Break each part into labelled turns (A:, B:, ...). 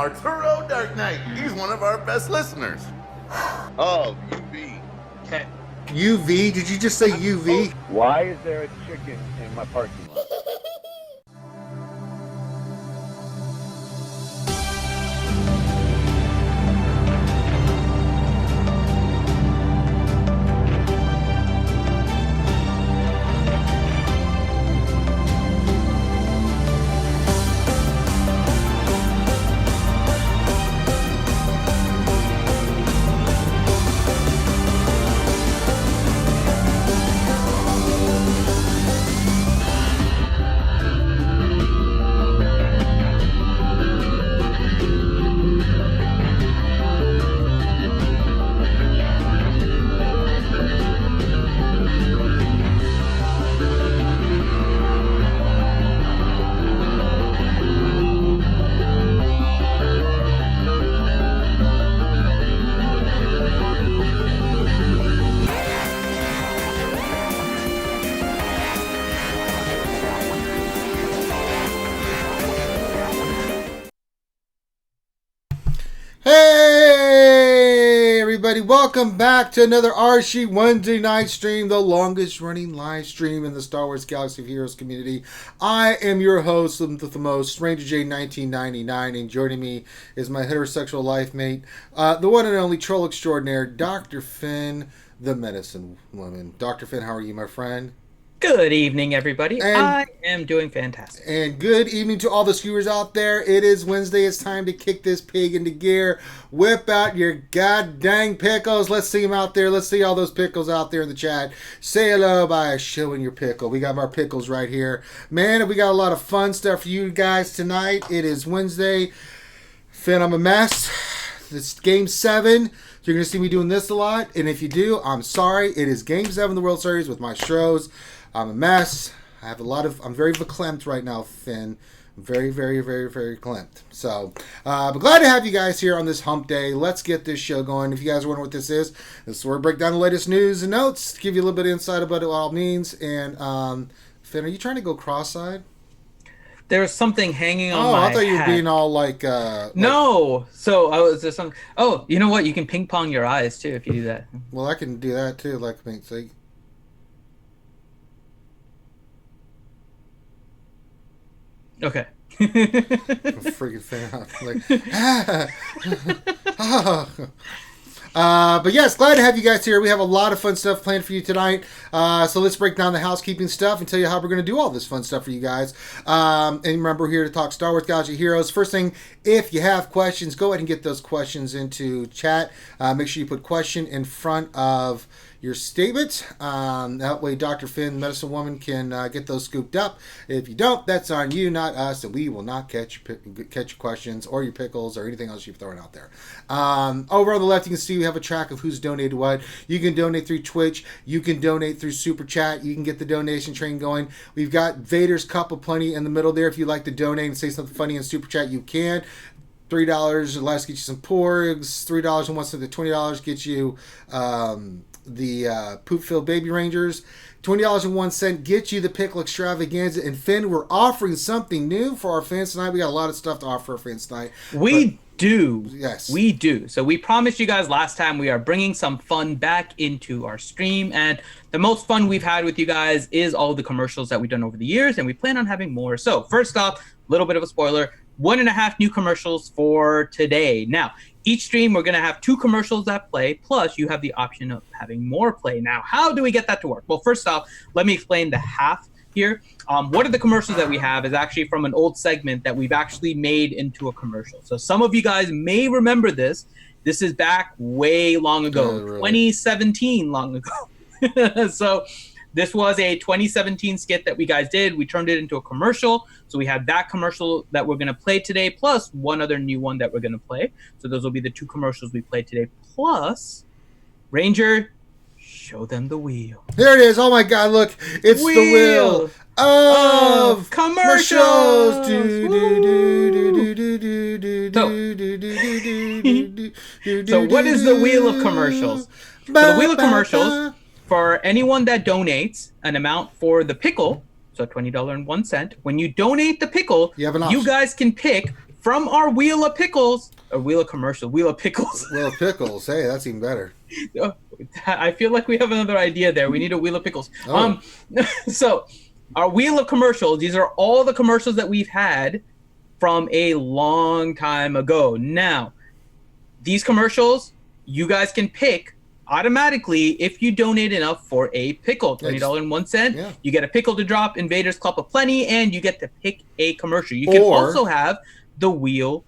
A: Arturo Dark Knight. He's one of our best listeners.
B: Oh, UV.
C: Okay.
D: UV? Did you just say UV?
B: Why is there a chicken in my parking lot?
D: Hey everybody, welcome back to another RC Wednesday night stream, the longest running live stream in the Star Wars Galaxy of Heroes community. I am your host, the most Ranger J 1999, and joining me is my heterosexual life mate, the one and only troll extraordinaire, Dr. Finn, the medicine woman. Dr. Finn, how are you, my friend?
C: Good evening, everybody. I am doing fantastic.
D: And good evening to all the skewers out there. It is Wednesday. It's time to kick this pig into gear. Whip out your god dang pickles. Let's see them out there. Let's see all those pickles out there in the chat. Say hello by showing your pickle. We got our pickles right here. Man, we got a lot of fun stuff for you guys tonight. It is Wednesday. Finn, I'm a mess. It's Game 7. So you're going to see me doing this a lot. And if you do, I'm sorry. It is Game 7 of the World Series with my Stros. I'm a mess. I'm very verklempt right now, Finn. Very, very, very, very verklempt. So, but glad to have you guys here on this hump day. Let's get this show going. If you guys wonder what this is where we break down the latest news and notes, give you a little bit of insight about what it all means. And, Finn, are you trying to go cross-eyed?
C: There's something hanging on my
D: I thought you were
C: hat.
D: being all like...
C: No! So, I was just... Oh, you know what? You can ping-pong your eyes, too, if you do that.
D: Well, I can do that, too. Like,
C: Okay.
D: I'm a freaking fan. But yes, glad to have you guys here. We have a lot of fun stuff planned for you tonight. So let's break down the housekeeping stuff and tell you how we're going to do all this fun stuff for you guys. And remember, we're here to talk Star Wars Galaxy Heroes. First thing, if you have questions, go ahead and get those questions into chat. Make sure you put question in front of your statement. That way Dr. Finn, Medicine Woman, can get those scooped up. If you don't, that's on you, not us, and we will not catch your questions or your pickles or anything else you've thrown out there. Over on the left, you can see we have a track of who's donated what. You can donate through Twitch. You can donate through Super Chat. You can get the donation train going. We've got Vader's Cup of Plenty in the middle there. If you'd like to donate and say something funny in Super Chat, you can. $3 or less get you some porgs. $3 and $1 to $20 get you the poop-filled baby rangers. $20.01 get you the pickle extravaganza. And Finn, we're offering something new for our fans tonight. We got a lot of stuff to offer our fans tonight.
C: We do.
D: Yes.
C: We do. So we promised you guys last time we are bringing some fun back into our stream. And the most fun we've had with you guys is all the commercials that we've done over the years. And we plan on having more. So first off, a little bit of a spoiler. 1.5 new commercials for today. Now, each stream, we're going to have 2 commercials that play, plus you have the option of having more play. Now, how do we get that to work? Well, first off, let me explain the half here. One of the commercials that we have is actually from an old segment that we've actually made into a commercial. So some of you guys may remember this. This is back way long ago,
D: really?
C: 2017 long ago. So this was a 2017 skit that we guys did. We turned it into a commercial. So we have that commercial that we're going to play today, plus one other new one that we're going to play. So those will be the 2 commercials we play today. Plus, Ranger, show them the wheel.
D: There it is. Oh my God, look. It's the wheel of
C: commercials. So what is the wheel of commercials? So the wheel of commercials, for anyone that donates an amount for the pickle, so $20.01. When you donate the pickle, you guys can pick from our Wheel of Pickles, or Wheel of Commercial, Wheel of Pickles.
D: Wheel of Pickles. Hey, that's even better.
C: I feel like we have another idea there. We need a Wheel of Pickles.
D: Oh.
C: So our Wheel of Commercials, these are all the commercials that we've had from a long time ago. Now, these commercials, you guys can pick automatically if you donate enough for a pickle. $20.01.
D: Yeah.
C: You get a pickle to drop, Invaders Club of Plenty, and you get to pick a commercial. You can also have the wheel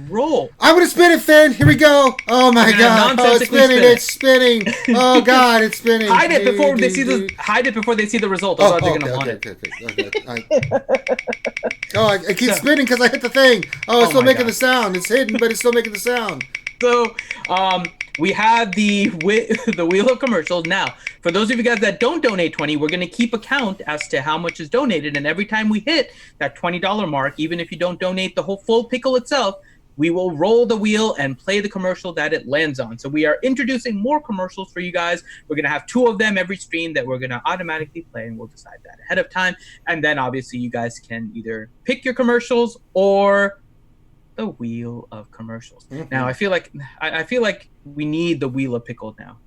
C: roll.
D: I'm gonna spin it, Finn. Here we go. Oh my god! Oh, it's spinning! It's spinning! Oh god, it's spinning!
C: Hide it before they see the. Hide it before they see the result. They're gonna want it.
D: It keeps spinning because I hit the thing. Oh, it's still making the sound. It's hidden, but it's still making the sound.
C: So, we have the Wheel of Commercials. Now, for those of you guys that don't donate 20, we're going to keep a count as to how much is donated. And every time we hit that $20 mark, even if you don't donate the whole full pickle itself, we will roll the wheel and play the commercial that it lands on. So we are introducing more commercials for you guys. We're going to have 2 of them every stream that we're going to automatically play, and we'll decide that ahead of time. And then obviously you guys can either pick your commercials or the Wheel of Commercials. Mm-hmm. Now I feel like we need the Wheel of Pickles now.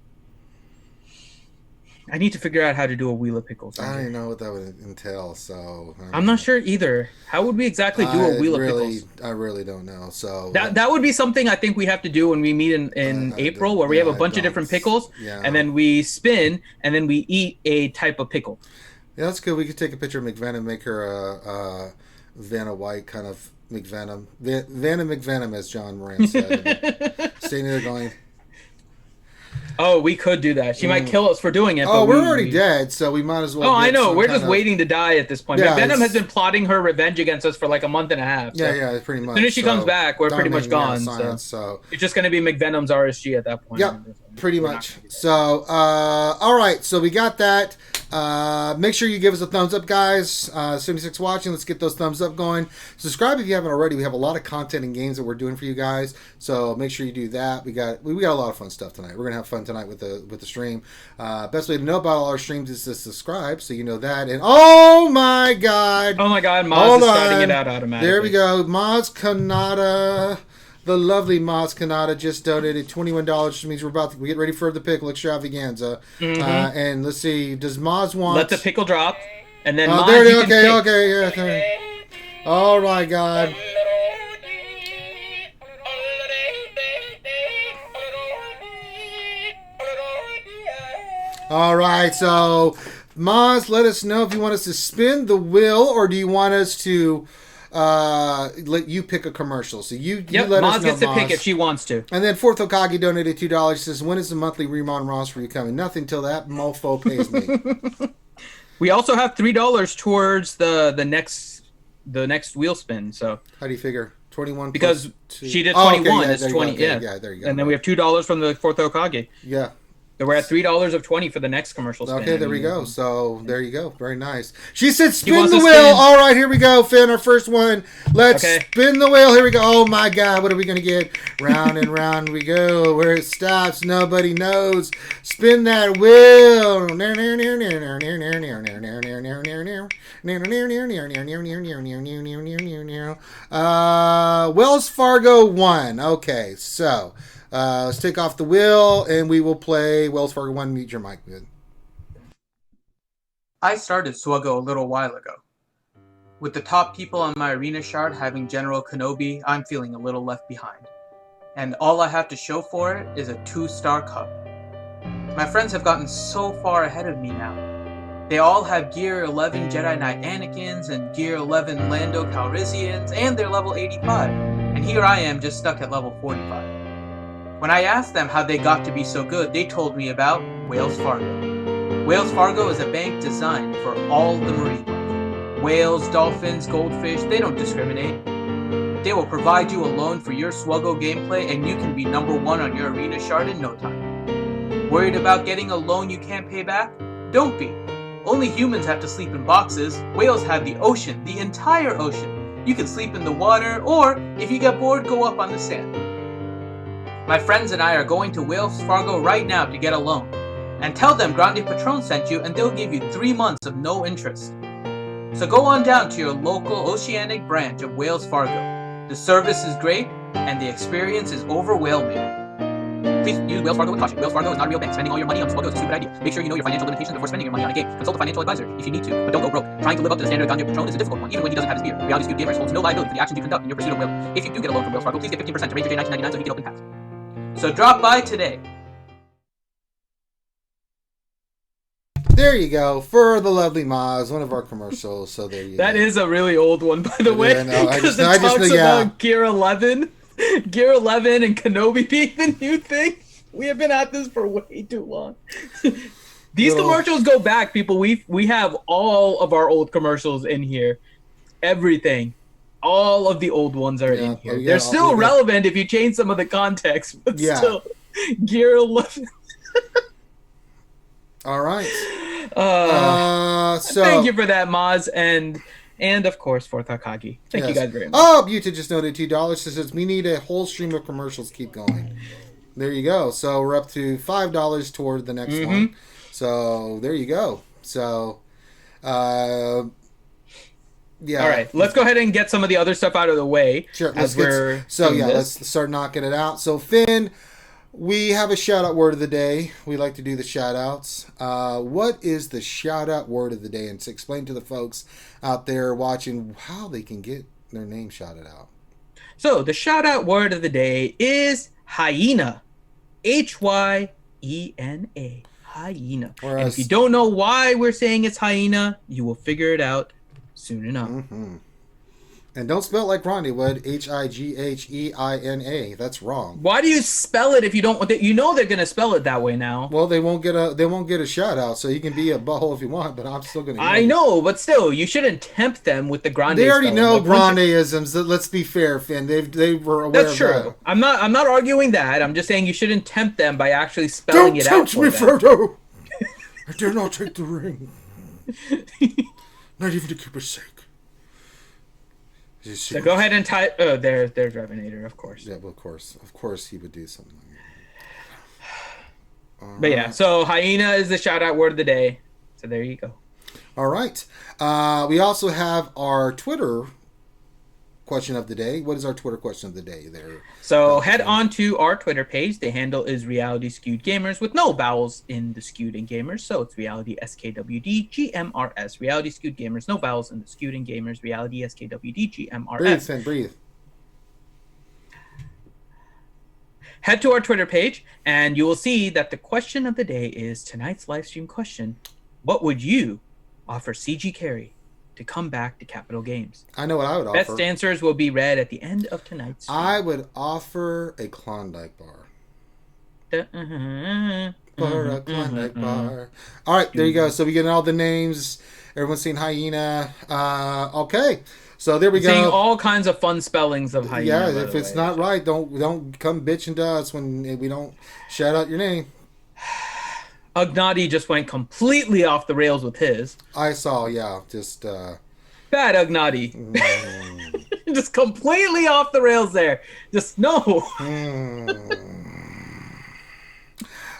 C: I need to figure out how to do a Wheel of Pickles.
D: I don't even know what that would entail, so
C: I'm not sure either. How would we exactly do a Wheel of Pickles?
D: I really don't know. So
C: that would be something I think we have to do when we meet in April, where we have a bunch of different pickles, and then we spin, and then we eat a type of pickle.
D: Yeah, that's good. We could take a picture of McVenom, make her a Vanna White kind of McVenom. Vanna McVenom, as John Moran said. Staying there going...
C: Oh, we could do that. She might kill us for doing it.
D: Oh, we're already dead, so we might as well.
C: Oh, I know. We're just waiting to die at this point. Yeah, Venom has been plotting her revenge against us for like a month and a half. So
D: yeah, pretty much.
C: As soon as she comes back, we're pretty much gone. So it's just going to be McVenom's RSG at that point.
D: Yep, pretty much. So, all right. So we got that. Make sure you give us a thumbs up, guys. 76 watching. Let's get those thumbs up going. Subscribe if you haven't already. We have a lot of content and games that we're doing for you guys. So make sure you do that. We got a lot of fun stuff tonight. We're gonna have fun tonight with the stream. Best way to know about all our streams is to subscribe, so you know that. And oh my god,
C: Maz is starting it out automatically.
D: There we go. Maz Kanata. The lovely Maz Kanata just donated $21, which means we get ready for the pickle extravaganza. Mm-hmm. And let's see, does Maz want...
C: Let the pickle drop, and then Maz,
D: there it is. Okay. All right, God. All right, so Maz, let us know if you want us to spin the wheel, or do you want us to... let you pick a commercial. So you let us know.
C: Maz gets to pick if she wants to.
D: And then Fourth Okage donated $2. He says, when is the monthly Remon Ross for you coming? Nothing till that mofo pays me.
C: We also have $3 towards the next wheel spin. So
D: how do you figure 21?
C: Because she did 21. It's 20.
D: Okay. Yeah, there you go.
C: And then we have $2 from the Fourth Okage.
D: Yeah.
C: So we're at $3 of 20 for the next commercial spin.
D: Okay, there we go. So there you go. Very nice. She said spin the wheel. All right, here we go, Finn. Our first one. Let's spin the wheel. Here we go. Oh my God, what are we gonna get? Round and round we go. Where it stops, nobody knows. Spin that wheel. Wells Fargo 1. Okay, so. Let's take off the wheel, and we will play Wells Fargo 1. Mute your mic. Good.
C: I started SWGOH a little while ago. With the top people on my arena shard having General Kenobi, I'm feeling a little left behind. And all I have to show for it is a 2-star cup. My friends have gotten so far ahead of me now. They all have Gear 11 Jedi Knight Anakins and Gear 11 Lando Calrissians, and they're level 85. And here I am just stuck at level 45. When I asked them how they got to be so good, they told me about Whales Fargo. Whales Fargo is a bank designed for all the marine life. Whales, dolphins, goldfish, they don't discriminate. They will provide you a loan for your SWGOH gameplay, and you can be number 1 on your arena shard in no time. Worried about getting a loan you can't pay back? Don't be. Only humans have to sleep in boxes. Whales have the ocean, the entire ocean. You can sleep in the water, or if you get bored, go up on the sand. My friends and I are going to Wells Fargo right now to get a loan. And tell them Grande Patron sent you, and they'll give you 3 months of no interest. So go on down to your local oceanic branch of Wells Fargo. The service is great, and the experience is overwhelming. Please use Wells Fargo with caution. Wells Fargo is not a real bank. Spending all your money on SWGOH is a stupid idea. Make sure you know your financial limitations before spending your money on a game. Consult a financial advisor if you need to, but don't go broke. Trying to live up to the standard of Ganja Patron is a difficult one, even when he doesn't have his beer. Reality Skewed Gamers holds no liability for the actions you conduct in your pursuit of wealth. If you do get a loan from Wells Fargo, please get 15% to Ranger J 1999 so he can open pass. So drop by today.
D: There you go, for the lovely Maz, one of our commercials. So there you go.
C: That is a really old one, by the way.
D: No,
C: Because it talks about Gear 11. Gear 11 and Kenobi being the new thing. We have been at this for way too long. These commercials go back, people. We have all of our old commercials in here. Everything. All of the old ones are in here. They're still relevant if you change some of the context, but still. Gear 11.
D: All right.
C: So thank you for that, Maz, and of course for Takagi. Thank you guys very much.
D: Oh, Buta just noted $2. Says we need a whole stream of commercials. Keep going. There you go. So we're up to $5 toward the next one. So there you go. So, yeah.
C: All right, let's go ahead and get some of the other stuff out of the way.
D: Sure. Let's start knocking it out. So Finn, we have a shout out word of the day. We like to do the shout outs. What is the shout out word of the day? And to explain to the folks out there watching how they can get their name shouted out.
C: So the shout out word of the day is hyena. Hyena. Hyena. And if you don't know why we're saying it's hyena, you will figure it out soon enough.
D: And don't spell it like Ronnie would. Highena. That's wrong.
C: Why do you spell it if you don't? You know they're gonna spell it that way now.
D: Well, they won't get a shout out. So you can be a butthole if you want, but I'm still gonna.
C: I know, but still, you shouldn't tempt them with the grande.
D: They already know grandeisms. Let's be fair, Finn. They were aware.
C: That's true. I'm not arguing that. I'm just saying you shouldn't tempt them by actually spelling it out.
D: Don't tempt me, Frodo. I dare not take the ring. Not even to keep it sake.
C: So go ahead and type. Oh, there's Revenator, of course.
D: Yeah, well, of course, he would do something like that.
C: But yeah, so hyena is the shout out word of the day. So there you go.
D: All right. We also have our Twitter question of the day. What is our Twitter question of the day there?
C: So head on to our Twitter page. The handle is Reality Skewed Gamers with no vowels in the Skewed and Gamers. So it's Reality SKWD GMRS. Reality Skewed Gamers, no vowels in the Skewed and Gamers. Reality SKWD GMRS.
D: Breathe, Finn, breathe.
C: Head to our Twitter page and you will see that the question of the day is tonight's live stream question. What would you offer CG Carey to come back to Capital Games?
D: I know what I would offer.
C: Best answers will be read at the end of tonight's stream.
D: I would offer a Klondike bar. For a Klondike bar. All right, there you go. So we get all the names. Everyone's seen hyena. Okay, so there we go.
C: Seeing all kinds of fun spellings of hyena.
D: Yeah, if it's not right, don't come bitching to us when we don't shout out your name.
C: Ugnati just went completely off the rails with his.
D: I saw, just...
C: Bad Ugnati. Just completely off the rails there. Just no.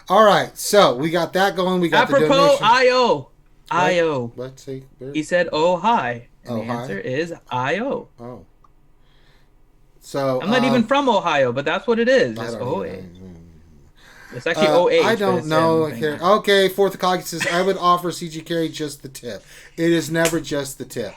D: All right, so we got that going. We got
C: apropos
D: the donation.
C: I.O.
D: Let's see.
C: He said, oh, hi. And
D: Oh,
C: the
D: hi?
C: answer is I.O.
D: Oh. So...
C: I'm not even from Ohio, but that's what it is. It's O.A. It's actually O.H.
D: I don't know. Okay, Fourth Takagi says, I would offer CG Carey just the tip. It is never just the tip.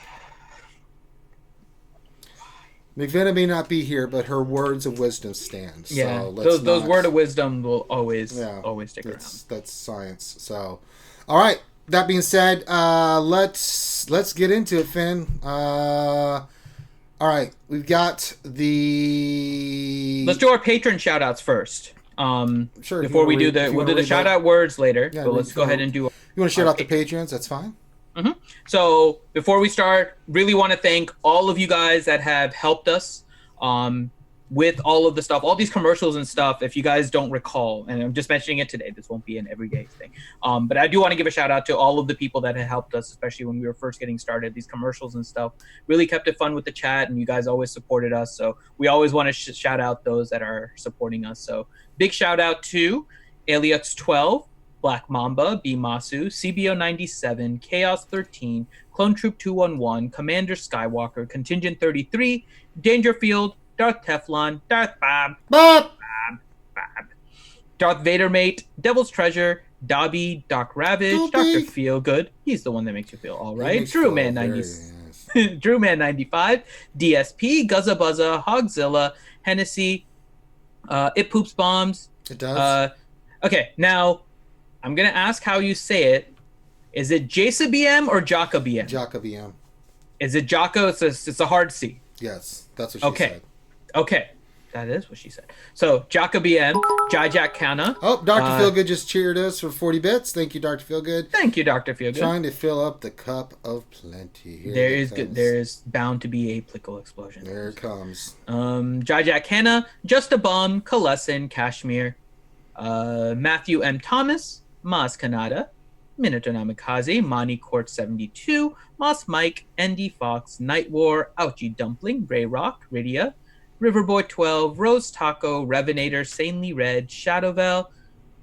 D: McVenna may not be here, but her words of wisdom stand.
C: Yeah,
D: so
C: those words of wisdom will always stick around.
D: That's science. So, all right. That being said, let's get into it, Finn. All right, we've got the.
C: Let's do our patron shoutouts first.
D: Sure.
C: Before we'll do the shout out words later. Yeah, but let's go ahead and do.
D: You want to shout out the Patreons? That's fine.
C: So before we start, really want to thank all of you guys that have helped us with all of the stuff, all these commercials and stuff. If you guys don't recall, and I'm just mentioning it today, this won't be an everyday thing. But I do want to give a shout out to all of the people that have helped us, especially when we were first getting started. These commercials and stuff really kept it fun with the chat, and you guys always supported us. So we always want to shout out those that are supporting us. So big shout out to Alias12, Black Mamba, B Masu, CBO 97, Chaos 13, Clone Troop 211, Commander Skywalker, Contingent 33, Dangerfield, Darth Teflon, Darth Bob,
D: Bob!
C: Darth Vader Mate, Devil's Treasure, Dobby, Doc Ravage,
D: Dobby.
C: Dr. Feelgood. He's the one that makes you feel all
D: He
C: right.
D: makes you
C: Drew
D: feel
C: Man
D: very
C: 90,
D: nice.
C: Drew Man 95, DSP, Guzza Buzza, Hogzilla, Hennessy, It Poops Bombs.
D: It does?
C: Okay, now I'm gonna ask how you say it. Is it Jasa BM or Jaka BM?
D: Jaka BM.
C: Is it Jaka? It's a hard C.
D: Yes, that's what she said.
C: Okay. That is what she said. So, Jaka BM, Jack Kana.
D: Oh, Dr. Feelgood just cheered us for 40 bits. Thank you, Dr. Feelgood.
C: Thank you, Dr. Feelgood.
D: Trying to fill up the cup of plenty. Here
C: There is bound to be a plickle explosion.
D: There it comes.
C: Jack Kana, Just a Bum, Kalessin, Kashmir, Matthew M. Thomas, Maz Kanada, Minato Namikaze, Mani Court 72, Moss Mike, Andy Fox, Night War, Ouchie Dumpling, Ray Rock, Rydia, Riverboy 12, Rose Taco, Revenator, Sanely Red, Shadowvel,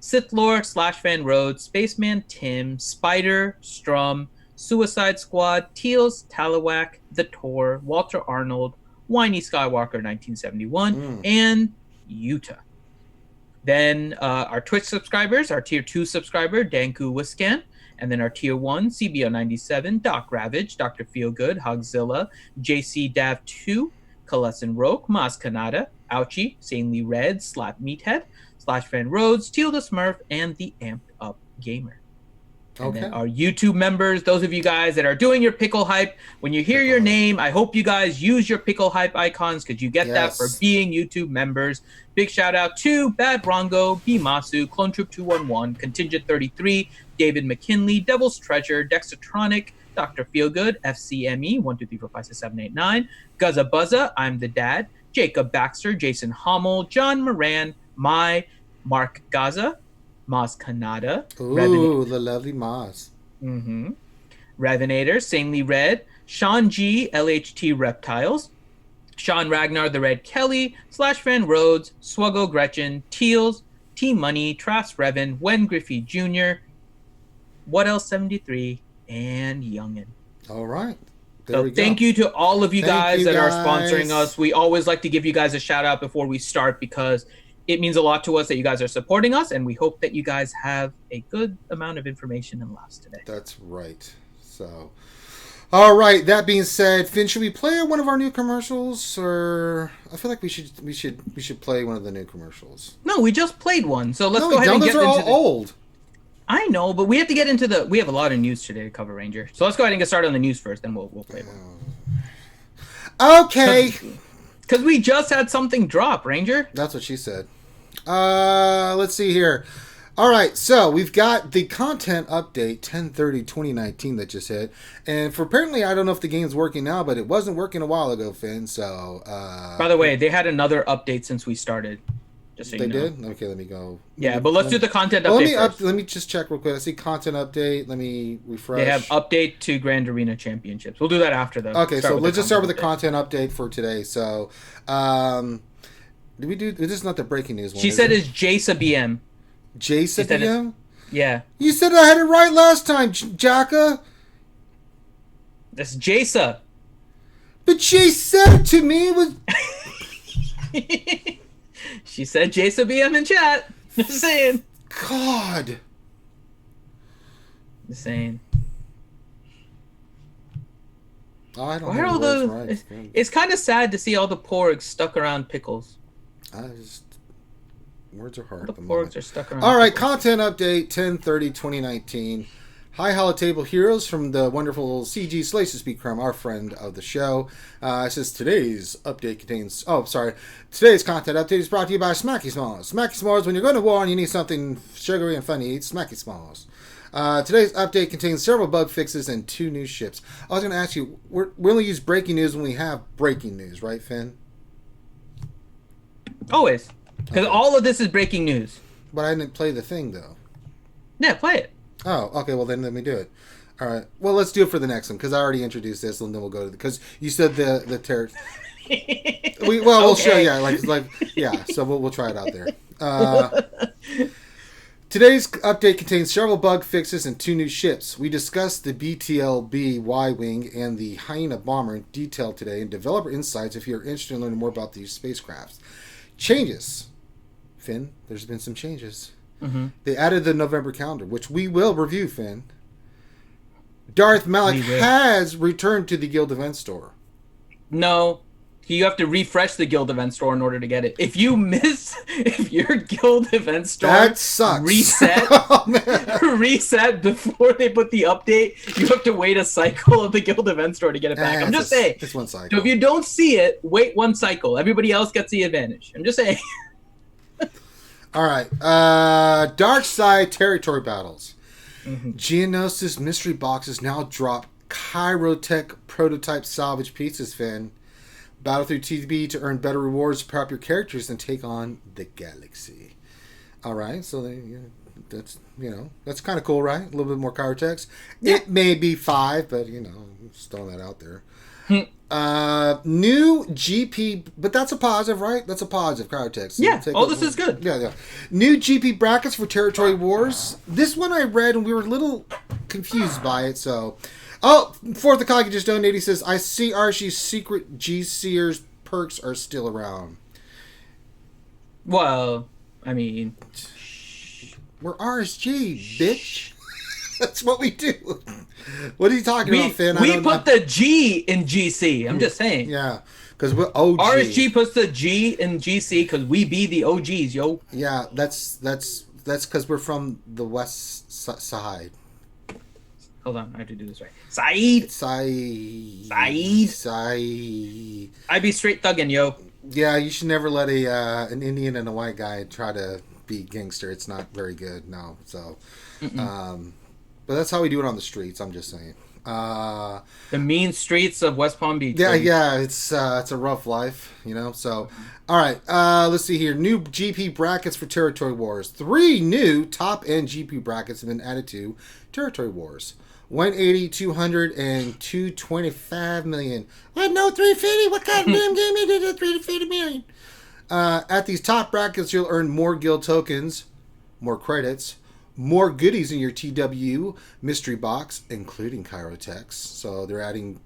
C: Sith Lord, Fan Road, Spaceman Tim, Spider, Strum, Suicide Squad, Teals, Talawak, The Tor, Walter Arnold, Whiny Skywalker 1971, and Utah. Then our Twitch subscribers, our Tier 2 subscriber, Danku Wiscan, and then our Tier 1, CBO97, Doc Ravage, Dr. Feelgood, Hogzilla, JC Dav 2, Kalessin Roke, Maz Kanada, Ouchie, Sanely Red, Slap Meathead, Fan Rhodes, Teal the Smurf, and the Amped Up Gamer. And then our YouTube members, those of you guys that are doing your pickle hype, when you hear your name, I hope you guys use your pickle hype icons because you get that for being YouTube members. Big shout out to Bad Rongo, Bimasu, Clone Troop 211, Contingent 33, David McKinley, Devil's Treasure, Dexatronic, Dr. Feelgood, FCME, 123456789, Guzza Buzza, I'm the Dad, Jacob Baxter, Jason Hommel, John Moran, Mark Gaza, Maz Kanada.
D: Ooh, the lovely Maz.
C: Revenator, Sanely Red, Sean G, LHT Reptiles, Sean Ragnar, The Red Kelly, Fan Rhodes, Swuggo Gretchen, Teals, T Money, Trask Revan, Wen Griffey Jr., What Else 73, and Youngin.
D: All right.
C: So thank you to all of you guys that are sponsoring us. We always like to give you guys a shout out before we start because it means a lot to us that you guys are supporting us, and we hope that you guys have a good amount of information and laughs today.
D: That's right. So, all right. That being said, Finn, should we play one of our new commercials, or I feel like we should play one of the new commercials.
C: No, we just played one, so let's go ahead and
D: those
C: get
D: are
C: into
D: all old.
C: I know, but we have to get into we have a lot of news today to cover, Ranger. So let's go ahead and get started on the news first, then we'll play one.
D: Okay.
C: Because we just had something drop, Ranger.
D: That's what she said. Let's see here. All right, so we've got the content update 10/30/2019 that just hit, and for apparently I don't know if the game's working now, but it wasn't working a while ago, Finn. So
C: by the way, they had another update since we started. Just so
D: they
C: you know.
D: did. Okay, let me go.
C: Yeah, but let's do the content update.
D: Let me just check real quick. I see content update. Let me refresh.
C: They have update to Grand Arena Championships. We'll do that after though.
D: Okay, so let's just start with the content update for today. So, did we do? This is not the breaking news one.
C: She said it's Jasa BM.
D: Jasa BM?
C: Yeah.
D: You said I had it right last time, Jaka.
C: That's Jasa.
D: But she said it to me. It was.
C: She said Jasa BM in chat. Just saying.
D: God.
C: Just saying.
D: Oh, I don't
C: Why are all those? Right. It's kind of sad to see all the porgs stuck around pickles.
D: Words are hard.
C: The porgs are stuck around.
D: All right, content update 10/30/2019. Hi, Holotable Heroes from the wonderful CG Slice to Speak Crumb, our friend of the show. It says today's update contains. Today's content update is brought to you by Smacky Smalls. Smacky Smalls, when you're going to war and you need something sugary and funny, eat Smacky Smalls. Today's update contains several bug fixes and 2 new ships. I was going to ask you, we only use breaking news when we have breaking news, right, Finn?
C: Always. Because all of this is breaking news.
D: But I didn't play the thing, though.
C: Yeah, play it.
D: Oh, okay. Well, then let me do it. All right. Well, let's do it for the next one because I already introduced this, and then we'll go to because you said the terror. We'll show. Yeah, like yeah. So we'll try it out there. Today's update contains several bug fixes and 2 new ships. We discussed the BTL-B Y-wing and the Hyena Bomber in detail today and developer insights if you're interested in learning more about these spacecrafts. Changes. Finn, there's been some changes.
C: Mm-hmm.
D: They added the November calendar, which we will review, Finn. Darth Malik has returned to the Guild event store.
C: No. You have to refresh the Guild event store in order to get it. If your Guild event store
D: that sucks.
C: reset before they put the update, you have to wait a cycle of the Guild event store to get it back. I'm just saying.
D: It's one cycle.
C: So if you don't see it, wait one cycle. Everybody else gets the advantage. I'm just saying.
D: All right. Dark Side territory battles. Mm-hmm. Geonosis mystery boxes now drop Chirotech prototype salvage pieces, Finn. Battle through TB to earn better rewards, prep your characters, and take on the galaxy. All right, so that's kind of cool, right? A little bit more Chirotechs. Yeah. It may be 5, but just throwing that out there. New GP, but that's a positive, right? That's a positive, Chirotechs.
C: Yeah. This is good.
D: Yeah. New GP brackets for Territory Wars. This one I read and we were a little confused by it, so. Oh, Fourth Akagi just donated. He says, I see Arshi's secret G-Seers perks are still around.
C: Well, I mean...
D: We're RSG, bitch. That's what we do. What are you talking about, Finn?
C: We put the G in GC. I'm just saying.
D: Yeah, because we're OG.
C: RSG puts the G in GC because we be the OGs, yo.
D: Yeah, that's because we're from the west side.
C: Hold on, I have to do this right. Saeed. I be straight thugging, yo.
D: Yeah, you should never let an Indian and a white guy try to be gangster. It's not very good, no. So, but that's how we do it on the streets. I'm just saying.
C: The mean streets of West Palm Beach.
D: Yeah, it's a rough life, So, all right, let's see here. New GP brackets for Territory Wars. 3 new top-end GP brackets have been added to Territory Wars. 180, 200, and 225 million. What? No 350? What kind of damn game is it? 350 million. At these top brackets, you'll earn more guild tokens, more credits, more goodies in your TW mystery box, including Chirotechs. So they're adding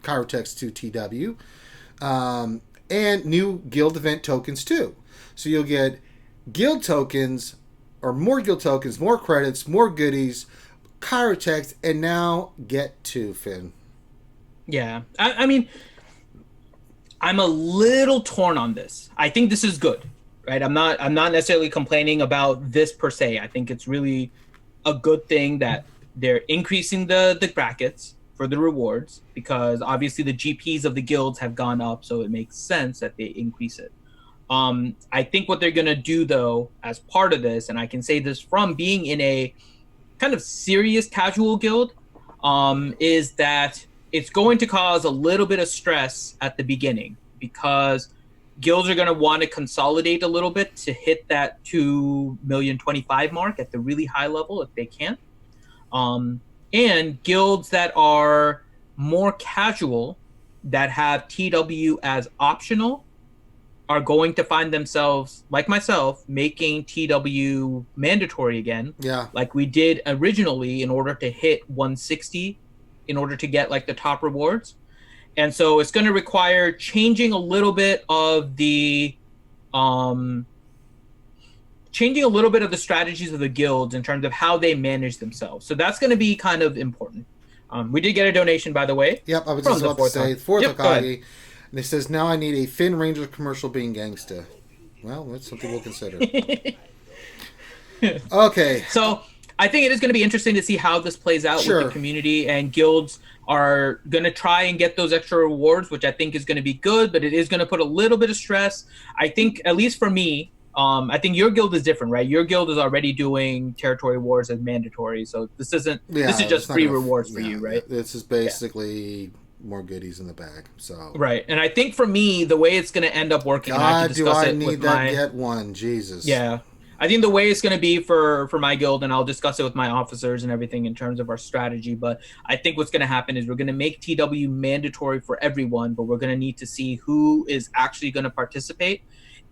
D: Chirotechs to TW. And new guild event tokens too. So you'll get guild tokens, or more guild tokens, more credits, more goodies, Chirotechs, and now get to Finn.
C: Yeah, I mean, I'm a little torn on this. I think this is good, right? I'm not necessarily complaining about this per se. I think it's really a good thing that they're increasing the brackets for the rewards, because obviously the GPs of the guilds have gone up, so it makes sense that they increase it. I think what they're gonna do though, as part of this, and I can say this from being in a kind of serious casual guild, is that it's going to cause a little bit of stress at the beginning, because guilds are going to want to consolidate a little bit to hit that 2,025,000 mark at the really high level if they can. And guilds that are more casual, that have TW as optional, are going to find themselves, like myself, making TW mandatory again.
D: Yeah.
C: Like we did originally in order to hit 160, in order to get like the top rewards. And so it's going to require changing a little bit of the strategies of the guilds in terms of how they manage themselves. So that's going to be kind of important. We did get a donation, by the way.
D: Yep, I was just about to say, Fourth Akagi. And it says, now I need a Finn Ranger commercial being gangsta. Well, that's something we'll consider. Okay.
C: So I think it is going to be interesting to see how this plays out with the community, and guilds are going to try and get those extra rewards, which I think is going to be good, but it is going to put a little bit of stress. I think, at least for me, I think your guild is different, right? Your guild is already doing territory wars as mandatory, so this isn't. This is just free rewards for you, right?
D: This is basically more goodies in the bag. So
C: right, and I think for me, the way it's going to end up working,
D: God, do I need that get one? Jesus.
C: Yeah, I think the way it's going to be for my guild, and I'll discuss it with my officers and everything in terms of our strategy, but I think what's going to happen is we're going to make TW mandatory for everyone, but we're going to need to see who is actually going to participate.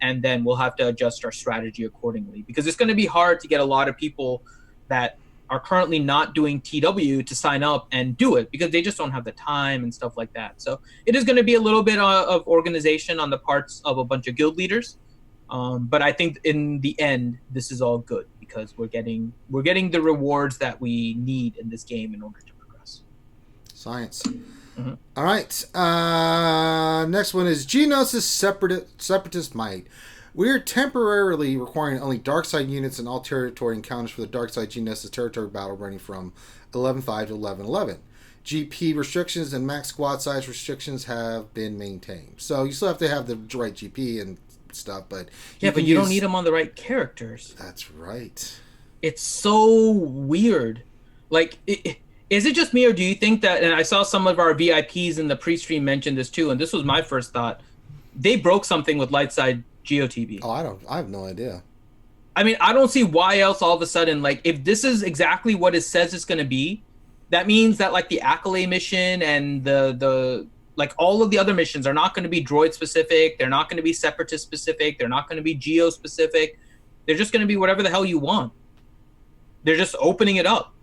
C: and then we'll have to adjust our strategy accordingly, because it's going to be hard to get a lot of people that are currently not doing TW to sign up and do it, because they just don't have the time and stuff like that. So it is going to be a little bit of organization on the parts of a bunch of guild leaders. But I think in the end, this is all good, because we're getting the rewards that we need in this game in order to progress.
D: Science. Mm-hmm. All right. Next one is Geonosis Separatist Might. We're temporarily requiring only Darkside units in all territory encounters for the Darkside Geonosis territory battle running from 11.5 to 11.11. GP restrictions and max squad size restrictions have been maintained. So you still have to have the right GP and stuff, but
C: you don't need them on the right characters.
D: That's right.
C: It's so weird. Like, is it just me, or do you think that? And I saw some of our VIPs in the pre-stream mention this too, and this was my first thought. They broke something with Lightside GOTB.
D: Oh, I have no idea.
C: I mean, I don't see why else all of a sudden, like, if this is exactly what it says it's going to be, that means that, like, the Accolade mission and the like, all of the other missions are not going to be droid specific. They're not going to be Separatist specific. They're not going to be Geo specific. They're just going to be whatever the hell you want. They're just opening it up,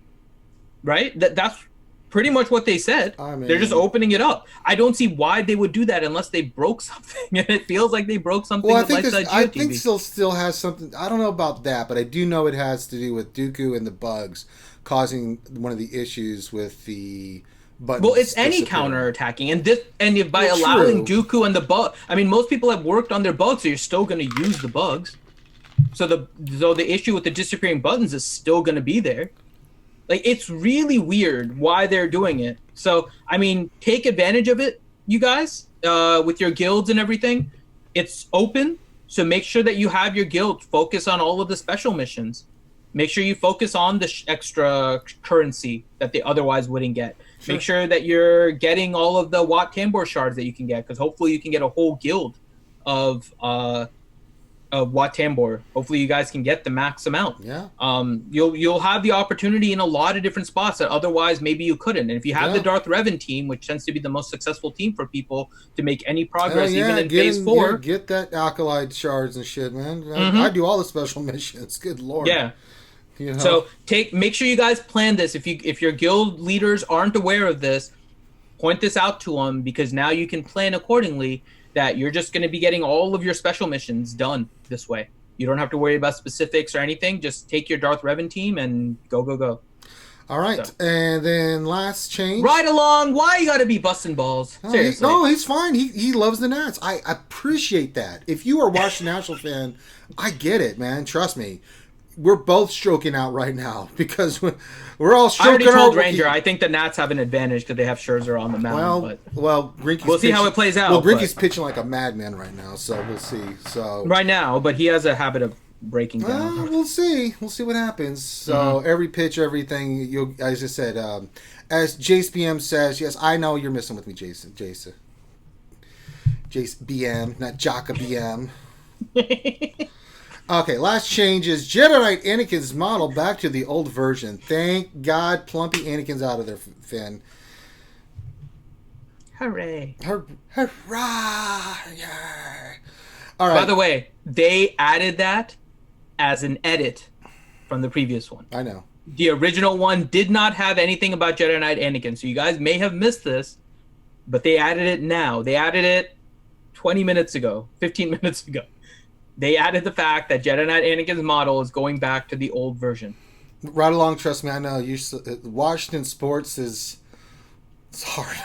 C: right? That's pretty much what they said. I mean, they're just opening it up. I don't see why they would do that unless they broke something, and it feels like they broke something.
D: Well, I think still has something. I don't know about that, but I do know it has to do with Dooku and the bugs causing one of the issues with the buttons.
C: Well, it's any counterattacking, and if by allowing Dooku and the bug, I mean, most people have worked on their bugs, so you're still going to use the bugs. So the issue with the disappearing buttons is still going to be there. Like, it's really weird why they're doing it. So, I mean, take advantage of it, you guys, with your guilds and everything. It's open, so make sure that you have your guild focus on all of the special missions. Make sure you focus on the extra currency that they otherwise wouldn't get. Sure. Make sure that you're getting all of the Wat Tambor shards that you can get, because hopefully you can get a whole guild of Wat Tambor. Hopefully you guys can get the max amount.
D: Yeah.
C: You'll have the opportunity in a lot of different spots that otherwise maybe you couldn't. And if you have the Darth Revan team, which tends to be the most successful team for people to make any progress, even in phase 4.
D: Yeah, get that Acolyte shards and shit, man. Mm-hmm. I do all the special missions. Good lord.
C: Yeah.
D: You know?
C: So make sure you guys plan this. If your guild leaders aren't aware of this, point this out to them, because now you can plan accordingly. That you're just going to be getting all of your special missions done this way. You don't have to worry about specifics or anything. Just take your Darth Revan team and go.
D: All right, and then last change.
C: Right along. Why you got to be busting balls? Seriously.
D: He's fine. He loves the Nats. I appreciate that. If you are a Washington National fan, I get it, man. Trust me. We're both stroking out right now because we're all stroking out.
C: I already told Ranger I think the Nats have an advantage because they have Scherzer on the mound.
D: We'll
C: see how it plays out.
D: Well, Grinky's pitching like a madman right now, so we'll see. So
C: right now, but he has a habit of breaking down.
D: We'll see. We'll see what happens. So every pitch, everything. You, as I said, as Jace BM says, yes, I know you're messing with me, Jace BM, not Jaka BM. Okay, last change is Jedi Knight Anakin's model back to the old version. Thank God Plumpy Anakin's out of there, Finn.
C: Hooray.
D: Hurrah! Yeah. All right.
C: By the way, they added that as an edit from the previous one.
D: I know.
C: The original one did not have anything about Jedi Knight Anakin, so you guys may have missed this, but they added it now. They added it 15 minutes ago. They added the fact that Jedi Knight Anakin's model is going back to the old version.
D: Right along, trust me, I know. Washington sports is hard.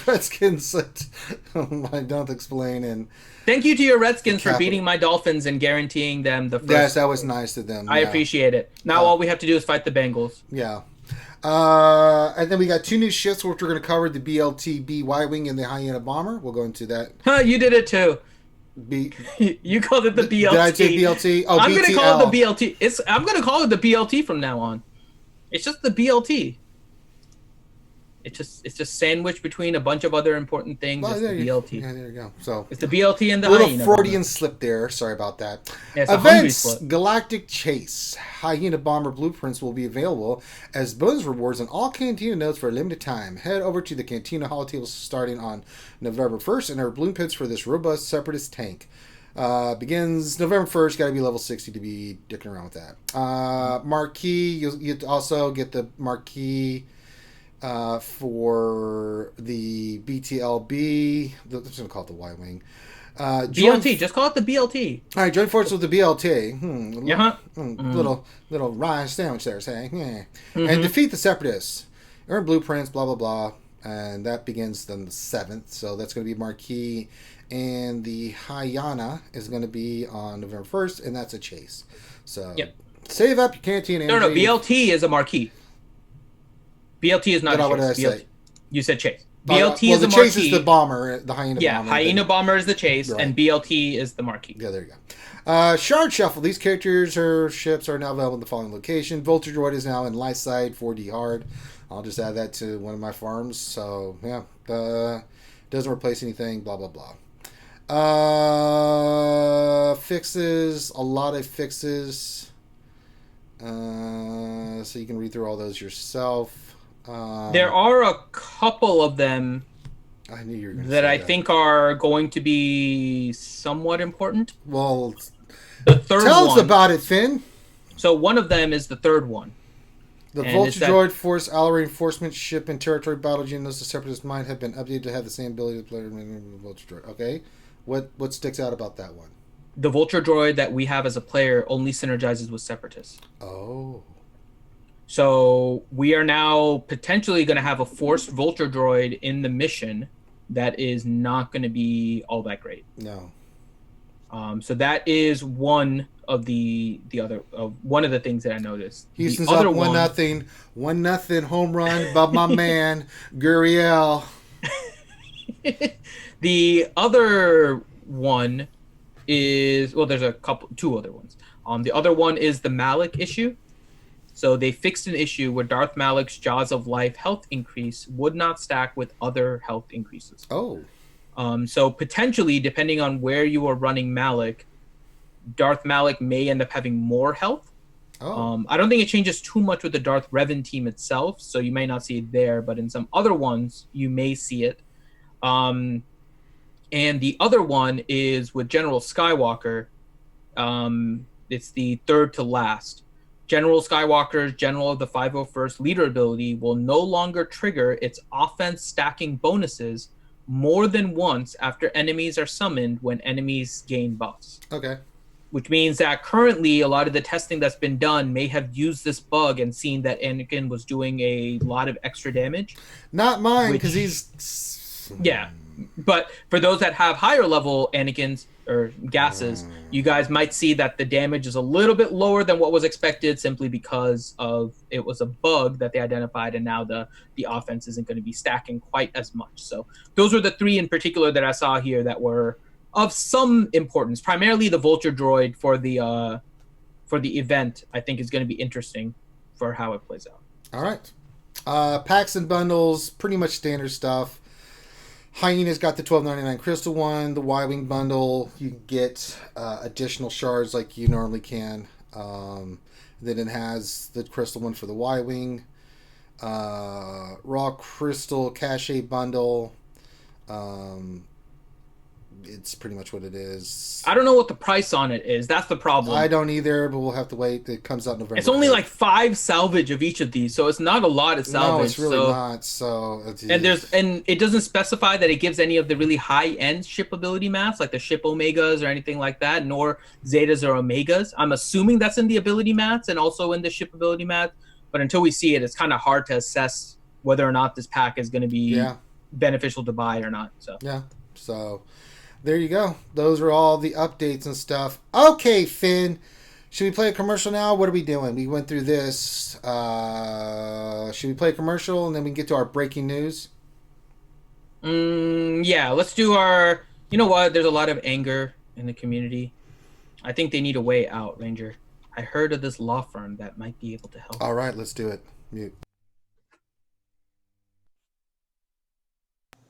D: Redskins, I don't explain. And
C: thank you to your Redskins for beating my Dolphins and guaranteeing them the first.
D: Yes, that was nice of them.
C: I appreciate it. Now all we have to do is fight the Bengals.
D: Yeah. And then we got 2 new ships, which we're going to cover: the BTL-B Y-wing and the Hyena Bomber. We'll go into that.
C: You did it too. You called it the BLT.
D: Did I say BLT? Oh,
C: I'm
D: BTL.
C: going to call it the BLT. I'm going to call it the BLT from now on. It's just the BLT. it's just sandwiched between a bunch of other important things.
D: Oh,
C: It's
D: there
C: the
D: you,
C: BLT.
D: yeah, there you go. So
C: It's the BLT and the
D: a little
C: Hyena
D: Freudian
C: Bomber.
D: slip there. Sorry about that.
C: Yeah, it's a hungry
D: Events:
C: slip.
D: Galactic Chase. Hyena Bomber blueprints will be available as bonus rewards on all Cantina nodes for a limited time. Head over to the Cantina holotables starting on November 1st and our blueprints for this robust Separatist tank. Begins November 1st. Got to be level 60 to be dicking around with that. Marquee. You also get the marquee for the BTL-B. I'm just going to call it the Y-wing.
C: BLT. Just call it the BLT.
D: All right, join forces with the BLT. Little rye sandwich there, saying, and defeat the Separatists. Earn blueprints, blah blah blah, and that begins on the 7th. So that's going to be marquee, and the Hyena is going to be on November 1st, and that's a chase. So save up your canteen.
C: No, BLT is a marquee. BLT is not a chase.
D: What did I say?
C: You said chase.
D: BLT
C: BLT is the
D: the
C: marquee.
D: chase is the bomber, the Hyena bomber.
C: Yeah, Hyena Bomber is the chase,
D: Right.
C: and BLT is the marquee.
D: Yeah, there you go. Shard Shuffle. These characters or ships are now available in the following location. Vulture Droid is now in Lightside 4D hard. I'll just add that to one of my farms. So, yeah. Doesn't replace anything, blah, blah, blah. Fixes. A lot of fixes. So you can read through all those yourself.
C: There are a couple of them
D: I knew you were going to
C: that
D: say
C: I think are going to be somewhat important.
D: Well,
C: The third
D: tell us
C: one.
D: about it, Finn.
C: So one of them is the third one.
D: The
C: And
D: Vulture
C: it's that-
D: Droid Force Ally Reinforcement Ship and Territory Battle Geno's the Separatist might have been updated to have the same ability to play the Vulture Droid. Okay. What sticks out about that one?
C: The Vulture Droid that we have as a player only synergizes with Separatists.
D: Oh.
C: So we are now potentially going to have a forced Vulture Droid in the mission that is not going to be all that great.
D: No.
C: So that is one of the one of the things that I noticed.
D: Houston's
C: The other
D: up 1-0. 1-0 home run by my man Gurriel.
C: The other one is there's two other ones. The other one is the Malik issue. So they fixed an issue where Darth Malik's Jaws of Life health increase would not stack with other health increases.
D: Oh.
C: So potentially, depending on where you are running Malik, Darth Malik may end up having more health.
D: Oh.
C: I don't think it changes too much with the Darth Revan team itself, so you may not see it there, but in some other ones, you may see it. And the other one is with General Skywalker. It's the third to last. General Skywalker's General of the 501st Leader ability will no longer trigger its offense stacking bonuses more than once after enemies are summoned when enemies gain buffs.
D: Okay.
C: Which means that currently a lot of the testing that's been done may have used this bug and seen that Anakin was doing a lot of extra damage.
D: Not mine,
C: Which-
D: because he's...
C: Yeah. But for those that have higher level Anakins or gases, you guys might see that the damage is a little bit lower than what was expected simply because of it was a bug that they identified, and now the offense isn't going to be stacking quite as much. So those were the three in particular that I saw here that were of some importance. Primarily the Vulture Droid for the event, I think, is going to be interesting for how it plays out.
D: All right. Packs and bundles, pretty much standard stuff. Hyena's got the $12.99 crystal one. The Y-wing bundle, you can get additional shards like you normally can. Then it has the crystal one for the Y-wing. Raw crystal cache bundle. It's pretty much what it is.
C: I don't know what the price on it is. That's the problem.
D: I don't either, but we'll have to wait. It comes out November.
C: It's only
D: 8th.
C: like 5 salvage of each of these, so it's not a lot of salvage.
D: No, it's really
C: so,
D: not. So
C: and it doesn't specify that it gives any of the really high end ship ability mats, like the ship omegas or anything like that, nor zetas or omegas. I'm assuming that's in the ability mats and also in the ship ability mat, but until we see it, it's kind of hard to assess whether or not this pack is going to be beneficial to buy or not. So
D: yeah, so. There you go. Those are all the updates and stuff. Okay, Finn. Should we play a commercial now? What are we doing? We went through this. Should we play a commercial and then we can get to our breaking news?
C: Yeah, let's do our... You know what? There's a lot of anger in the community. I think they need a way out, Ranger. I heard of this law firm that might be able to help.
D: All right, let's do it. Mute.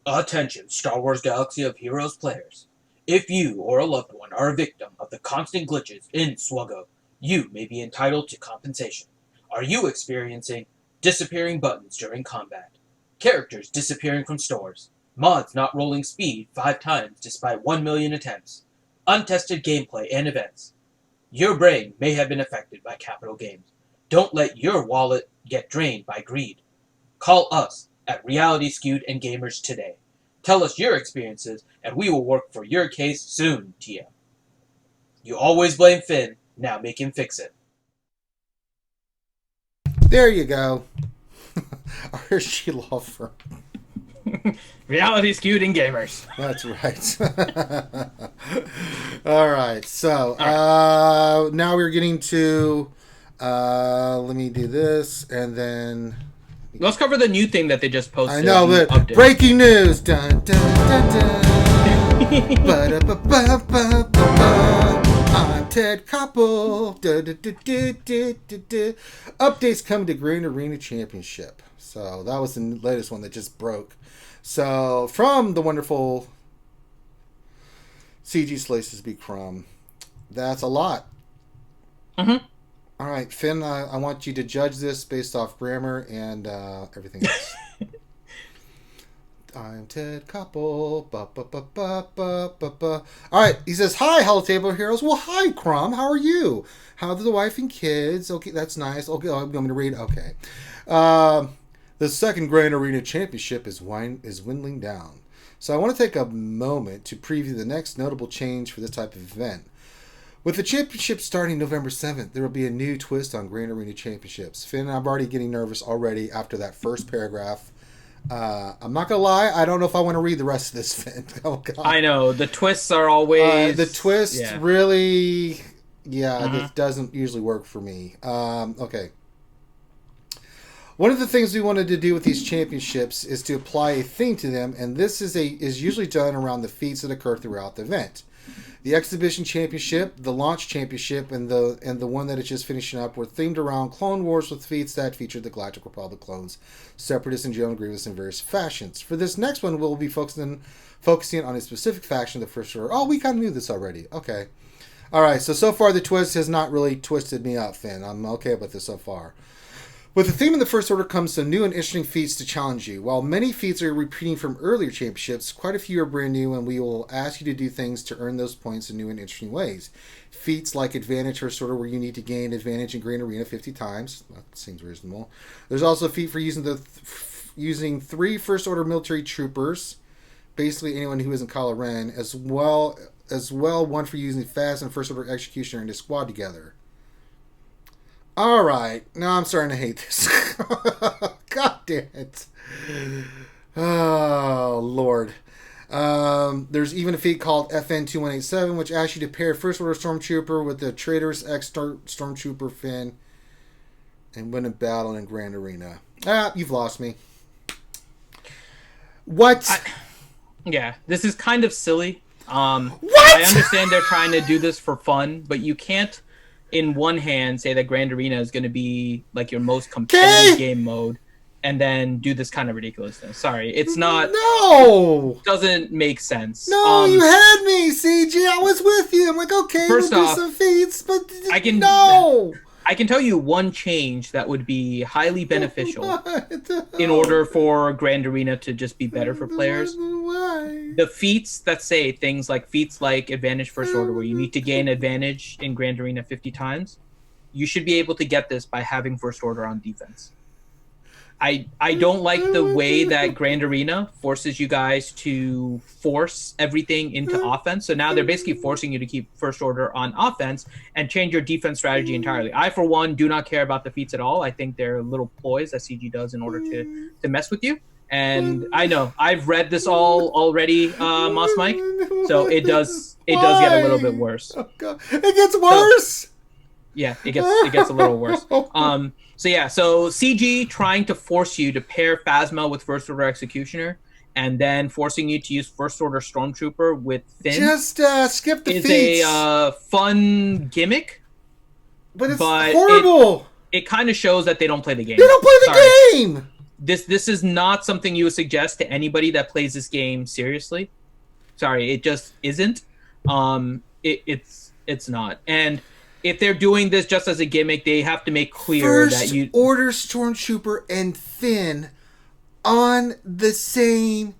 C: Attention, Star Wars Galaxy of Heroes players. If you or a loved one are a victim of the constant glitches in SWGOH, you may be entitled to compensation. Are you experiencing disappearing buttons during combat, characters disappearing from stores, mods not rolling speed 5 times despite 1 million attempts, untested gameplay and events? Your brain may have been affected by capital games. Don't let your wallet get drained by greed. Call us at Reality Skewed and Gamers today. Tell us your experiences, and we will work for your case soon, TM. You always blame Finn, now make him fix it.
D: There you go. Archie Law Firm.
C: Reality Skewed and Gamers.
D: That's right. All right. So now we're getting to. Let me do this, and then.
C: Let's cover the new thing that they just posted.
D: I know, but
C: update.
D: Breaking news. Dun, dun, dun, dun. Ba-da-ba-ba-ba-ba-ba. I'm Ted Koppel. Updates coming to Grand Arena Championship. So that was the latest one that just broke. So from the wonderful CG Slices Be Crumb, that's a lot.
C: Mm-hmm.
D: All right, Finn, I want you to judge this based off grammar and everything else. I'm Ted Koppel. Ba, ba, ba, ba, ba, ba, ba. All right, he says, hi, Hello Table Heroes. Well, hi, Crom. How are you? How are the wife and kids? Okay, that's nice. Okay, I'm going to read. Okay. The second Grand Arena Championship is dwindling down. So I want to take a moment to preview the next notable change for this type of event. With the championship starting November 7th, there will be a new twist on Grand Arena Championships. Finn, I'm already getting nervous already after that first paragraph. I'm not going to lie, I don't know if I want to read the rest of this, Finn. Oh, God.
C: I know, the twists are always...
D: the twist really... Yeah, this doesn't usually work for me. Okay. One of the things we wanted to do with these championships is to apply a theme to them, and this is usually done around the feats that occur throughout the event. The Exhibition Championship, the Launch Championship, and the one that is just finishing up were themed around Clone Wars with feats that featured the Galactic Republic clones, Separatists, and General Grievous in various fashions. For this next one, we'll be focusing on a specific faction of the First Order. Oh, we kind of knew this already. Okay. All right, so far the twist has not really twisted me up, Finn. I'm okay with this so far. With the theme of the First Order comes some new and interesting feats to challenge you. While many feats are repeating from earlier championships, quite a few are brand new, and we will ask you to do things to earn those points in new and interesting ways. Feats like Advantage First Order, where you need to gain Advantage in Grand Arena 50 times. That seems reasonable. There's also a feat for using 3 First Order military troopers, basically anyone who isn't Kylo Ren, as well one for using Fast and First Order Executioner in a squad together. Alright, now I'm starting to hate this. God damn it. Oh, Lord. There's even a feat called FN2187, which asks you to pair First Order Stormtrooper with the traitorous Stormtrooper Finn and win a battle in Grand Arena. You've lost me. What?
C: Yeah, this is kind of silly.
D: What?
C: I understand they're trying to do this for fun, but you can't in one hand say that Grand Arena is going to be like your most competitive game mode and then do this kind of ridiculousness. Sorry, it's not.
D: No,
C: doesn't make sense.
D: No, you had me, CG. I was with you. I'm like, okay,
C: first
D: we'll
C: off,
D: do some feats, but
C: I can tell you one change that would be highly beneficial in
D: Oh.
C: order for Grand Arena to just be better for players.
D: Why?
C: The feats that say things like feats like Advantage First Order, where you need to gain advantage in Grand Arena 50 times, you should be able to get this by having First Order on defense. I don't like the way that Grand Arena forces you guys to force everything into offense. So now they're basically forcing you to keep First Order on offense and change your defense strategy entirely. I, for one, do not care about the feats at all. I think they're little ploys that CG does in order to mess with you. And I know I've read this all already, Moss Mike. So it does get a little bit worse.
D: Oh, God. It gets worse.
C: So, yeah, it gets a little worse. So CG trying to force you to pair Phasma with First Order Executioner and then forcing you to use First Order Stormtrooper with Finn.
D: Just skip the feats.
C: It's a fun gimmick.
D: But it's horrible.
C: It kind of shows that they don't play the game.
D: They don't play the game.
C: this is not something you would suggest to anybody that plays this game seriously. Sorry, it just isn't. It's not. And if they're doing this just as a gimmick, they have to make clear that you
D: Order Stormtrooper and Finn on the same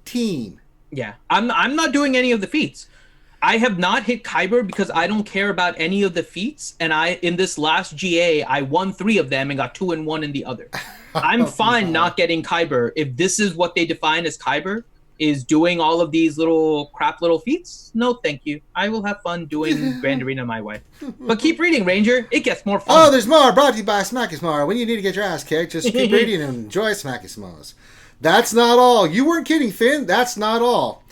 D: team.
C: Yeah, I'm not doing any of the feats. I have not hit Kyber because I don't care about any of the feats. And in this last GA, I won 3 of them and got 2 and 1 in the other. I'm fine not getting Kyber if this is what they define as Kyber, is doing all of these crap little feats. No, thank you. I will have fun doing Grand Arena my way. But keep reading, Ranger. It gets more fun.
D: Oh, there's more. Brought to you by Smacky Smar. When you need to get your ass kicked, just keep reading and enjoy Smacky Smars. That's not all. You weren't kidding, Finn. That's not all.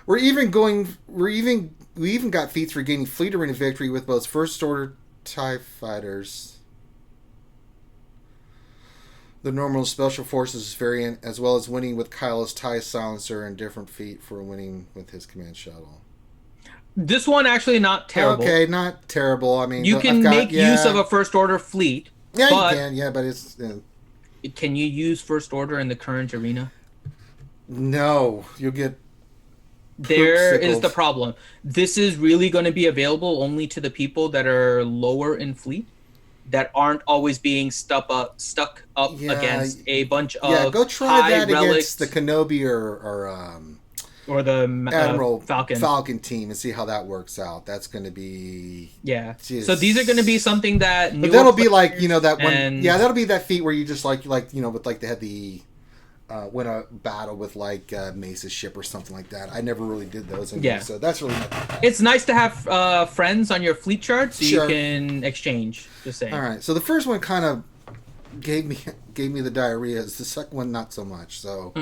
D: We even got feats for gaining fleet arena victory with both First Order TIE fighters, the normal Special Forces variant, as well as winning with Kylo's TIE silencer and different feat for winning with his command shuttle.
C: This one actually not terrible.
D: Okay, not terrible. I mean,
C: you can make use of a First Order fleet.
D: Yeah, you can. Yeah, but it's...
C: Can you use First Order in the current arena?
D: No, you'll get...
C: There is the problem. This is really going to be available only to the people that are lower in fleet, that aren't always being stuck up against a bunch of
D: go try
C: high
D: that
C: relics,
D: against the Kenobi
C: or the
D: Admiral
C: Falcon
D: team and see how that works out. That's going to be
C: So these are going to be something that.
D: But that'll be like that one. Yeah, that'll be that feat where you just like with like they had the. Win a battle with like Mace's ship or something like that. I never really did those. So that's really not...
C: It's nice to have friends on your fleet chart so you can exchange. Just saying.
D: All right. So the first one kind of gave me the diarrhea. The second one not so much. So,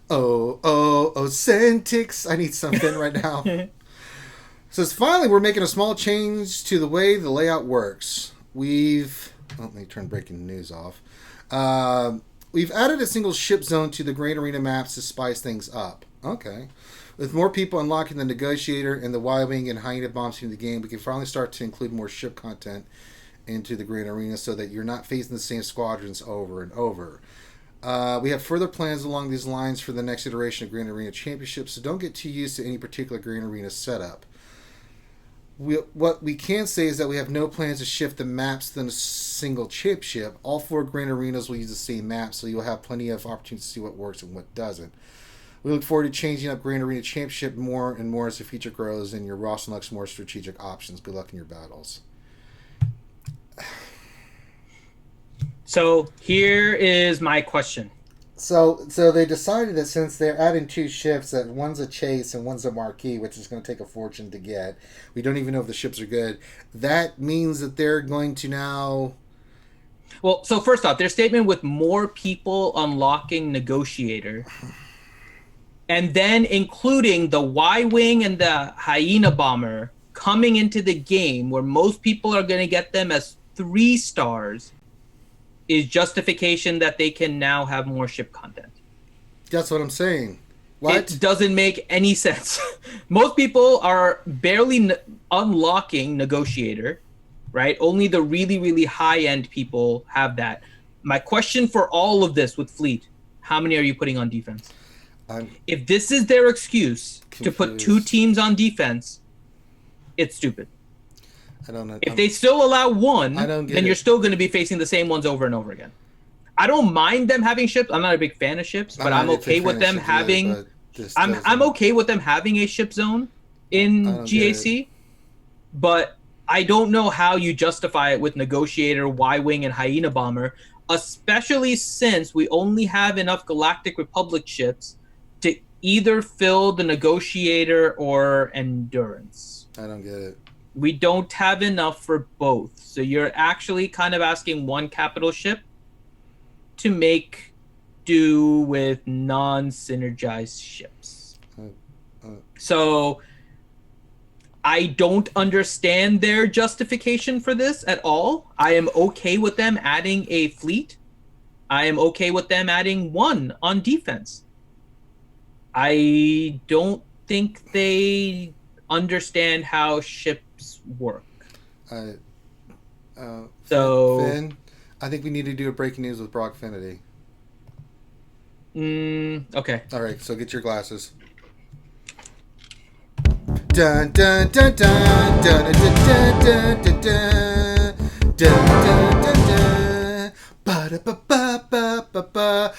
D: Centix. I need something right now. So finally we're making a small change to the way the layout works. Let me turn breaking news off. We've added a single ship zone to the Grand Arena maps to spice things up. Okay. With more people unlocking the Negotiator and the Y-wing and Hyena Bomber in the game, we can finally start to include more ship content into the Grand Arena so that you're not facing the same squadrons over and over. We have further plans along these lines for the next iteration of Grand Arena Championship, so don't get too used to any particular Grand Arena setup. What we can say is that we have no plans to shift the maps within a single ship. All 4 Grand Arenas will use the same map, so you'll have plenty of opportunities to see what works and what doesn't. We look forward to changing up Grand Arena Championship more and more as the feature grows and your roster unlocks more strategic options. Good luck in your battles.
C: So here is my question.
D: So they decided that since they're adding 2 ships, that one's a Chase and one's a Marquis, which is going to take a fortune to get. We don't even know if the ships are good. That means that they're going to now...
C: Well, so first off, their statement with more people unlocking Negotiator, and then including the Y-wing and the Hyena Bomber coming into the game, where most people are going to get them as 3 stars, is justification that they can now have more ship content.
D: That's what I'm saying. What?
C: It doesn't make any sense. Most people are barely unlocking Negotiator, right? Only the really, really high-end people have that. My question for all of this with Fleet, how many are you putting on defense? If this is their excuse to put 2 teams on defense, it's stupid.
D: I don't know.
C: If they still allow 1, then you're still going to be facing the same ones over and over again. I don't mind them having ships. I'm not a big fan of ships, but I'm okay with them having... I'm okay with them having a ship zone in GAC, but I don't know how you justify it with Negotiator, Y-wing, and Hyena Bomber, especially since we only have enough Galactic Republic ships to either fill the Negotiator or Endurance.
D: I don't get it.
C: We don't have enough for both. So you're actually kind of asking one capital ship to make do with non-synergized ships. So I don't understand their justification for this at all. I am okay with them adding a fleet. I am okay with them adding 1 on defense. I don't think they understand how ships work.
D: Finn, I think we need to do a breaking news with Brock Finity.
C: Okay.
D: All right, so get your glasses. Dun dun dun dun dun dun dun dun dun dun dun dun dun. Ba-da-ba-ba-ba-ba-ba.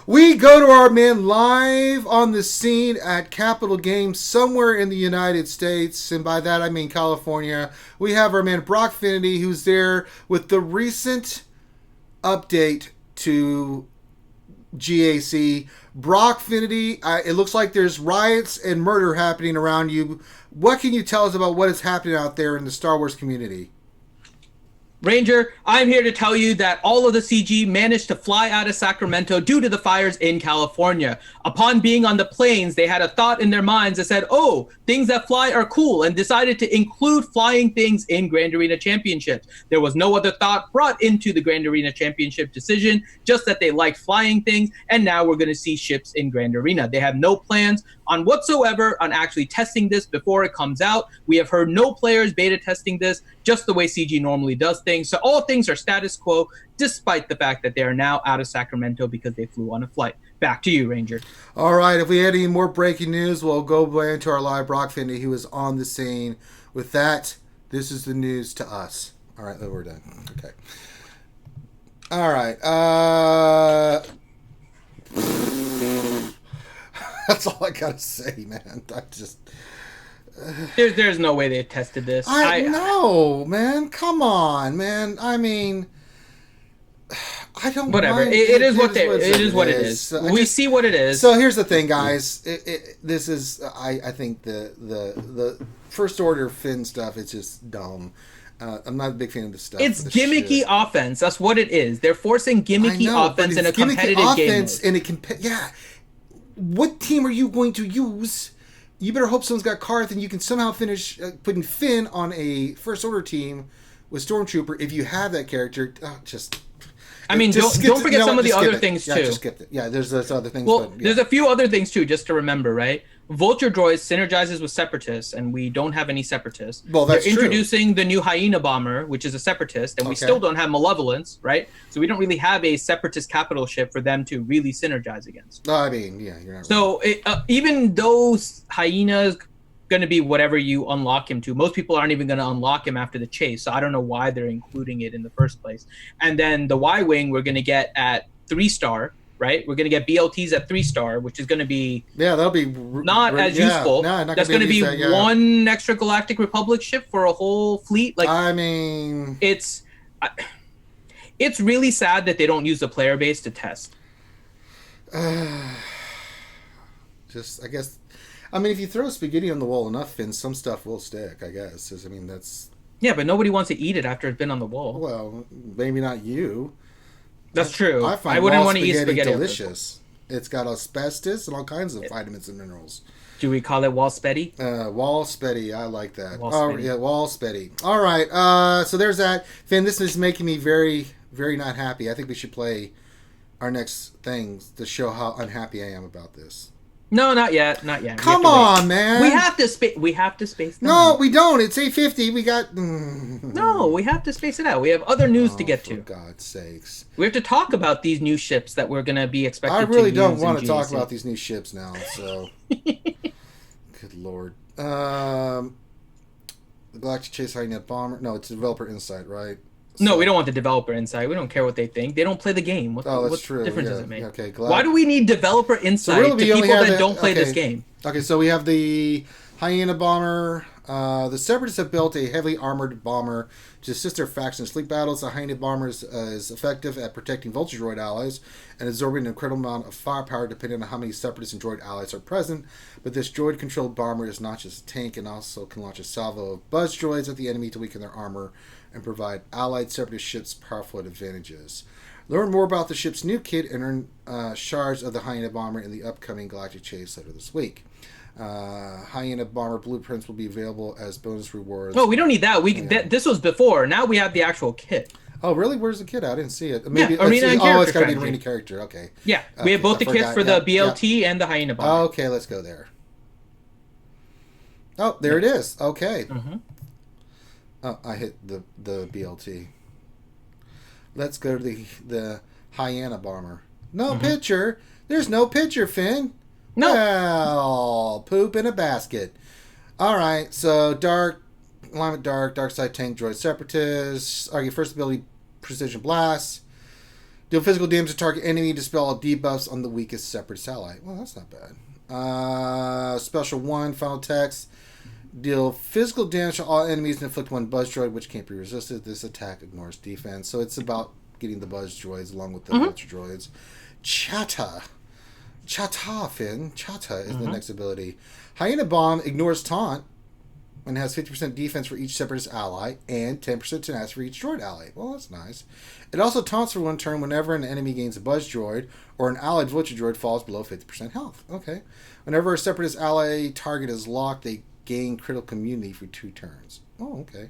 D: We go to our man live on the scene at Capitol Games somewhere in the United States, and by that I mean California. We have our man Brock Finity, who's there with the recent update to GAC. Brock Finity, it looks like there's riots and murder happening around you. What can you tell us about what is happening out there in the Star Wars community?
C: Ranger, I'm here to tell you that all of the CG managed to fly out of Sacramento due to the fires in California. Upon being on the planes, they had a thought in their minds that said, oh, things that fly are cool, and decided to include flying things in Grand Arena Championships. There was no other thought brought into the Grand Arena Championship decision, just that they liked flying things, and now we're going to see ships in Grand Arena. They have no plans on whatsoever on actually testing this before it comes out. We have heard no players beta testing this, just the way CG normally does things. So all things are status quo, despite the fact that they are now out of Sacramento because they flew on a flight. Back to you, Ranger.
D: All right, if we had any more breaking news, we'll go into our live Brock Finity, who is on the scene. With that, this is the news to us. All right, we're done. Okay. All right. That's all I gotta say, man. I just...
C: There's no way they tested this.
D: I know, man. Come on, man. I mean, I don't.
C: Whatever.
D: Mind.
C: It is what it is. We see what it is.
D: So here's the thing, guys. This is, I think the first order Finn stuff is just dumb. I'm not a big fan of this stuff.
C: It's gimmicky offense. That's what it is. They're forcing gimmicky offense in a competitive game mode.
D: Yeah. What team are you going to use? You better hope someone's got Karth and you can somehow finish putting Finn on a first order team with Stormtrooper if you have that character.
C: I mean, don't forget some of the other things too.
D: Yeah, just skip it. Yeah, there's other things.
C: Well,
D: but, yeah.
C: There's a few other things too, just to remember, right? Vulture Droids synergizes with Separatists, and we don't have any Separatists.
D: Well, that's
C: They're introducing the new Hyena Bomber, which is a Separatist, and we still don't have Malevolence, right? So we don't really have a Separatist capital ship for them to really synergize against.
D: I mean, yeah, you're not.
C: So even though Hyena's going to be whatever you unlock him to, most people aren't even going to unlock him after the chase. So I don't know why they're including it in the first place. And then the Y-wing we're going to get at 3-star. Right, we're gonna get BLTs at 3-star, which is gonna be
D: that'll be
C: not as useful. That's gonna be one extra Galactic Republic ship for a whole fleet. Like,
D: I mean,
C: it's really sad that they don't use the player base to test.
D: Just, I guess, I mean, if you throw spaghetti on the wall enough, Finn, some stuff will stick. I guess. I mean, that's.
C: Yeah, but nobody wants to eat it after it's been on the wall.
D: Well, maybe not you.
C: That's true.
D: I
C: wouldn't want to eat spaghetti.
D: Delicious. It's got asbestos and all kinds of vitamins and minerals.
C: Do we call it wall spetty?
D: Wall spetty. I like that.
C: Wall
D: yeah, wall spetty. All right. So there's that. Finn, this is making me very, very not happy. I think we should play our next thing to show how unhappy I am about this.
C: No, not yet. Not yet.
D: Come on, man.
C: We have to space them
D: No,
C: out.
D: we don't. It's 8:50. We got.
C: No, we have to space it out. We have other news to get to.
D: For God's sakes.
C: We have to talk about these new ships that we're going to be expected
D: I
C: to
D: really
C: use
D: don't want to
C: in
D: talk
C: GAC.
D: about these new ships now, so. Good Lord. The Galactic Chase Hyena Bomber. No, it's Developer Insight, right?
C: No, we don't want the developer insight. We don't care what they think. They don't play the game. What
D: true.
C: difference
D: Yeah.
C: does it make?
D: Okay,
C: Why do we need developer insight
D: really,
C: to people that don't play this game?
D: Okay, so we have the Hyena Bomber. The Separatists have built a heavily armored bomber to assist their faction in sleep battles. The Hyena Bomber is effective at protecting Vulture Droid allies and absorbing an incredible amount of firepower depending on how many Separatist and Droid allies are present. But this droid-controlled bomber is not just a tank and also can launch a salvo of buzz droids at the enemy to weaken their armor and provide allied Separatist ships powerful advantages. Learn more about the ship's new kit and earn shards of the Hyena Bomber in the upcoming Galactic Chase later this week. Hyena Bomber blueprints will be available as bonus rewards.
C: Oh, we don't need that. This was before. Now we have the actual kit.
D: Oh, really? Where's the kit? I didn't see it. Maybe
C: arena and character
D: it's got to be an
C: strategy.
D: arena character. Okay.
C: Yeah, we have both the kits for the BLT and the Hyena Bomber.
D: Okay, let's go there. Oh, there it is. Okay.
C: Mm-hmm.
D: Oh, I hit the BLT. Let's go to the Hyena Bomber. No picture. There's no picture, Finn.
C: No.
D: Well, poop in a basket. All right. So dark side tank droid separatist. Argue first ability precision blast. Deal physical damage to target enemy. Dispel all debuffs on the weakest separatist ally. Well, that's not bad. Special 1 final text. Deal physical damage to all enemies and inflict 1 buzz droid, which can't be resisted. This attack ignores defense. So it's about getting the buzz droids along with the vulture droids. Chata, Finn. Chata is the next ability. Hyena Bomb ignores taunt and has 50% defense for each separatist ally and 10% tenacity for each droid ally. Well, that's nice. It also taunts for 1 turn whenever an enemy gains a buzz droid or an allied vulture droid falls below 50% health. Okay. Whenever a separatist ally target is locked, they gain critical immunity for 2 turns. Oh, okay.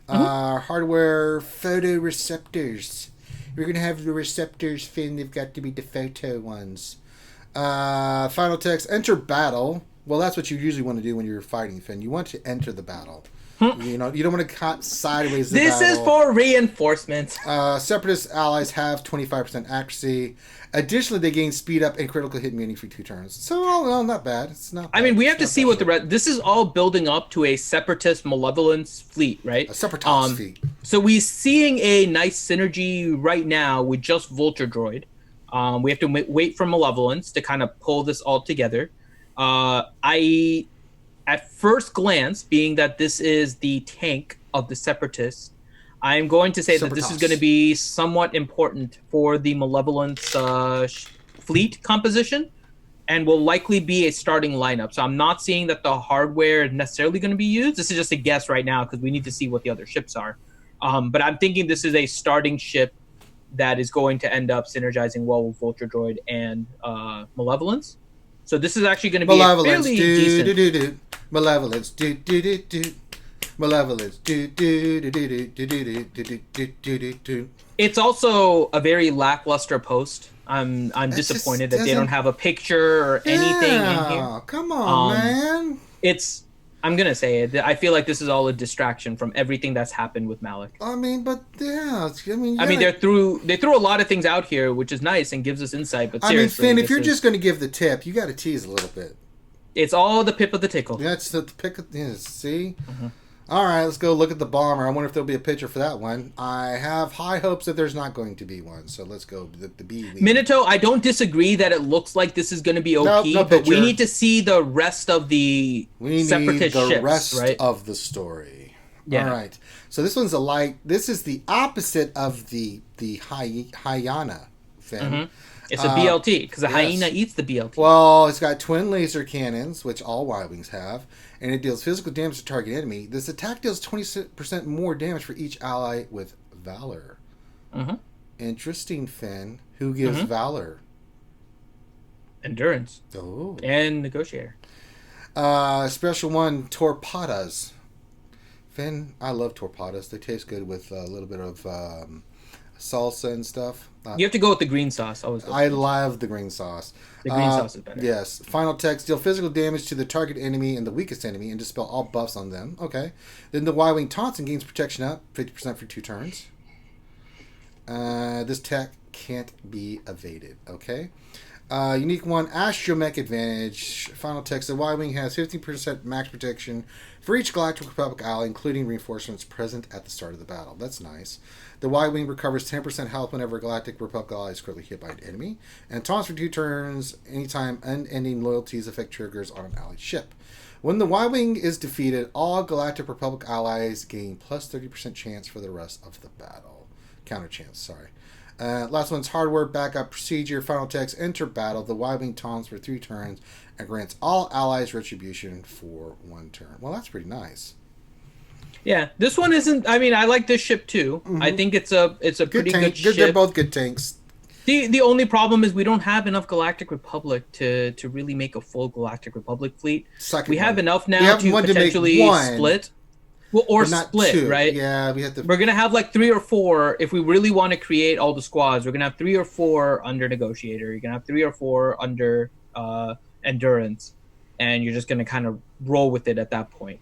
D: Hardware photoreceptors. We're going to have the receptors, Finn. They've got to be the photo ones. Final text. Enter battle. Well, that's what you usually want to do when you're fighting, Finn. You want to enter the battle. You know, you don't want to cut sideways the
C: This
D: battle.
C: is for reinforcements.
D: Separatist allies have 25% accuracy. Additionally, they gain speed up and critical hit immunity for 2 turns. So, all in all, not bad. It's not bad.
C: I mean, we have to
D: It's
C: see
D: not
C: what
D: bad.
C: this is all building up to a separatist malevolence fleet, right?
D: A Separatist fleet.
C: So we're seeing a nice synergy right now with just Vulture Droid. We have to wait for Malevolence to kind of pull this all together. At first glance, being that this is the tank of the Separatists, I'm going to say that this is going to be somewhat important for the Malevolence fleet composition and will likely be a starting lineup. So I'm not seeing that the hardware is necessarily going to be used. This is just a guess right now because we need to see what the other ships are. But I'm thinking this is a starting ship that is going to end up synergizing well with Vulture Droid and Malevolence. So this is actually going to be a fairly decent...
D: Malevolence. Malevolence.
C: It's also a very lackluster post. I'm disappointed that they don't have a picture or anything in here.
D: Come on, man.
C: I'm gonna say it. I feel like this is all a distraction from everything that's happened with Malik.
D: I mean, but yeah,
C: they threw a lot of things out here, which is nice and gives us insight. But seriously,
D: Finn, if you're just going to give the tip, you got to tease a little bit.
C: It's all the pip of the tickle.
D: That's the pick. See. All right, let's go look at the bomber. I wonder if there'll be a picture for that one. I have high hopes that there's not going to be one. So let's go the B.
C: Minato, I don't disagree that it looks like this is going to be OP, but we need to see the rest of the Separatist ships,
D: the rest
C: right?
D: of the story.
C: Yeah.
D: All right. So this one's this is the opposite of the Hyena, Finn.
C: It's a BLT because a hyena eats the BLT.
D: Well, it's got twin laser cannons, which all Y-wings have, and it deals physical damage to target enemy. This attack deals 20% more damage for each ally with Valor. Interesting, Finn. Who gives Valor?
C: Endurance.
D: Oh.
C: And Negotiator.
D: Special 1, Torpedas. Finn, I love torpedas. They taste good with a little bit of salsa and stuff.
C: You have to go with the green sauce.
D: I love the green sauce.
C: The green sauce is better.
D: Yes. Final text, deal physical damage to the target enemy and the weakest enemy and dispel all buffs on them. Okay. Then the Y-wing taunts and gains protection up 50% for 2 turns. This tech can't be evaded. Okay. Unique 1, Astromech Advantage. Final text, the Y-wing has 15% max protection for each Galactic Republic ally, including reinforcements present at the start of the battle. That's nice. The Y-wing recovers 10% health whenever a Galactic Republic ally is critically hit by an enemy, and taunts for 2 turns anytime unending loyalties affect triggers on an allied ship. When the Y-wing is defeated, all Galactic Republic allies gain plus 30% chance for the rest of the battle. Counter chance, sorry. Last one's hardware backup procedure. Final text, enter battle. The Y-wing taunts for 3 turns and grants all allies retribution for 1 turn. Well, that's pretty nice.
C: Yeah, this one isn't. I mean, I like this ship too. I think it's a pretty good ship.
D: They're both good tanks.
C: The only problem is we don't have enough Galactic Republic to really make a full Galactic Republic fleet. We have enough now to potentially split. Well, or split,
D: 2.
C: right?
D: Yeah, we have to.
C: We're gonna have like 3 or 4 if we really want to create all the squads. We're gonna have 3 or 4 under Negotiator. You're gonna have 3 or 4 under Endurance, and you're just gonna kind of roll with it at that point.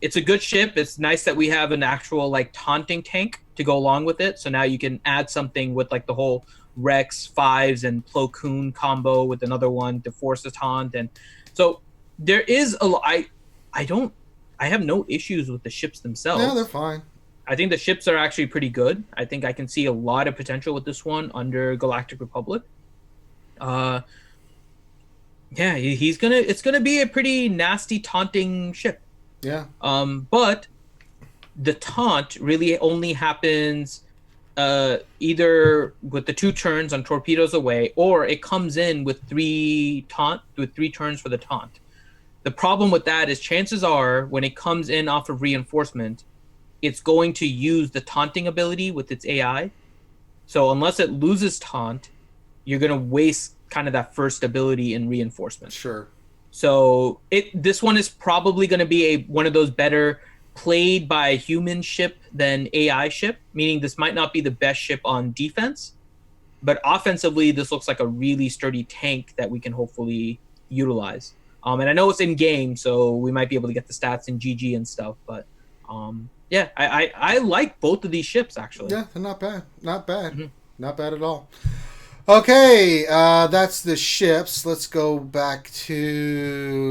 C: It's a good ship. It's nice that we have an actual like taunting tank to go along with it. So now you can add something with like the whole Rex 5s and Plo Koon combo with another one to force a taunt. And so there is I have no issues with the ships themselves.
D: Yeah, they're fine.
C: I think the ships are actually pretty good. I think I can see a lot of potential with this one under Galactic Republic. Yeah, it's gonna be a pretty nasty taunting ship.
D: Yeah.
C: But the taunt really only happens either with the 2 turns on torpedoes away, or it comes in with 3 turns for the taunt. The problem with that is chances are when it comes in off of reinforcement, it's going to use the taunting ability with its AI. So unless it loses taunt, you're going to waste kind of that first ability in reinforcement.
D: Sure.
C: So this one is probably going to be one of those better played by a human ship than AI ship, meaning this might not be the best ship on defense, but offensively, this looks like a really sturdy tank that we can hopefully utilize. And I know it's in game, so we might be able to get the stats in GG and stuff, but yeah, I like both of these ships, actually.
D: Yeah, they're not bad. Not bad.
C: Mm-hmm.
D: Not bad at all. Okay, that's the ships. Let's go back to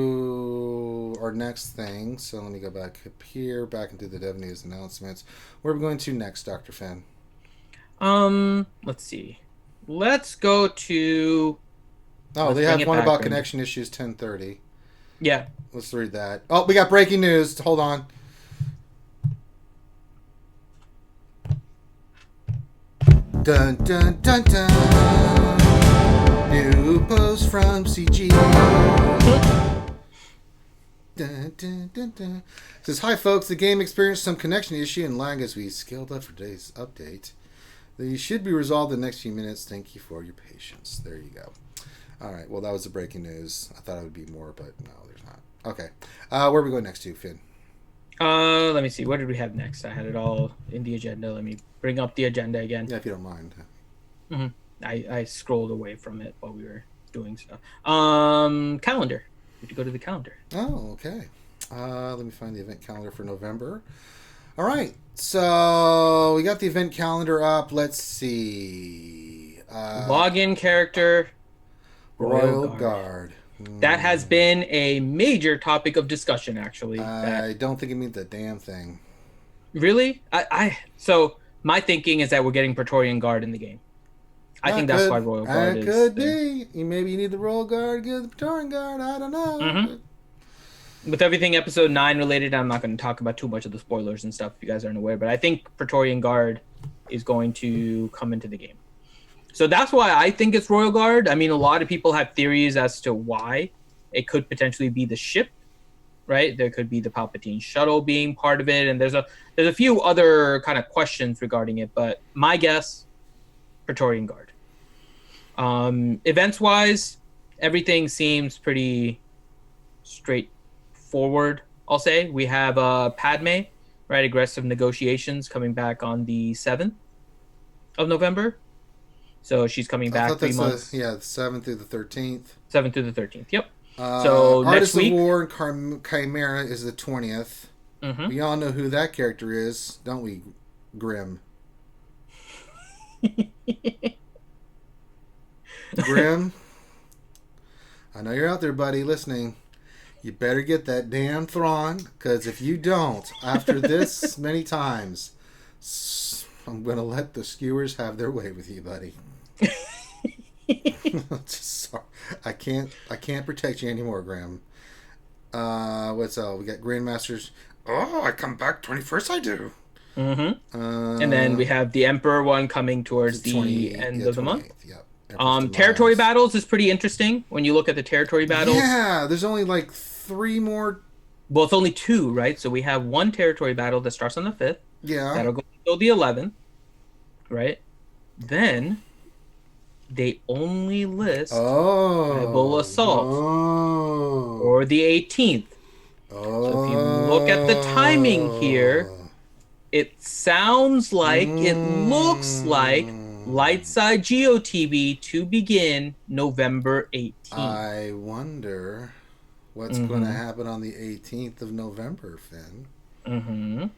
D: our next thing. So let me go back up here, back into the Dev News announcements. Where are we going to next, Dr. Finn?
C: Let's see. Let's go to...
D: Oh, they have one about connection issues 10:30.
C: Yeah.
D: Let's read that. Oh, we got breaking news. Hold on. Dun dun dun dun. New post from CG. Dun, dun, dun, dun. It says, hi folks, the game experienced some connection issue and lag as we scaled up for today's update. They should be resolved in the next few minutes. Thank you for your patience. There you go. All right, well, that was the breaking news. I thought it would be more, but no, there's not. Okay. Where are we going next to, Finn?
C: Let me see. What did we have next? I had it all in the agenda. Let me bring up the agenda again.
D: Yeah, if you don't mind.
C: Mm-hmm. I scrolled away from it while we were doing stuff. Calendar. We have to go to the calendar.
D: Oh, okay. Let me find the event calendar for November. All right. So we got the event calendar up. Let's see.
C: Login character.
D: Royal Guard.
C: That has been a major topic of discussion, actually.
D: I don't think it means a damn thing.
C: Really? So my thinking is that we're getting Praetorian Guard in the game. I think that's why Royal Guard is.
D: It could be. Maybe you need the Royal Guard, get the Praetorian Guard. I don't know.
C: Mm-hmm. With everything Episode 9 related, I'm not going to talk about too much of the spoilers and stuff if you guys aren't aware, but I think Praetorian Guard is going to come into the game. So that's why I think it's Royal Guard. I mean, a lot of people have theories as to why. It could potentially be the ship, right? There could be the Palpatine shuttle being part of it, and there's a few other kind of questions regarding it. But my guess, Praetorian Guard. Events-wise, everything seems pretty straightforward. I'll say we have Padme, right? Aggressive negotiations coming back on the 7th of November. So she's coming back 3 months.
D: The 7th through the 13th.
C: 7th through the 13th. Yep. So
D: Artists
C: next week,
D: of War and Chimera is the 20th.
C: Mm-hmm.
D: We all know who that character is, don't we, Grim? Grim, I know you're out there, buddy, listening. You better get that damn Thrawn, because if you don't, after this many times, I'm going to let the skewers have their way with you, buddy. Sorry. I can't protect you anymore, Graham. What's else? We got Grandmasters. Oh, I come back 21st, I do.
C: Mm-hmm. And then we have the Emperor one coming towards the end of the month.
D: Yep.
C: Territory battles is pretty interesting when you look at the territory battles.
D: Yeah, there's only like 3 more.
C: Well, it's only 2, right? So we have one territory battle that starts on the 5th.
D: Yeah.
C: That'll go until the 11th, right? Then they only list Rebel Assault or the 18th. So if you look at the timing here, it sounds like, it looks like Lightside TB to begin November 18th.
D: I wonder what's going to happen on the 18th of November, Finn.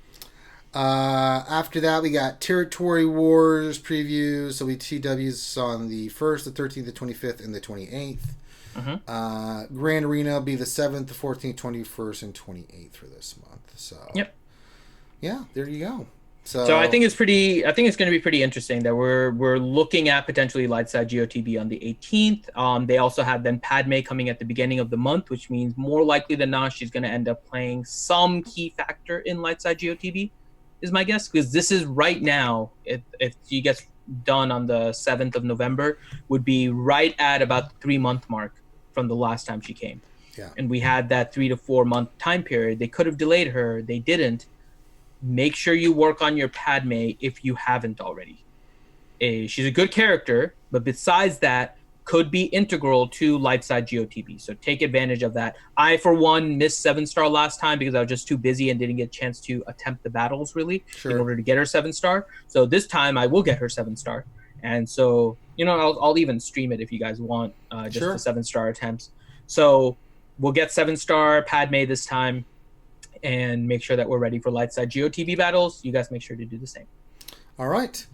D: After that, we got Territory Wars previews. So we TWs on the 1st, the 13th, the 25th, and the 28th. Grand Arena will be the 7th, the 14th, 21st, and 28th for this month. So yeah, there you go. So
C: I think it's pretty. I think it's going to be pretty interesting that we're looking at potentially Lightside GOTB on the 18th. They also have then Padme coming at the beginning of the month, which means more likely than not she's going to end up playing some key factor in Lightside GOTB, is my guess. Because this is right now, if she gets done on the 7th of November, would be right at about the 3-month mark from the last time she came.
D: Yeah,
C: and we had that 3 to 4 month time period. They could have delayed her. They didn't. Make sure you work on your Padme if you haven't already. She's a good character, but besides that, could be integral to Lightside GOTB. So take advantage of that. I, for one, missed 7-star last time because I was just too busy and didn't get a chance to attempt the battles really in order to get her 7-star. So this time I will get her 7-star. And so, I'll even stream it if you guys want, just the 7-star attempts. So we'll get 7-star Padme this time. And make sure that we're ready for Lightside GOTB battles. You guys make sure to do the same.
D: All right.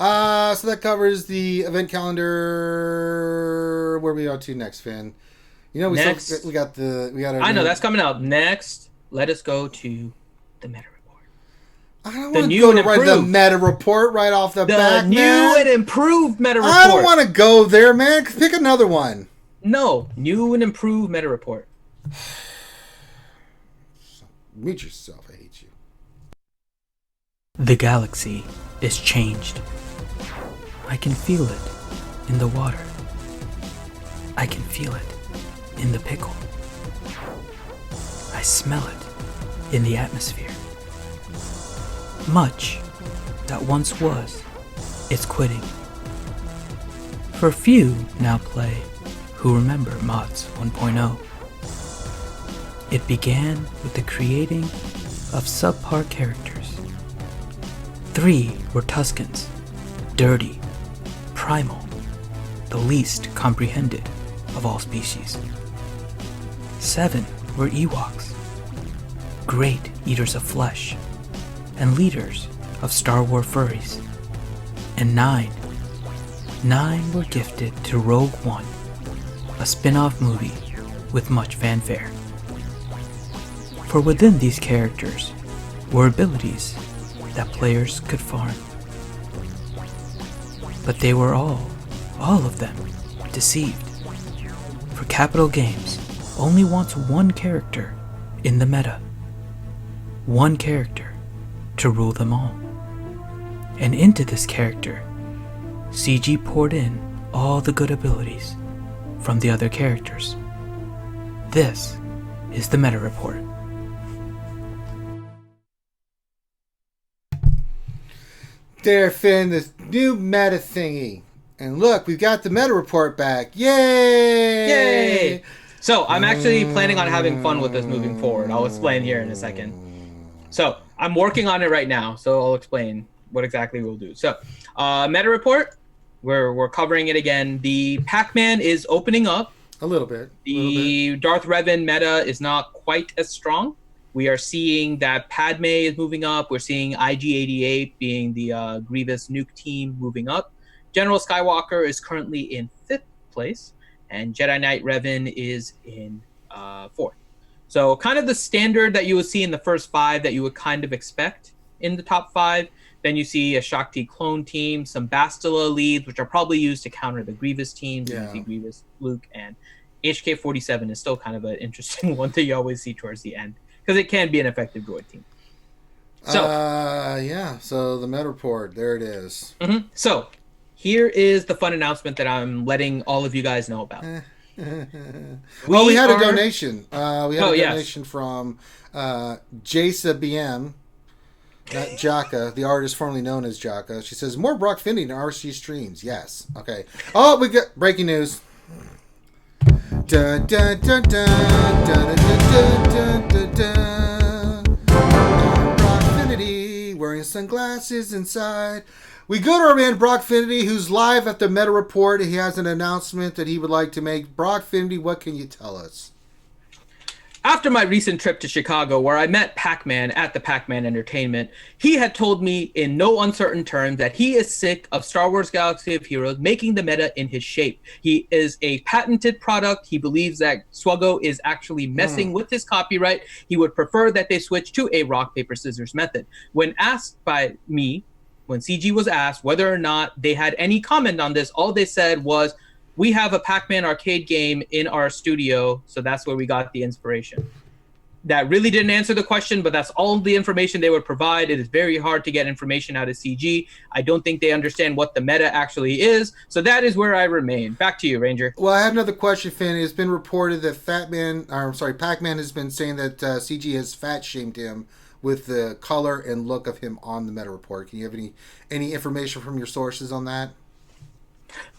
D: So that covers the event calendar. Where are we on to next, Finn? We got our
C: I know that's coming out next. Let us go to the meta report.
D: I don't want to go to the meta report right off the bat,
C: The new and improved meta report.
D: I don't want to go there, man. Pick another one.
C: No, new and improved meta report.
D: Mute yourself. I hate you.
E: The galaxy is changed. I can feel it in the water. I can feel it in the pickle. I smell it in the atmosphere. Much that once was, it's quitting. For few now play who remember Mods 1.0. It began with the creating of subpar characters. 3 were Tuscans, dirty, primal, the least comprehended of all species. 7 were Ewoks, great eaters of flesh, and leaders of Star Wars furries. And 9 were gifted to Rogue One, a spin-off movie with much fanfare. For within these characters were abilities that players could farm. But they were all of them, deceived. For Capital Games only wants one character in the meta. One character to rule them all. And into this character, CG poured in all the good abilities from the other characters. This is the meta report.
D: There, Finn, this new meta thingy. And look, we've got the meta report back. Yay!
C: So I'm actually planning on having fun with this moving forward. I'll explain here in a second. So I'm working on it right now, so I'll explain what exactly we'll do. So meta report, we're covering it again. The Pac-Man is opening up.
D: A little bit.
C: The Darth Revan meta is not quite as strong. We are seeing that Padme is moving up. We're seeing IG-88 being the Grievous nuke team moving up. General Skywalker is currently in 5th place, and Jedi Knight Revan is in 4th. So kind of the standard that you would see in the first 5 that you would kind of expect in the top 5. Then you see a Shakti clone team, some Bastila leads, which are probably used to counter the Grievous teams. You see Grievous, Luke, and HK-47 is still kind of an interesting one that you always see towards the end, because it can be an effective droid team. So,
D: so the meta report, there it is.
C: So, here is the fun announcement that I'm letting all of you guys know about.
D: We had a donation. We had a donation from Jasa BM, not Jaka, the artist formerly known as Jaka. She says, more Brock Finney in RC streams. Yes. Okay. Oh, we got breaking news. Dun, dun, dun, dun, dun, dun, dun, dun, dun. Brockfinity wearing sunglasses inside. We go to our man Brockfinity, who's live at the meta report. He has an announcement that he would like to make. Brockfinity, what can you tell us?
C: After my recent trip to Chicago, where I met Pac-Man at the Pac-Man Entertainment, he had told me in no uncertain terms that he is sick of Star Wars Galaxy of Heroes making the meta in his shape. He is a patented product. He believes that SWGOH is actually messing with his copyright. He would prefer that they switch to a rock, paper, scissors method. When asked by me, when CG was asked whether or not they had any comment on this, all they said was, we have a Pac-Man arcade game in our studio, so that's where we got the inspiration. That really didn't answer the question, but that's all the information they would provide. It is very hard to get information out of CG. I don't think they understand what the meta actually is, so that is where I remain. Back to you, Ranger.
D: Well, I have another question, Finn. It's been reported that Pac-Man has been saying that CG has fat-shamed him with the color and look of him on the meta report. Can you have any information from your sources on that?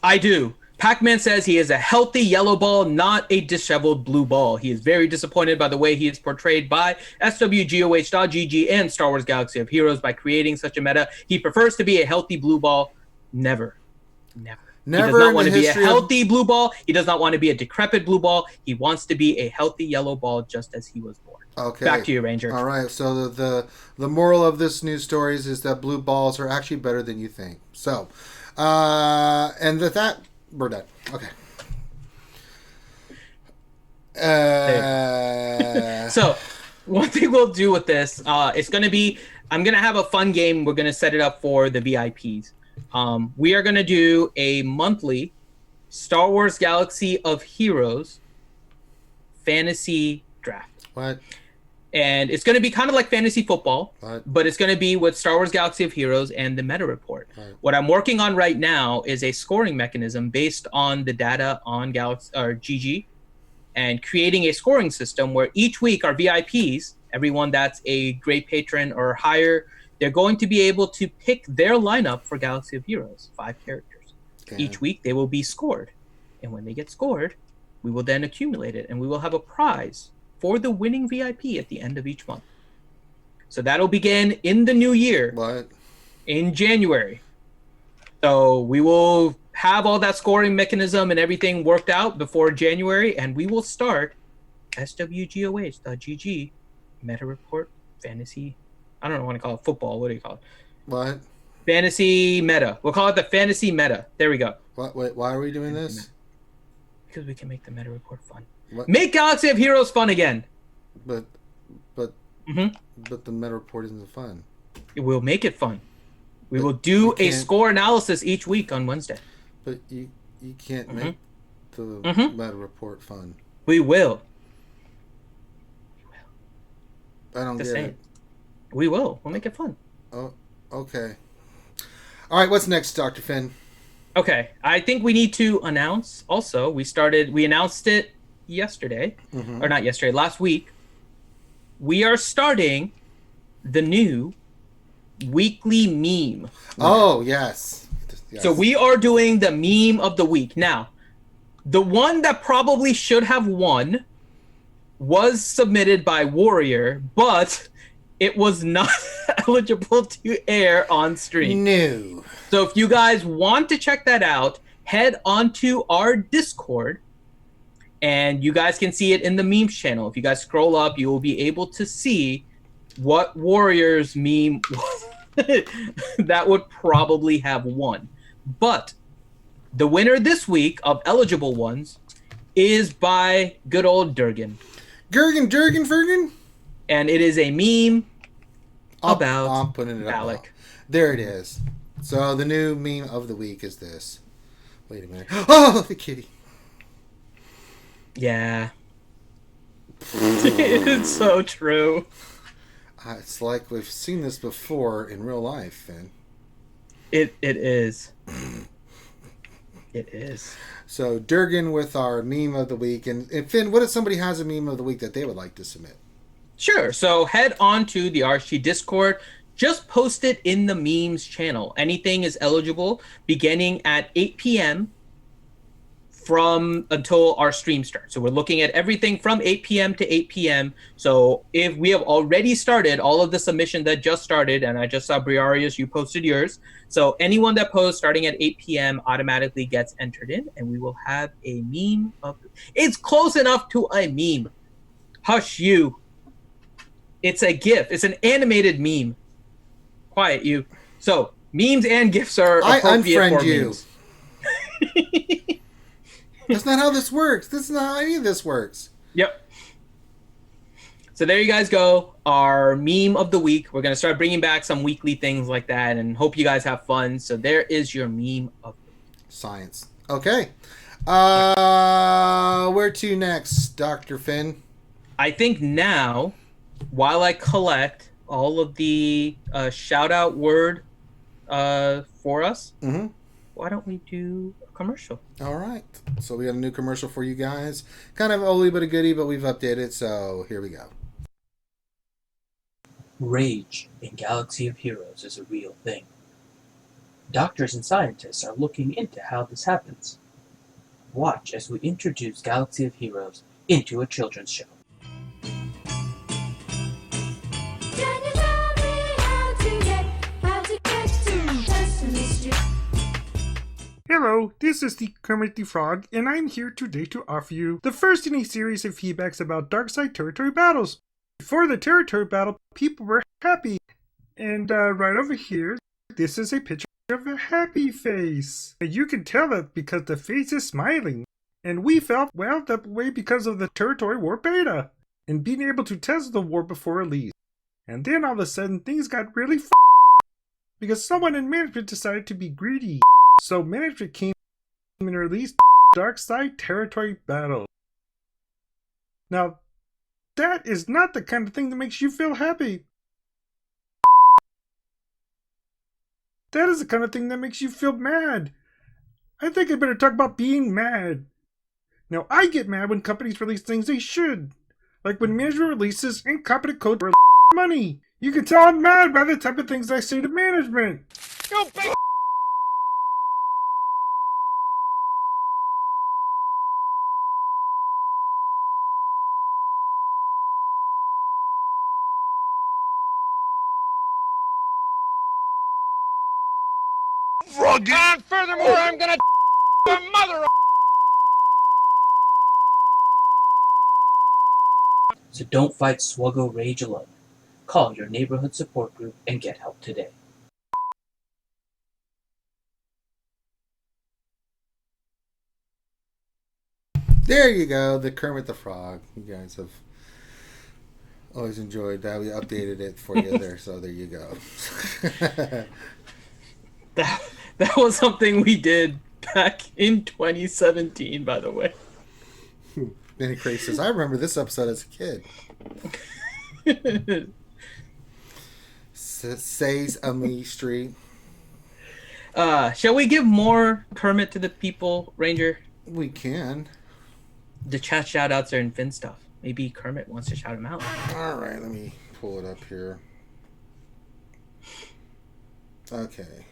C: I do. Pac-Man says he is a healthy yellow ball, not a disheveled blue ball. He is very disappointed by the way he is portrayed by SWGOH.GG and Star Wars Galaxy of Heroes by creating such a meta. He prefers to be a healthy blue ball. Never. He does not want to be a healthy blue ball. He does not want to be a decrepit blue ball. He wants to be a healthy yellow ball just as he was born.
D: Okay.
C: Back to you, Ranger.
D: All right. So the moral of this news stories is that blue balls are actually better than you think. So, and that we're done. Okay.
C: So, one thing we'll do with this, it's going to be, I'm going to have a fun game. We're going to set it up for the VIPs. We are going to do a monthly Star Wars Galaxy of Heroes fantasy draft.
D: What?
C: And it's going to be kind of like fantasy football,
D: What?
C: but it's going to be with Star Wars Galaxy of Heroes and the meta report.
D: Right.
C: What I'm working on right now is a scoring mechanism based on the data on Galaxy or GG, and creating a scoring system where each week our VIPs, everyone that's a great patron or higher, they're going to be able to pick their lineup for Galaxy of Heroes, 5 characters.
D: Okay.
C: Each week they will be scored. And when they get scored, we will then accumulate it, and we will have a prize for the winning VIP at the end of each month. So that'll begin in the new year.
D: What?
C: In January. So we will have all that scoring mechanism and everything worked out before January, and we will start SWGOH.GG meta report fantasy. I don't know what to call it. Football. What do you call it?
D: What?
C: Fantasy meta. We'll call it the fantasy meta. There we go.
D: What? Wait, why are we doing this?
C: Because we can make the meta report fun.
D: What?
C: Make Galaxy of Heroes fun again.
D: But
C: Mhm.
D: but the meta report isn't fun.
C: It will make it fun. We
D: But
C: will do
D: you
C: a
D: can't-
C: score analysis each week on Wednesday.
D: But you can't make the
C: Mhm.
D: meta report fun.
C: We will.
D: I don't
C: Just
D: get
C: saying.
D: it.
C: We will. We'll make it fun.
D: Oh, okay. All right, what's next, Dr. Finn?
C: Okay. I think we need to announce also, we announced it yesterday,
D: Mhm.
C: or not yesterday, last week. We are starting the new weekly meme.
D: Oh, yes.
C: So we are doing the meme of the week. Now, the one that probably should have won was submitted by Warrior, but it was not eligible to air on stream.
D: No.
C: So if you guys want to check that out, head onto our Discord, and you guys can see it in the memes channel. If you guys scroll up, you will be able to see what Warrior's meme was. That would probably have won. But the winner this week of eligible ones is by good old Durgan.
D: Fergan?
C: And it is a meme about
D: I'm putting it up.
C: Alec.
D: Now. There it is. So the new meme of the week is this. Wait a minute. Oh, the kitty.
C: Yeah. It's so true.
D: It's like we've seen this before in real life, Finn.
C: It is. It is.
D: So Durgan with our meme of the week. And Finn, what if somebody has a meme of the week that they would like to submit?
C: Sure. So head on to the RSG Discord. Just post it in the memes channel. Anything is eligible beginning at 8 p.m. from until our stream starts. So we're looking at everything from 8 p.m. to 8 p.m. So if we have already started all of the submissions that just started, and I just saw Briarius, you posted yours. So anyone that posts starting at 8 p.m. automatically gets entered in, and we will have a meme of. It's close enough to a meme Hush, you. It's a GIF. It's an animated meme. Quiet, you. So, memes and GIFs are appropriate
D: unfriend
C: for
D: you.
C: memes.
D: That's not how this works. This is not how any of this works.
C: Yep. So there you guys go. Our meme of the week. We're going to start bringing back some weekly things like that and hope you guys have fun. So there is your meme of the week.
D: Science. Okay. Where to next, Dr. Finn?
C: I think now, while I collect all of the shout-out word for us, why don't we do a commercial?
D: All right. So we got a new commercial for you guys. Kind of oldie but a goodie, but we've updated. So here we go.
E: Rage in Galaxy of Heroes is a real thing. Doctors and scientists are looking into how this happens. Watch as we introduce Galaxy of Heroes into a children's show.
F: Can you tell me how to get to Sesame Street?
G: Hello, this is the Kermit the Frog, and I'm here today to offer you the first in a series of feedbacks about Darkside territory battles. Before the territory battle, people were happy, and right over here, this is a picture of a happy face. And you can tell that because the face is smiling, and we felt, well, that way because of the territory war beta, and being able to test the war before release. And then all of a sudden, things got really because someone in management decided to be greedy. So management came and released Darkside Territory Battle. Now, that is not the kind of thing that makes you feel happy. That is the kind of thing that makes you feel mad. I think I better talk about being mad. Now, I get mad when companies release things they should. Like when management releases incompetent code for money. You can tell I'm mad by the type of things I say to management.
A: Froggy!
H: And furthermore, I'm gonna your mother.
E: So don't fight SWGOH rage alone. Call your neighborhood support group and get help today.
D: There you go, the Kermit the Frog. You guys have always enjoyed that. We updated it for you there, so there you go.
C: That was something we did back in 2017, by the way.
D: Benny Craig says, I remember this episode as a kid. Says a me street.
C: Shall we give more Kermit to the people, Ranger?
D: We can.
C: The chat shoutouts are in Finn stuff. Maybe Kermit wants to shout him out.
D: All right, let me pull it up here. Okay.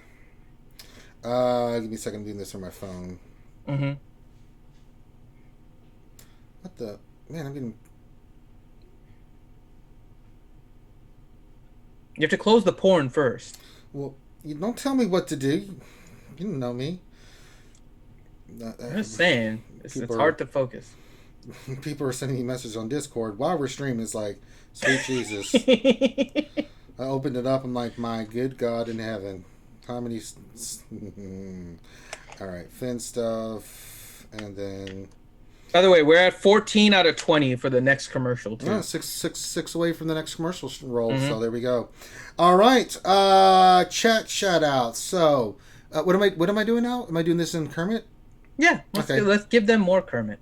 D: Give me a second. I'm doing this on my phone.
C: Mm-hmm.
D: What the? Man, I'm getting...
C: You have to close the porn first.
D: Well, you don't tell me what to do. You don't know me.
C: I'm just saying. It's hard to focus.
D: People are sending me messages on Discord while we're streaming. It's like, sweet Jesus. I opened it up. I'm like, my good God in heaven. How many... All right, Finn stuff. And then...
C: By the way, we're at 14 out of 20 for the next commercial, too.
D: Yeah, six away from the next commercial roll.
C: Mm-hmm.
D: So there we go. All right, chat shout out. So, what am I doing now? Am I doing this in Kermit?
C: Yeah, let's give them more Kermit.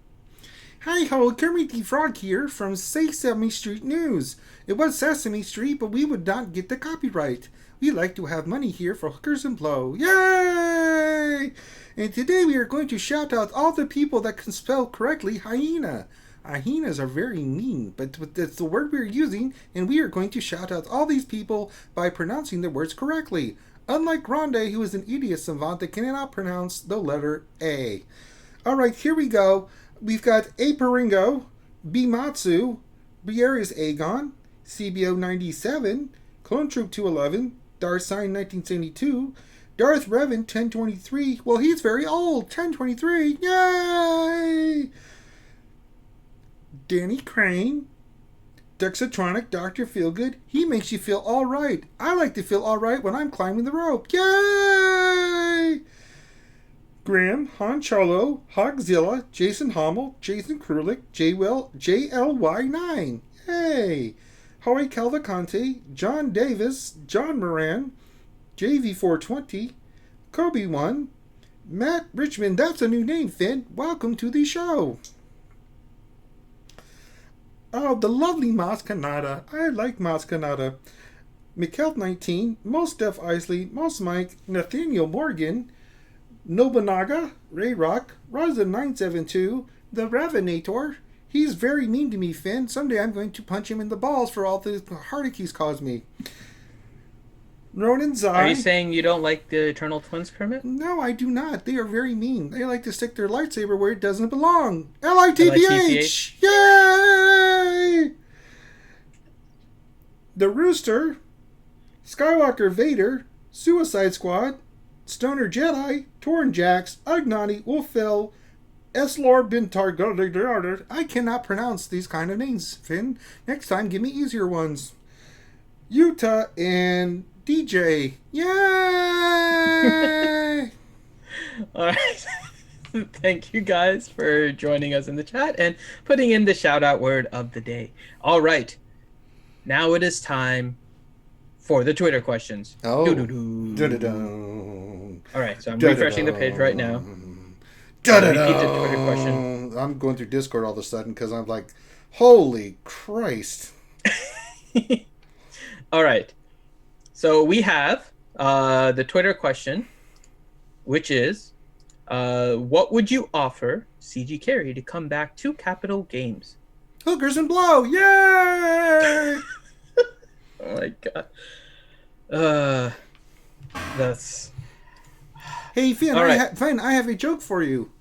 D: Hi ho, Kermit the Frog here from Sesame Street News. It was Sesame Street, but we would not get the copyright. We like to have money here for hookers and blow. Yay! And today we are going to shout out all the people that can spell correctly hyena. Hyenas are very mean, but that's the word we're using, and we are going to shout out all these people by pronouncing the words correctly. Unlike Grande, who is an idiot savant that cannot pronounce the letter A. Alright, here we go. We've got A. Paringo, Bimatsu, Briaris Aegon, CBO 97, Clone Troop 211, Darsign 1972, Darth Revan 1023. Well, he's very old. 1023. Yay! Danny Crane, Dexatronic Dr. Feelgood, he makes you feel all right. I like to feel all right when I'm climbing the rope. Yay! Graham, Han Charlo, Hogzilla, Jason Hommel, Jason Krulik, JLY9. Hey! Howie Calvacante, John Davis, John Moran, JV420, Kobe1, Matt Richmond, that's a new name, Finn. Welcome to the show. Oh, the lovely Mascanada. I like Mascanada. Mikkel19, Most Def Isley, Most Mike, Nathaniel Morgan, Nobunaga, Ray Rock, Rosa972, The Ravenator. He's very mean to me, Finn. Someday I'm going to punch him in the balls for all the heartache he's caused me. Ronan Zai.
C: Are you saying you don't like the Eternal Twins, Kermit?
D: No, I do not. They are very mean. They like to stick their lightsaber where it doesn't belong. LITBH!
C: LITBH.
D: Yay! The Rooster, Skywalker Vader, Suicide Squad, Stoner Jedi, Torn Jax, Agnani, Wolfell, Eslor Bintar. I cannot pronounce these kind of names, Finn. Next time, give me easier ones. Utah and DJ. Yay!
C: All right. Thank you guys for joining us in the chat and putting in the shout out word of the day. All right. Now it is time for the Twitter questions.
D: Oh.
C: Doo-doo-doo.
D: Dun-dun-dun.
C: All right. So I'm refreshing the page right now.
D: Dun-dun-dun.
C: Repeat the Twitter question.
D: I'm going through Discord all of a sudden because I'm like, holy Christ.
C: All right. So we have the Twitter question, which is, what would you offer CG Carey to come back to Capital Games?
D: Hookers and blow. Yay!
C: Oh my god. That's...
D: Hey, Finn,
C: All right.
D: Finn, I have a joke for you.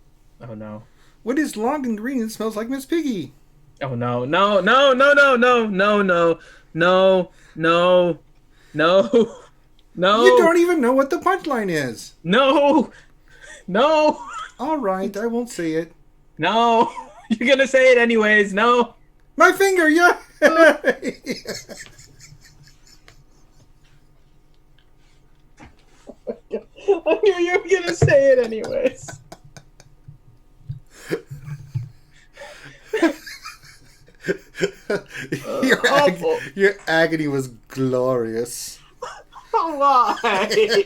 C: Oh no.
D: What is long and green and smells like Miss Piggy?
C: Oh no, no, no, no, no, no, no, no, no, no, no, no.
D: You don't even know what the punchline is.
C: No, no,
D: All right, I won't say it.
C: no. You're gonna say it anyways. No.
D: My finger, yeah.
C: I knew you were gonna say it anyways.
D: Your agony was glorious.
C: Why? Why?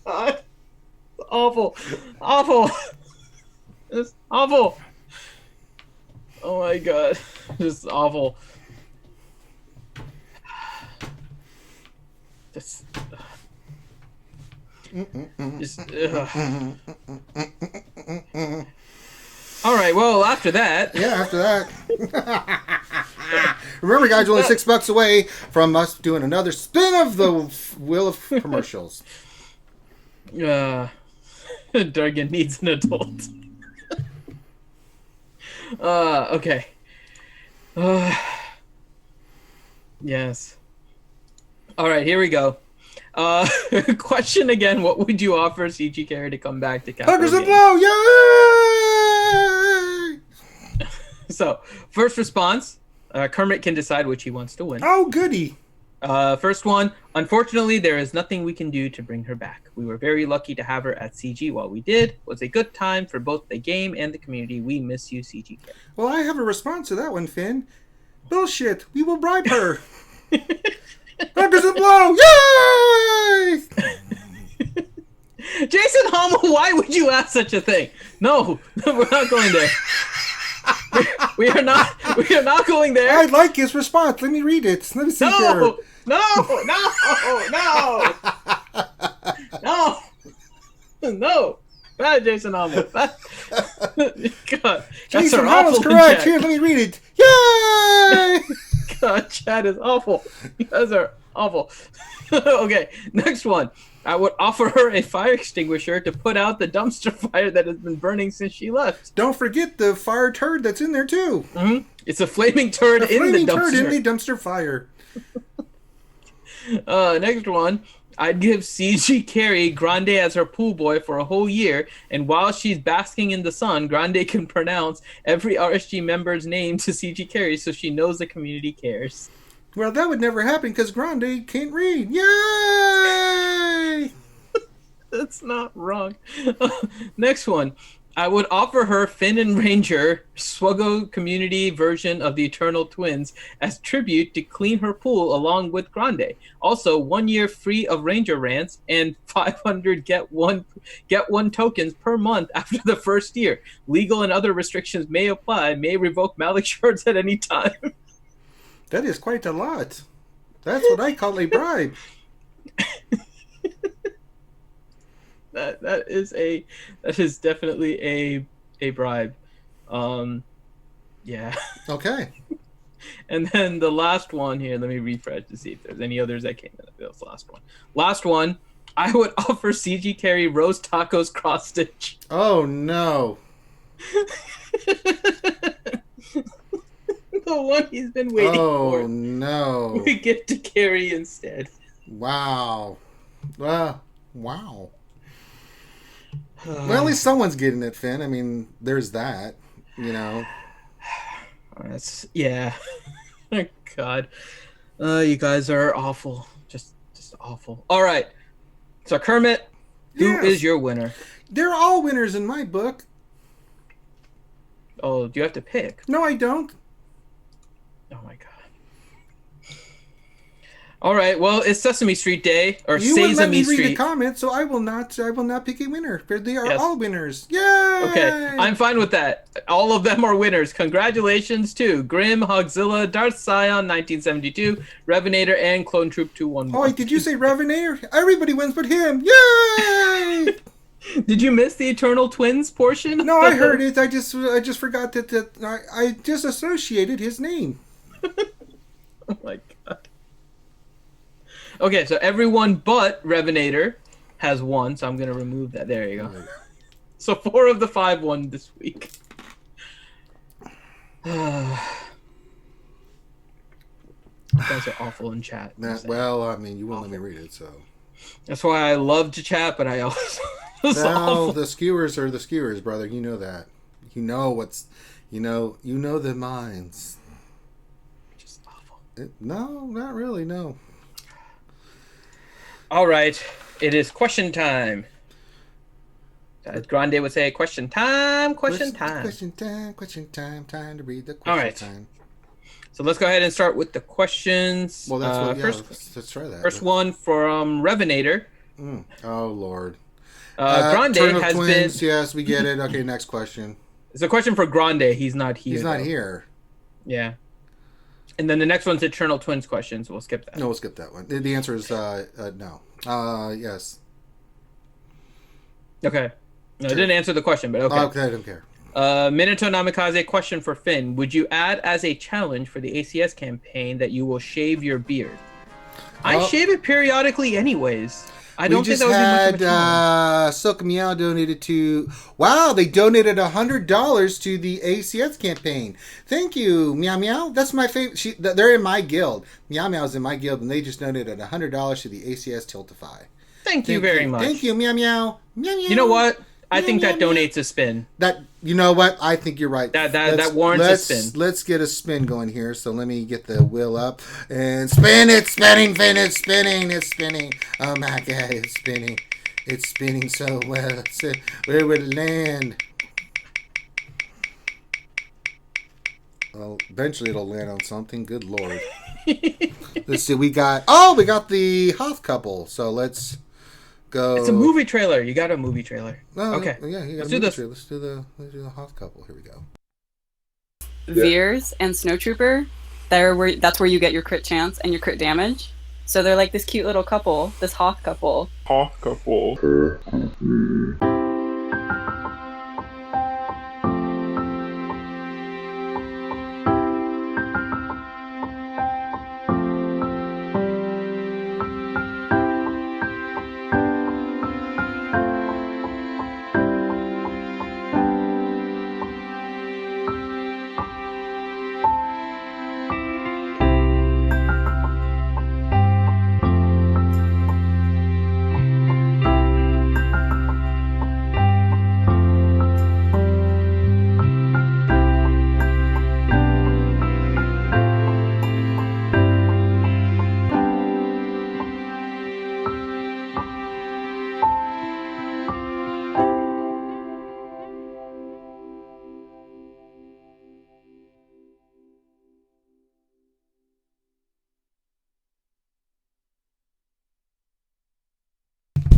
C: God. Awful. Awful. It's awful. Oh my god. This is awful. Just. All right. Well, after that.
D: Yeah, after that. Remember, guys, only $6 away from us doing another spin of the wheel of commercials.
C: Durgan needs an adult. Okay. Yes. All right, here we go. Question again: what would you offer CG Carey to come back to Capital
D: Hookers and
C: Games?
D: blow, yay!
C: So, first response: Kermit can decide which he wants to win.
D: Oh, goody.
C: First one: unfortunately, there is nothing we can do to bring her back. We were very lucky to have her at CG while we did. It was a good time for both the game and the community. We miss you, CG Carey.
D: Well, I have a response to that one, Finn. Bullshit. We will bribe her. Hookers and blow, yay!
C: Jason Hommel, why would you ask such a thing? No, we're not going there. We are not going there.
D: I like his response. Let me read it. Let me see here.
C: No, no. Bad Jason Hommel. God,
D: Jason
C: awful
D: Hamill's
C: in
D: correct.
C: chat.
D: Here, let me read it. Yay!
C: God, chat is awful. You guys are awful. Okay, next one. I would offer her a fire extinguisher to put out the dumpster fire that has been burning since she left.
D: Don't forget the fire turd that's in there too.
C: Mm-hmm. It's a flaming turd in the dumpster.
D: Turd in the dumpster fire.
C: Next one. I'd give CG Carrie Grande as her pool boy for a whole year, and while she's basking in the sun, Grande can pronounce every RSG member's name to CG Carrie so she knows the community cares.
D: Well, that would never happen because Grande can't read. Yay!
C: That's not wrong. Next one. I would offer her Finn and Ranger SWGOH community version of the Eternal Twins as tribute to clean her pool along with Grande. Also, 1 year free of Ranger rants and 500 get one tokens per month after the first year. Legal and other restrictions may apply. May revoke Malik shorts at any time.
D: That is quite a lot. That's what I call a bribe.
C: That is definitely a bribe. Yeah.
D: Okay.
C: And then the last one here, let me refresh to see if there's any others that came in. That's the last one. Last one, I would offer CG Carry roast tacos cross stitch.
D: Oh no.
C: The one he's been waiting for.
D: Oh no.
C: We get to carry instead.
D: Wow. Wow. Well, at least someone's getting it, Finn. I mean, there's that, you know.
C: That's, yeah. Oh, God. You guys are awful. Just awful. All right. So, Kermit, who is your winner?
D: They're all winners in my book.
C: Oh, do you have to pick?
D: No, I don't.
C: Oh, my God. All right. Well, it's Sesame Street Day, or
D: You wouldn't let
C: Sesame
D: me read a
C: Street.
D: comment, so I will not pick a winner. They are
C: Yes.
D: all winners. Yay!
C: Okay, I'm fine with that. All of them are winners. Congratulations to Grim, Hogzilla, Darth Scion 1972, Revenator, and Clone Troop 211.
D: Oh, wait, did you say Revenator? Everybody wins but him. Yay!
C: Did you miss the Eternal Twins portion?
D: No, I heard it. I just forgot that I just associated his name.
C: Oh my God. Okay, so everyone but Revenator has won, so I'm going to remove that. There you go. So 4 of the 5 won this week. You guys are awful in chat.
D: Well, I mean, you wouldn't let me read it, so.
C: That's why I love to chat, but I also...
D: Well, the skewers are the skewers, brother. You know that. You know what's... You know the minds.
C: Just awful.
D: No, not really, no.
C: All right, it is question time. As Grande would say, question time, question time.
D: Question time to read the question
C: All right.
D: time.
C: So let's go ahead and start with the questions.
D: Well, that's what,
C: first,
D: let's try that.
C: First one from Revenator.
D: Oh, Lord.
C: Grande
D: Turtle
C: has
D: twins,
C: been...
D: yes, we get it. Okay, next question.
C: It's a question for Grande. He's not here.
D: He's not
C: though.
D: here.
C: Yeah. And then the next one's Eternal Twins questions. We'll skip that.
D: No, we'll skip that one. The answer is no. Yes.
C: Okay. No, it didn't answer the question, but okay.
D: Okay, I don't care.
C: Minato Namikaze, question for Finn. Would you add as a challenge for the ACS campaign that you will shave your beard? I shave it periodically anyways. I don't think that would be much of a challenge.
D: Silk Meow donated to... Wow, they donated $100 to the ACS campaign. Thank you, Meow Meow. That's my favorite. They're in my guild. Meow Meow's in my guild, and they just donated $100 to the ACS Tiltify.
C: Thank you very much.
D: Thank you, Meow Meow. Meow Meow.
C: You know what? I think
D: Meow,
C: that
D: meow,
C: donates a spin.
D: You know what? I think you're right.
C: That warrants a spin.
D: Let's get a spin going here. So let me get the wheel up and spin. It's spinning, Finn. It's spinning. It's spinning. Oh my God! It's spinning. It's spinning so well. Where would it land? Well, eventually it'll land on something. Good Lord. Let's see. We got the Hoth couple. So let's go.
C: It's a movie trailer. You got a movie trailer.
D: No,
C: okay.
D: Yeah, you got
C: Let's
D: a
C: do
D: movie
C: this.
D: trailer. Let's do the Hoth couple. Here we go.
I: Veers and Snowtrooper, that's where you get your crit chance and your crit damage. So they're like this cute little couple, this Hoth couple.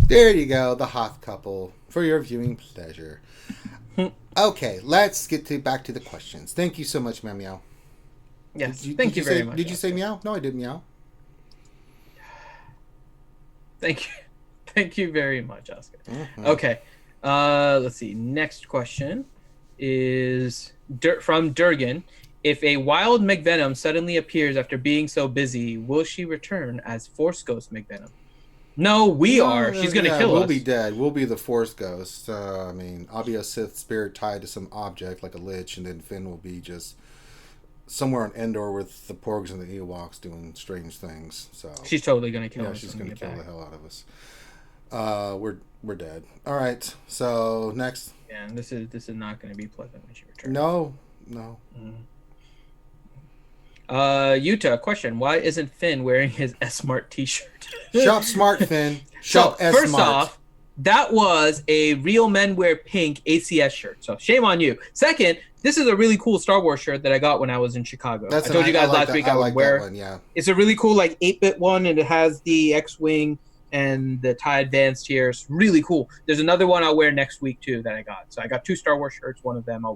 D: There you go, the Hoth couple for your viewing pleasure. Okay, let's get back to the questions. Thank you so much, Meow Meow.
C: Yes,
D: Did
C: thank you very
D: say,
C: much.
D: Did you say meow? No, I did meow.
C: Thank you. Thank you very much, Oscar.
D: Mm-hmm.
C: Okay. Let's see. Next question is from Durgan. If a wild McVenom suddenly appears after being so busy, will she return as Force Ghost McVenom? No, we are. She's going to kill
D: we'll
C: us.
D: We'll be dead. We'll be the Force Ghost. I mean, I'll be a Sith spirit tied to some object like a lich, and then Finn will be just somewhere on Endor with the Porgs and the Ewoks doing strange things. So
C: she's totally going to kill us.
D: Yeah, she's going to kill the hell out of us. We're dead. All right. So next.
C: Yeah, and this is not going to be pleasant when she returns.
D: No.
C: Yuta, question: why isn't Finn wearing his S-Smart T-shirt?
D: Shop smart, Finn. Shop S-Smart.
C: First off, that was a Real Men Wear Pink ACS shirt. So shame on you. Second, this is a really cool Star Wars shirt that I got when I was in Chicago. I told you guys last week I would wear.
D: One, yeah.
C: It's a really cool 8-bit one, and it has the X-wing and the TIE Advanced here. It's really cool. There's another one I'll wear next week too that I got. So I got 2 Star Wars shirts. One of them I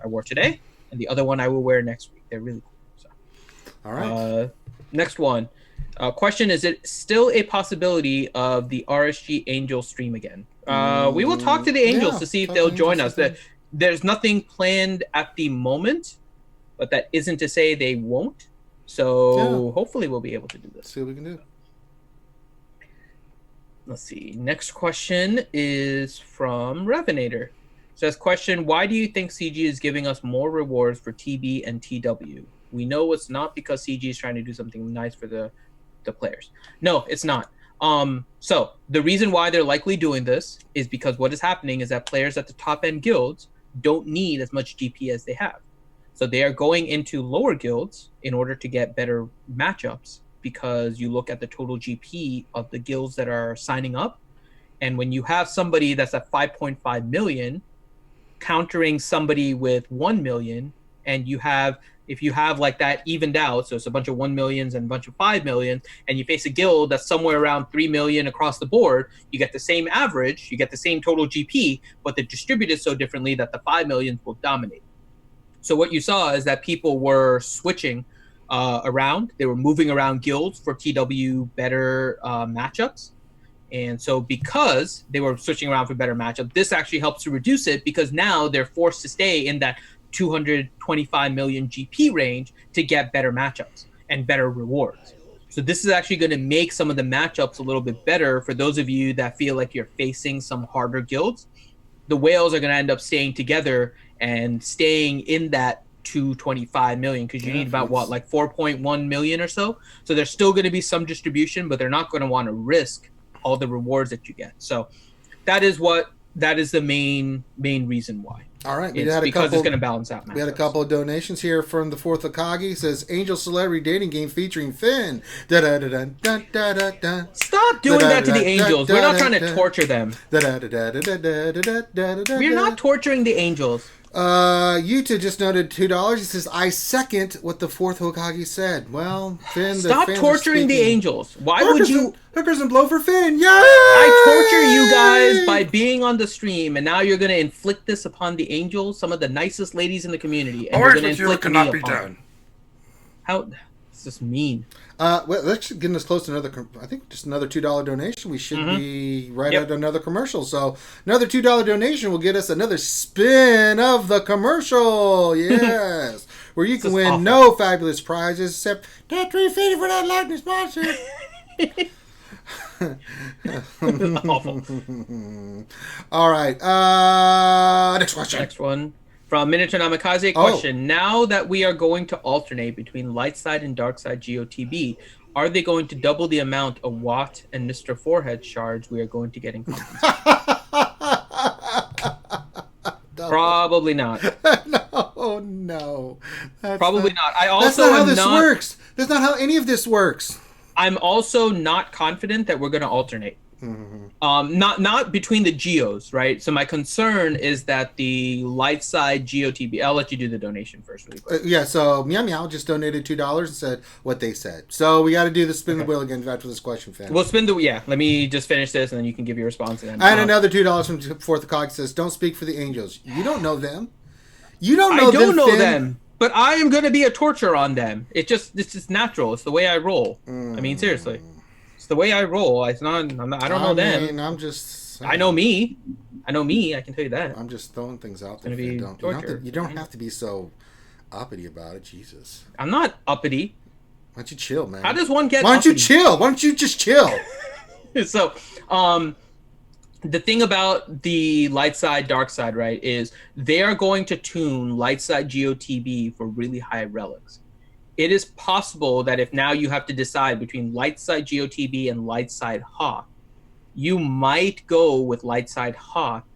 C: wore today, and the other one I will wear next week. They're really cool. So.
D: All right.
C: Next one. Question: is it still a possibility of the RSG Angel stream again? We will talk to the Angels to see if they'll join us. There's nothing planned at the moment, but that isn't to say they won't. So hopefully we'll be able to do this.
D: See what we can do.
C: Let's see. Next question is from Revenator. Says, question: why do you think CG is giving us more rewards for TB and TW? We know it's not because CG is trying to do something nice for the players. No, it's not. So the reason why they're likely doing this is because what is happening is that players at the top end guilds don't need as much GP as they have. So they are going into lower guilds in order to get better matchups, because you look at the total GP of the guilds that are signing up. And when you have somebody that's at 5.5 million countering somebody with 1 million, and if you have that evened out, so it's a bunch of 1 millions and a bunch of 5 million, and you face a guild that's somewhere around 3 million across the board, you get the same average, you get the same total GP, but they're distributed so differently that the 5 millions will dominate. So what you saw is that people were switching around. They were moving around guilds for TW better matchups. And so because they were switching around for better matchups, this actually helps to reduce it, because now they're forced to stay in that 225 million GP range to get better matchups and better rewards. So this is actually going to make some of the matchups a little bit better for those of you that feel like you're facing some harder guilds. The whales are going to end up staying together and staying in that 225 million, because you need about 4.1 million or so. So there's still going to be some distribution, but they're not going to want to risk all the rewards that you get. So that is the main reason why.
D: All right,
C: It's because it's going to balance out.
D: We had a couple of donations here from the Fourth Hokage. Says Angel Celebrity Dating Game featuring Finn.
C: Stop doing that to the Angels. We're not trying to torture them. We're not torturing the Angels.
D: Yuta just noted $2. He says, I second what the Fourth Hokage said. Well, Finn,
C: stop torturing the Angels. Why would you?
D: Hookers and blow for Finn. Yeah.
C: I torture you guys by being on the stream, and now you're going to inflict this upon the Angels, some of the nicest ladies in the community, and you're going to inflict me upon them. How? It's just mean.
D: Well, that's getting us close to just another $2 donation. We should be at another commercial. So another $2 donation will get us another spin of the commercial. Yes. Where you can win no fabulous prizes except that $3.50 for that lightning sponsor.
C: Awful.
D: All right. Next question.
C: Next one. From Minotaur Namikaze, question. Now that we are going to alternate between Lightside and Darkside GOTB, are they going to double the amount of Watt and Mr. Forehead shards we are going to get in commons? Probably not.
D: No.
C: Probably not.
D: That's not how this works. That's not how any of this works.
C: I'm also not confident that we're going to alternate. Not between the geos, right? So my concern is that the Lightside GOTB. I'll let you do the donation first, really quick.
D: Yeah, so Meow Meow just donated $2 and said what they said. So we got to do the spin the wheel again after this question, fan.
C: We'll spin the Let me just finish this, and then you can give your response. And
D: another $2 from Fourth the Cog says, "Don't speak for the Angels. You don't know them. You don't know them.
C: I don't know
D: Finn.
C: them, but I am going to be a torture on them. It's just natural. It's the way I roll. I mean, seriously, it's the way I roll. It's not. I don't know them.
D: I'm just.
C: I know me. I know me. I can tell you that.
D: I'm just throwing things out there.
C: You
D: don't have to be so uppity about it. Jesus.
C: I'm not uppity.
D: Why don't you chill, man?
C: How does one get?
D: Why don't
C: uppity?
D: you chill? Why don't you just chill?
C: So, the thing about the light side, dark side, right, is they are going to tune Lightside GOTB for really high relics. It is possible that if now you have to decide between Lightside GOTB and Lightside Hawk, you might go with Lightside Hawk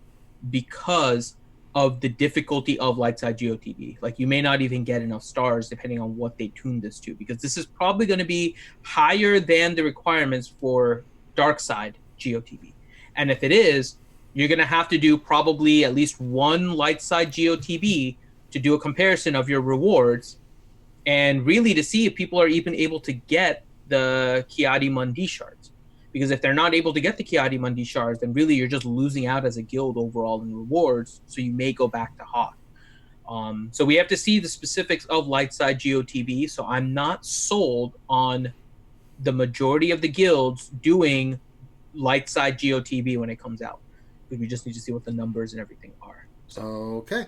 C: because of the difficulty of Lightside GOTB. Like, you may not even get enough stars depending on what they tune this to, because this is probably going to be higher than the requirements for dark side GOTB. And if it is, you're going to have to do probably at least one light side GOTB to do a comparison of your rewards and really to see if people are even able to get the Kiadi Mundi shards. Because if they're not able to get the Kiadi Mundi shards, then really you're just losing out as a guild overall in rewards, so you may go back to Hawk. So we have to see the specifics of light side GOTB, so I'm not sold on the majority of the guilds doing Lightside GOTB when it comes out, because we just need to see what the numbers and everything are. So.
D: Okay,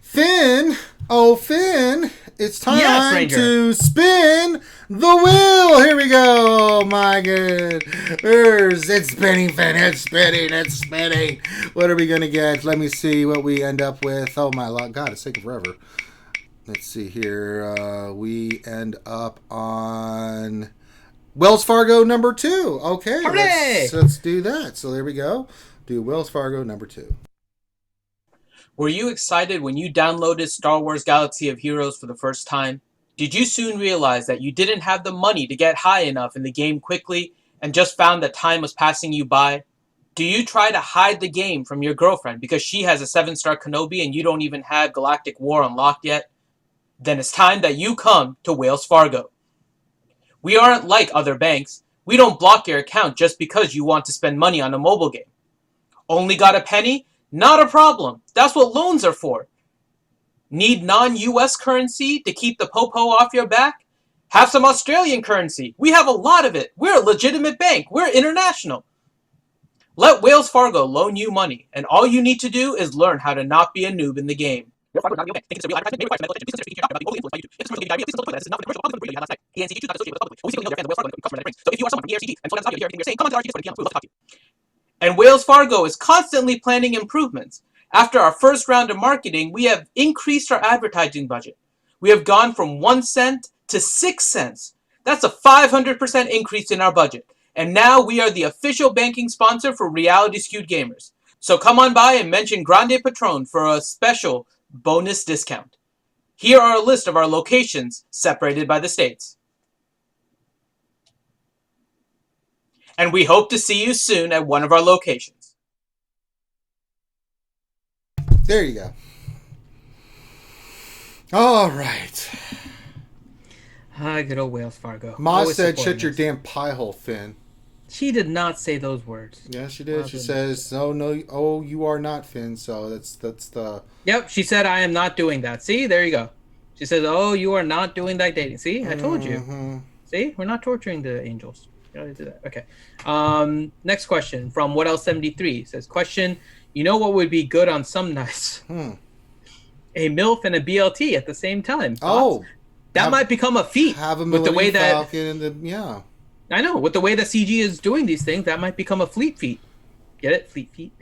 D: Finn. Oh, Finn! It's time to spin the wheel. Here we go. My good. It's spinning, Finn. It's spinning. It's spinning. What are we gonna get? Let me see what we end up with. Oh my God, it's taking forever. Let's see here. We end up on Wells Fargo number 2. Okay, let's do that. So there we go. Do Wells Fargo number 2.
C: Were you excited when you downloaded Star Wars Galaxy of Heroes for the first time? Did you soon realize that you didn't have the money to get high enough in the game quickly and just found that time was passing you by? Do you try to hide the game from your girlfriend because she has a 7-star Kenobi and you don't even have Galactic War unlocked yet? Then it's time that you come to Wells Fargo. We aren't like other banks. We don't block your account just because you want to spend money on a mobile game. Only got a penny? Not a problem. That's what loans are for. Need non-US currency to keep the popo off your back? Have some Australian currency. We have a lot of it. We're a legitimate bank. We're international. Let Wells Fargo loan you money, and all you need to do is learn how to not be a noob in the game. And Wells Fargo is constantly planning improvements. After our first round of marketing, we have increased our advertising budget. We have gone from 1 cent to 6 cents. That's a 500% increase in our budget. And now we are the official banking sponsor for Reality Skewed Gamers. So come on by and mention Grande Patron for a special bonus discount. Here are a list of our locations separated by the states. And we hope to see you soon at one of our locations.
D: There you go. All right.
C: Hi, good old Wells Fargo.
D: Ma said, shut your damn pie hole, Finn.
C: She did not say those words.
D: Yeah, she did. She says, "Oh no, oh you are not Finn." So that's the.
C: Yep, she said, "I am not doing that." See, there you go. She says, "Oh, you are not doing that dating." See, I told you. See, we're not torturing the angels. You gotta do that. Okay. Next question from What Else 73 says, "Question: You know what would be good on some nights? A MILF and a BLT at the same time. Thoughts? Oh, that might become a feat.
D: Have a
C: with the way that
D: Falcon and yeah."
C: I know, with the way that CG is doing these things, that might become a fleet feat. Get it? Fleet feet?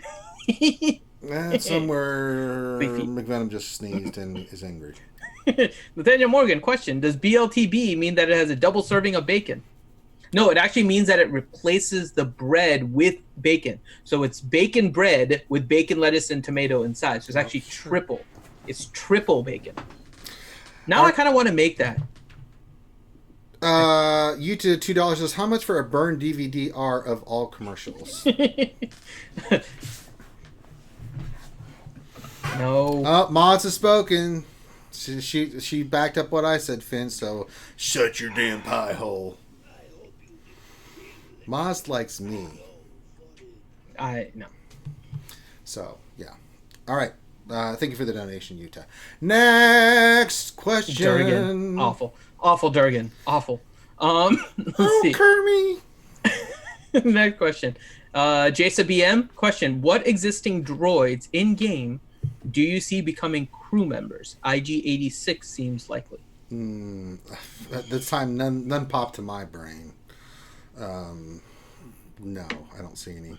D: Somewhere McVenom just sneezed and is angry.
C: Nathaniel Morgan, question. Does BLTB mean that it has a double serving of bacon? No, it actually means that it replaces the bread with bacon. So it's bacon bread with bacon, lettuce, and tomato inside. So it's actually triple. It's triple bacon. Now I kind of want to make that.
D: You to $2 says, how much for a burned DVD-R of all commercials?
C: No.
D: Mods has spoken. She backed up what I said, Finn, so shut your damn pie hole. Moz likes me.
C: No.
D: So, yeah. All right. Thank you for the donation, Utah. Next question.
C: Durgan. Awful Durgan. Awful. Let's see.
D: Kermit.
C: Next question. Jasa BM, question. What existing droids in-game do you see becoming crew members? IG-86 seems likely.
D: At this time, none popped to my brain. No, I don't see any.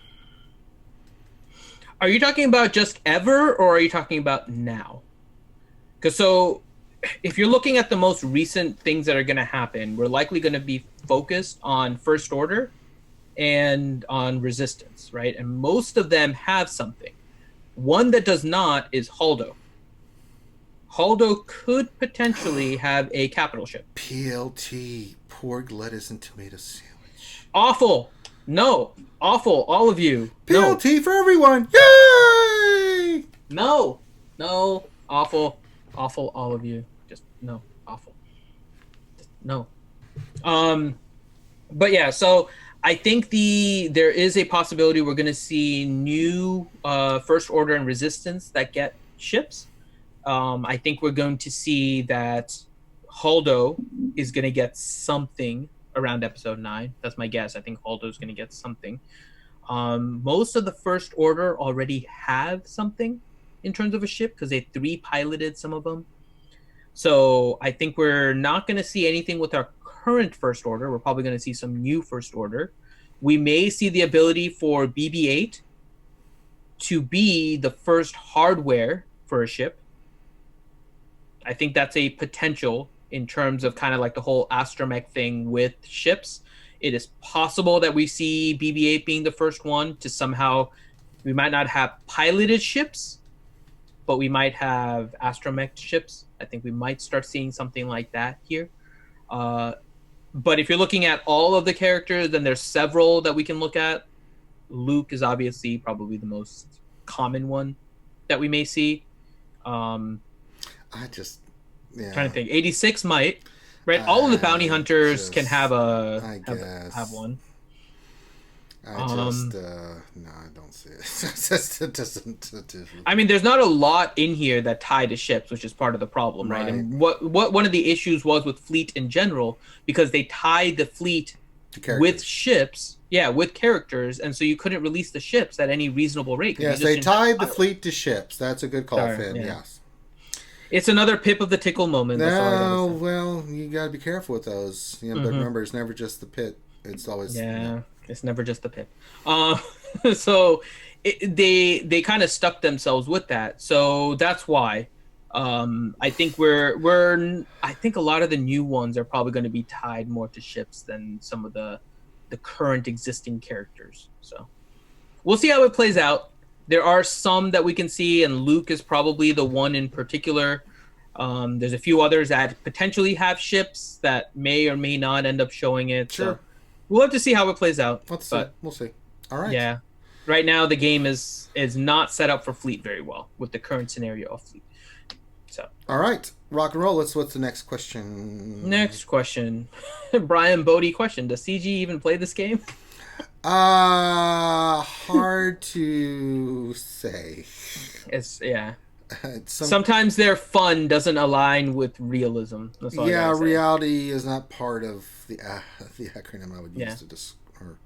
C: Are you talking about just ever, or are you talking about now? Because so, if you're looking at the most recent things that are going to happen, we're likely going to be focused on First Order and on Resistance, right? And most of them have something. One that does not is Haldo. Haldo could potentially have a capital ship.
D: PLT, pork, lettuce, and tomato sandwich.
C: Awful. No. Awful. All of you.
D: PLT for everyone. Yay!
C: No. No. Awful. Awful. All of you. Just no. Awful. Just, no. But yeah, so I think there is a possibility we're going to see new First Order and Resistance that get ships. I think we're going to see that Haldo is going to get something around episode 9. That's my guess. I think Haldo is going to get something. Most of the First Order already have something in terms of a ship because they 3-piloted some of them. So I think we're not going to see anything with our current First Order. We're probably going to see some new First Order. We may see the ability for BB-8 to be the first hardware for a ship. I think that's a potential in terms of kind of like the whole astromech thing with ships. It is possible that we see BB-8 being the first one to somehow, we might not have piloted ships, but we might have astromech ships. I think we might start seeing something like that here. But if you're looking at all of the characters, then there's several that we can look at. Luke is obviously probably the most common one that we may see. Trying to think. 86 might, right? All of the bounty hunters can have have one.
D: No, I don't see it. It doesn't.
C: I mean, there's not a lot in here that tie to ships, which is part of the problem, right? And what one of the issues was with fleet in general, because they tied the fleet with ships, with characters, and so you couldn't release the ships at any reasonable rate.
D: Yes, they tied the fleet to ships. That's a good call, Finn. Yeah. Yes.
C: It's another Pip of the Tickle moment.
D: No, well, you gotta be careful with those. But remember, it's never just the pit. It's always
C: it's never just the pit. So they kind of stuck themselves with that. So that's why I think I think a lot of the new ones are probably going to be tied more to ships than some of the current existing characters. So we'll see how it plays out. There are some that we can see, and Luke is probably the one in particular. There's a few others that potentially have ships that may or may not end up showing it.
D: Sure.
C: So we'll have to see how it plays out.
D: We'll see. All right.
C: Yeah. Right now, the game is not set up for fleet very well with the current scenario of fleet. So.
D: All right. Rock and roll. What's the next question?
C: Next question. Brian Bodie question. Does CG even play this game?
D: Hard to say.
C: Sometimes their fun doesn't align with realism. That's all
D: reality is not part of the acronym I would use to describe.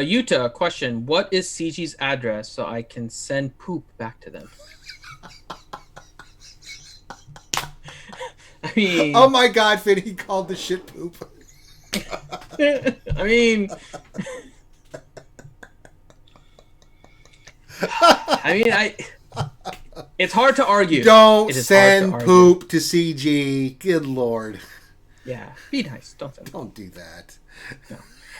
C: Utah question. What is CG's address so I can send poop back to them? I mean,
D: oh my God, Finn, he called the shit poop.
C: I mean, it's hard to argue.
D: Don't send poop to CG. Good Lord.
C: Yeah, be nice. Don't
D: do that.
C: No.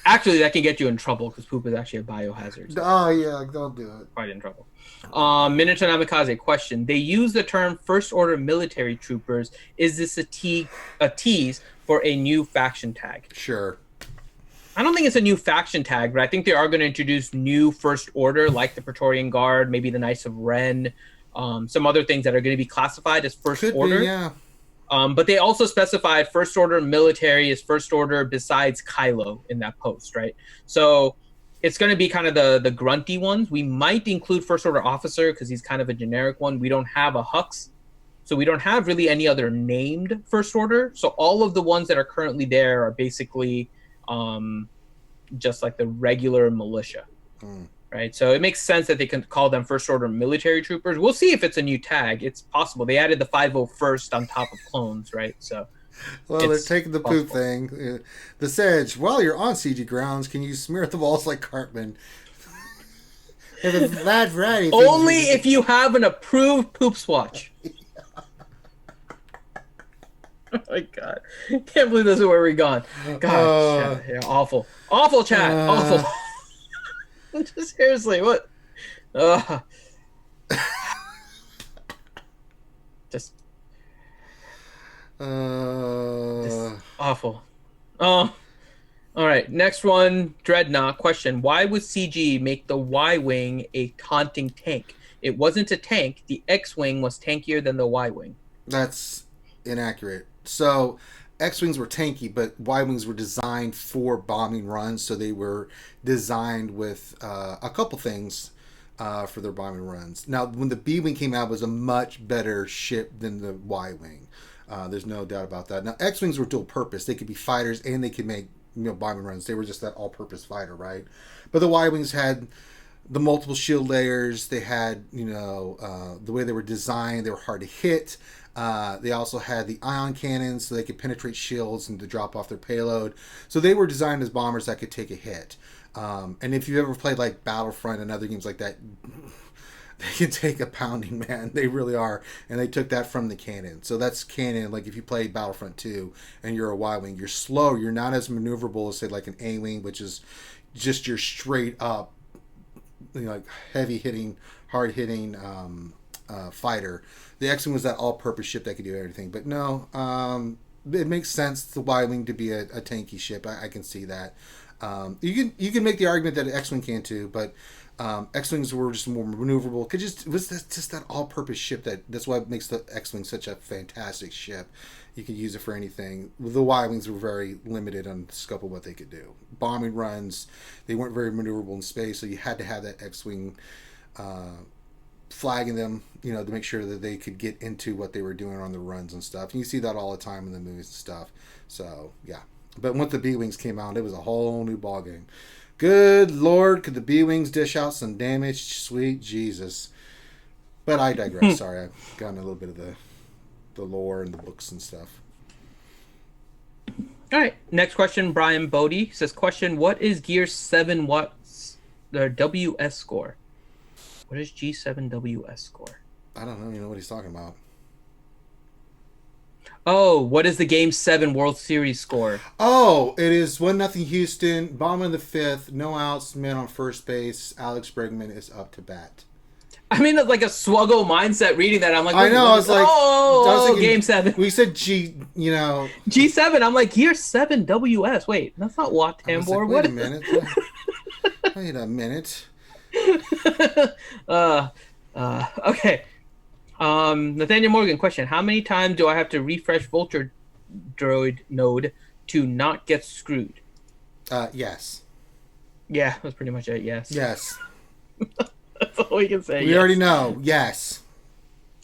C: Actually, that can get you in trouble because poop is actually a biohazard. So
D: Oh yeah, don't do it.
C: quite in trouble. Minotaur Namikaze question. They use the term First Order military troopers. Is this a tease for a new faction tag?
D: Sure.
C: I don't think it's a new faction tag, but I think they are going to introduce new First Order, like the Praetorian Guard, maybe the Knights of Ren, some other things that are going to be classified as First Order.
D: Be, yeah.
C: But they also specified First Order military is First Order besides Kylo in that post, right? So it's going to be kind of the grunty ones. We might include First Order officer because he's kind of a generic one. We don't have a Hux, so we don't have really any other named First Order. So all of the ones that are currently there are basically just like the regular militia. Right, so it makes sense that they can call them First Order military troopers. We'll see if it's a new tag. It's possible. They added the 501st on top of clones, right? So,
D: well, they're taking the poop thing. The Sedge, while you're on CG grounds, can you smear the walls like Cartman? That variety.
C: Only if you have an approved poop swatch. Oh my god, can't believe this is where we're gone. God, yeah, awful chat, awful. Just seriously, what? Just awful. All right, next one, Dreadnought question. Why would CG make the Y-wing a taunting tank? It wasn't a tank. The X-wing was tankier than the Y-wing.
D: That's inaccurate. So X-wings were tanky, but Y-wings were designed for bombing runs, so they were designed with a couple things for their bombing runs. Now, when the B-wing came out, it was a much better ship than the Y-wing. There's no doubt about that. Now, X-wings were dual purpose. They could be fighters and they could make bombing runs. They were just that all-purpose fighter, right? But the Y-wings had the multiple shield layers. They had, the way they were designed, they were hard to hit. They also had the ion cannons, so they could penetrate shields and to drop off their payload. So they were designed as bombers that could take a hit. And if you've ever played like Battlefront and other games like that, they can take a pounding, man. They really are. And they took that from the cannon. So that's canon. Like if you play Battlefront 2 and you're a Y-wing, you're slow. You're not as maneuverable as say like an A-wing, which is just your straight up, like heavy hitting, hard hitting fighter. The X-wing was that all-purpose ship that could do everything. But no, it makes sense the Y-wing to be a tanky ship. I can see that. You can make the argument that an X-wing can too, but X-wings were just more maneuverable. It was just that all-purpose ship that's what makes the X-wing such a fantastic ship. You could use it for anything. The Y-wings were very limited on the scope of what they could do. Bombing runs, they weren't very maneuverable in space, so you had to have that X-wing flagging them, to make sure that they could get into what they were doing on the runs and stuff. And you see that all the time in the movies and stuff. So, yeah. But once the B-wings came out, it was a whole new ballgame. Good Lord, could the B-wings dish out some damage? Sweet Jesus. But I digress. Sorry, I've gotten a little bit of the lore and the books and stuff.
C: All right, next question. Brian Bodie says, question, what is Gear 7 Watts, their WS score? What is G7 WS score?
D: I don't know. You know what he's talking about.
C: Oh, what is the Game 7 World Series score?
D: Oh, it is 1-0 Houston. Bomb in the fifth. No outs. Man on first base. Alex Bregman is up to bat.
C: I mean, that's like a SWGOH mindset reading that. I'm like,
D: I know. I was like, I was thinking,
C: Game 7.
D: We said G,
C: G7. I'm like, Gear 7 WS. Wait, that's not Watt Tambor.
D: Like,
C: what?
D: Wait a minute. Wait a minute.
C: Okay. Nathaniel Morgan question: how many times do I have to refresh Vulture Droid node to not get screwed?
D: Yes.
C: Yeah, that's pretty much it. Yes.
D: Yes.
C: That's all we can say.
D: We already know. Yes.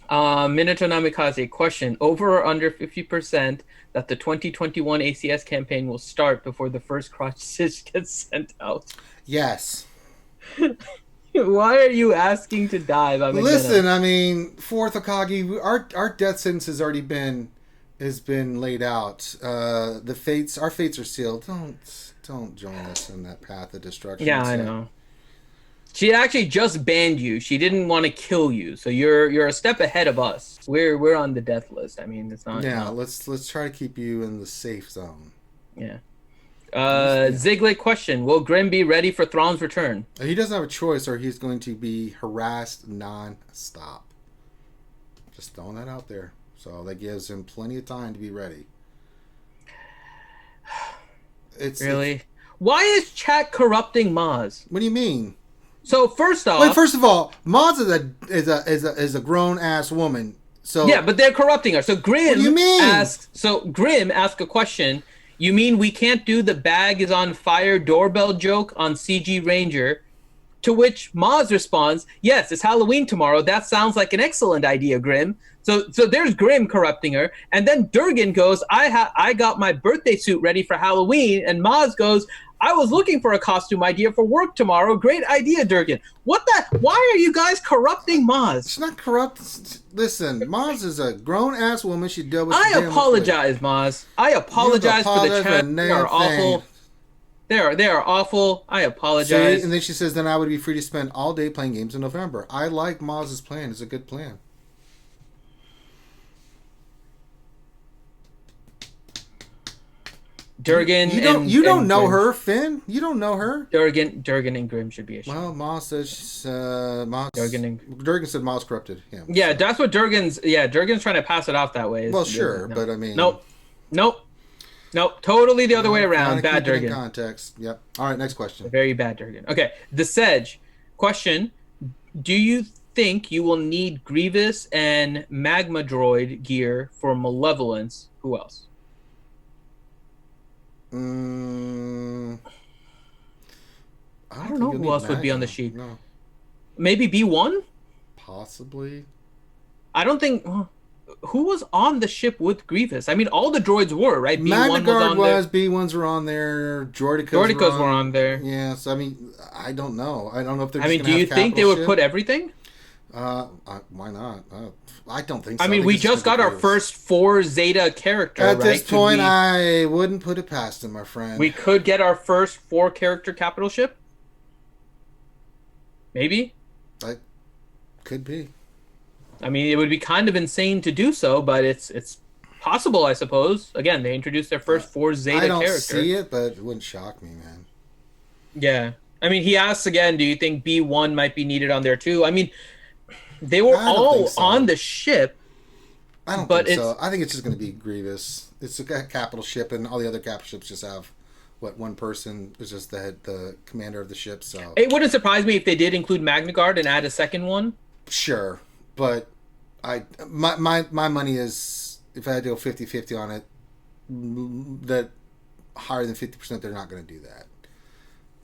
C: Minato Namikaze question: over or under 50% that the 2021 ACS campaign will start before the first crotch stitch gets sent out?
D: Yes.
C: Why are you asking to dive?
D: Listen, I mean, fourth Akagi, our death sentence has already been laid out. Our fates are sealed. Don't join us on that path of destruction.
C: Yeah, I know. She actually just banned you. She didn't want to kill you, so you're a step ahead of us. We're on the death list. I mean, it's not.
D: Yeah, let's try to keep you in the safe zone.
C: Yeah. Ziglet question: will Grim be ready for Thrawn's return?
D: He doesn't have a choice, or he's going to be harassed non-stop. Just throwing that out there. So that gives him plenty of time to be ready.
C: Really? Why is chat corrupting Maz?
D: What do you mean?
C: So first off,
D: wait. First of all, Maz is a grown ass woman. So
C: yeah, but they're corrupting her. So Grim
D: What do you mean?
C: Grim asked a question. You mean we can't do the bag is on fire doorbell joke on CG Ranger? To which Maz responds, "Yes, it's Halloween tomorrow. That sounds like an excellent idea, Grim." So there's Grim corrupting her, and then Durgan goes, "I got my birthday suit ready for Halloween," and Maz goes, "I was looking for a costume idea for work tomorrow. Great idea, Durgan." What the? Why are you guys corrupting Maz?
D: She's not corrupt. Listen, Maz is a grown ass woman. She dealt with.
C: I apologize, Maz. I apologize for the chat. They are awful. They are awful. I apologize.
D: See? And then she says, "Then I would be free to spend all day playing games in November." I like Maz's plan. It's a good plan.
C: Durgan,
D: you don't know
C: Grim.
D: her, Finn. You don't know her.
C: Durgan and Grim should be a show.
D: Well, Maz says
C: Durgan
D: said Maz corrupted him.
C: Yeah,
D: so.
C: that's what Durgan's trying to pass it off that way.
D: Well, sure, but I mean,
C: nope, totally the other way around. Bad
D: Durgan.
C: Durgan.
D: Context. Yep. All right, next question.
C: Very bad Durgan. Okay, the Sedge question: do you think you will need Grievous and Magma Droid gear for Malevolence? Who else?
D: I
C: don't know who else would be on the sheet.
D: No.
C: Maybe B1?
D: Possibly.
C: I don't think. Who was on the ship with Grievous? I mean, all the droids were, right?
D: Magnagard was, B1s were on there, Droidicas
C: were on there.
D: Yeah, so I mean, I don't know. I don't know if they're.
C: I mean, do you think they would put everything?
D: Why not? I don't think so.
C: I mean, we just got our first 4 Zeta character.
D: At this point, I wouldn't put it past them, my friend.
C: We could get our first 4 character capital ship. Maybe.
D: Could be.
C: I mean, it would be kind of insane to do so, but it's possible, I suppose. Again, they introduced their first 4 Zeta character.
D: I don't see it, but it wouldn't shock me, man.
C: Yeah. I mean, he asks again, do you think B1 might be needed on there too? I mean, they were all on the ship.
D: I don't think so. I think it's just going to be Grievous. It's a capital ship, and all the other capital ships just have, one person is just the commander of the ship. So
C: it wouldn't surprise me if they did include Magnagard and add a second one.
D: Sure, but my money is, if I had to go 50-50 on it, that higher than 50%, they're not going to do that.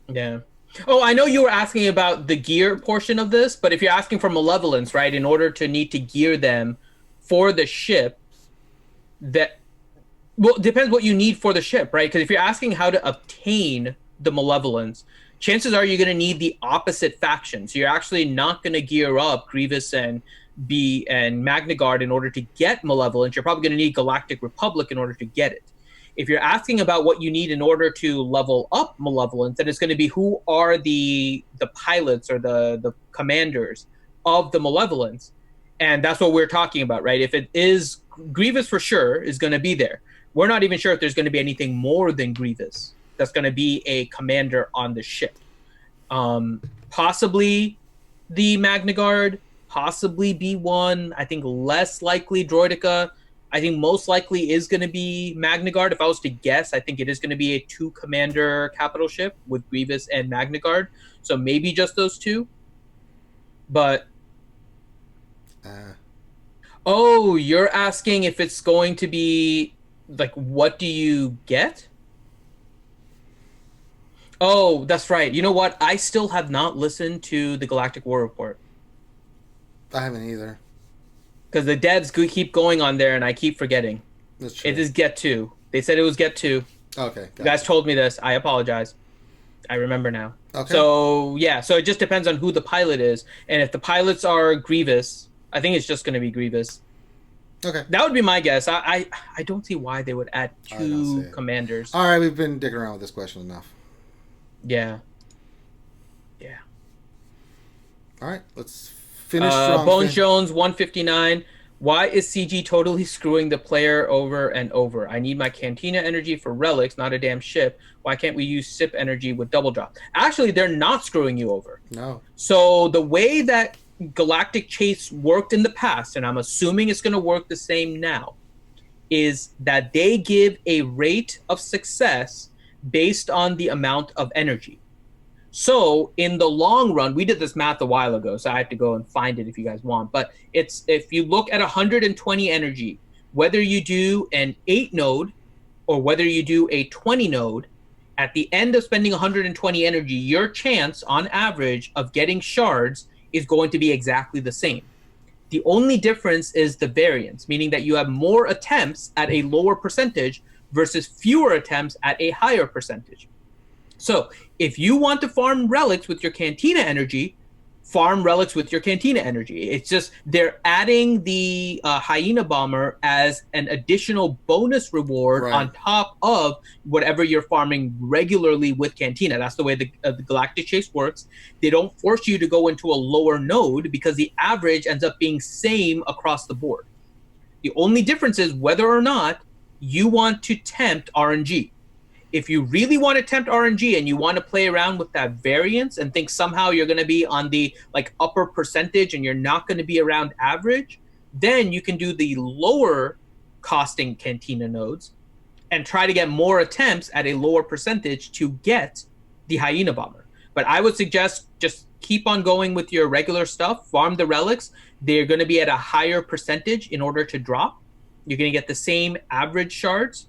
C: Yeah. Oh, I know you were asking about the gear portion of this, but if you're asking for Malevolence, right, in order to need to gear them for the ship, it depends what you need for the ship, right? Because if you're asking how to obtain the Malevolence, chances are you're going to need the opposite faction. So you're actually not going to gear up Grievous and Magnagard in order to get Malevolence. You're probably going to need Galactic Republic in order to get it. If you're asking about what you need in order to level up Malevolence, then it's going to be who are the pilots or the commanders of the Malevolence. And that's what we're talking about, right? If it is Grievous, for sure is going to be there. We're not even sure if there's going to be anything more than Grievous that's going to be a commander on the ship. Possibly the Magnagard, possibly B1. I think less likely Droidica. I think most likely is going to be Magnagard. If I was to guess, I think it is going to be a 2-commander capital ship with Grievous and Magnagard. So maybe just those 2. But... Oh, you're asking if it's going to be... what do you get? Oh, that's right. You know what? I still have not listened to the Galactic War Report.
D: I haven't either.
C: Because the devs keep going on there, and I keep forgetting.
D: That's true.
C: It is Get 2. They said it was Get 2.
D: Okay.
C: You guys told me this. I apologize. I remember now.
D: Okay.
C: So, yeah. So it just depends on who the pilot is. And if the pilots are Grievous, I think it's just going to be Grievous.
D: Okay.
C: That would be my guess. I don't see why they would add 2 commanders.
D: All right. We've been digging around with this question enough.
C: Yeah.
D: All right. Let's finish.
C: Bones Jones 159. Why is CG totally screwing the player over and over? I need my Cantina energy for relics, not a damn ship. Why can't we use SIP energy with double drop? Actually, they're not screwing you over.
D: No.
C: So the way that Galactic Chase worked in the past, and I'm assuming it's going to work the same now, is that they give a rate of success based on the amount of energy. So in the long run, we did this math a while ago, so I have to go and find it if you guys want. But it's if you look at 120 energy, whether you do an 8 node or whether you do a 20 node, at the end of spending 120 energy, your chance on average of getting shards is going to be exactly the same. The only difference is the variance, meaning that you have more attempts at a lower percentage versus fewer attempts at a higher percentage. So if you want to farm relics with your Cantina energy, farm relics with your Cantina energy. It's just they're adding the Hyena Bomber as an additional bonus reward on top of whatever you're farming regularly with Cantina. That's the way the Galactic Chase works. They don't force you to go into a lower node because the average ends up being same across the board. The only difference is whether or not you want to tempt RNG. If you really want to tempt RNG and you want to play around with that variance and think somehow you're going to be on the like upper percentage and you're not going to be around average, then you can do the lower costing Cantina nodes and try to get more attempts at a lower percentage to get the Hyena Bomber. But I would suggest just keep on going with your regular stuff, farm the relics. They're going to be at a higher percentage in order to drop. You're going to get the same average shards.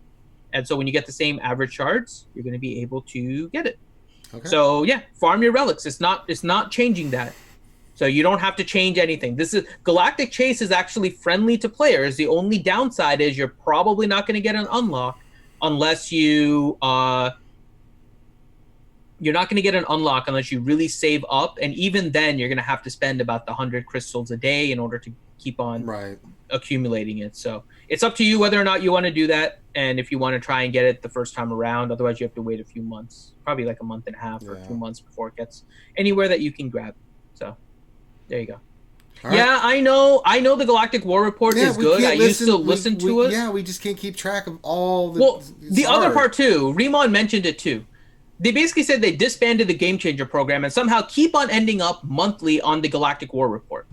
C: And so when you get the same average shards, you're going to be able to get it. Okay. So yeah, farm your relics. It's not changing that. So you don't have to change anything. This is Galactic Chase is actually friendly to players. The only downside is you're probably not going to get an unlock unless you you're not going to get an unlock unless you really save up, and even then you're going to have to spend about 100 crystals a day in order to keep on accumulating it. So it's up to you whether or not you want to do that, and if you want to try and get it the first time around. Otherwise you have to wait a few months, probably like a month and a half or 2 months before it gets anywhere that you can grab. So there you go. All yeah, right. I know the Galactic War Report is good. I used to listen to it.
D: Yeah, we just can't keep track of all the...
C: Well, the other part too, Remon mentioned it too. They basically said they disbanded the Game Changer program and somehow keep on ending up monthly on the Galactic War Report.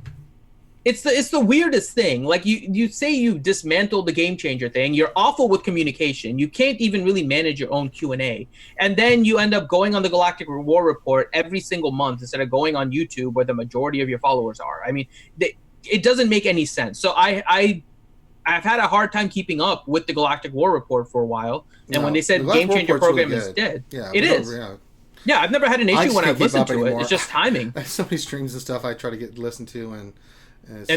C: It's the weirdest thing. Like you say you dismantled the Game Changer thing. You're awful with communication. You can't even really manage your own Q&A. And then you end up going on the Galactic War Report every single month instead of going on YouTube where the majority of your followers are. I mean, it doesn't make any sense. So I've had a hard time keeping up with the Galactic War Report for a while. And when they said the Game Changer program is dead, it is. Yeah, I've never had an issue when I've listened to it. It's just timing.
D: I have so many streams and stuff I try to listen to, and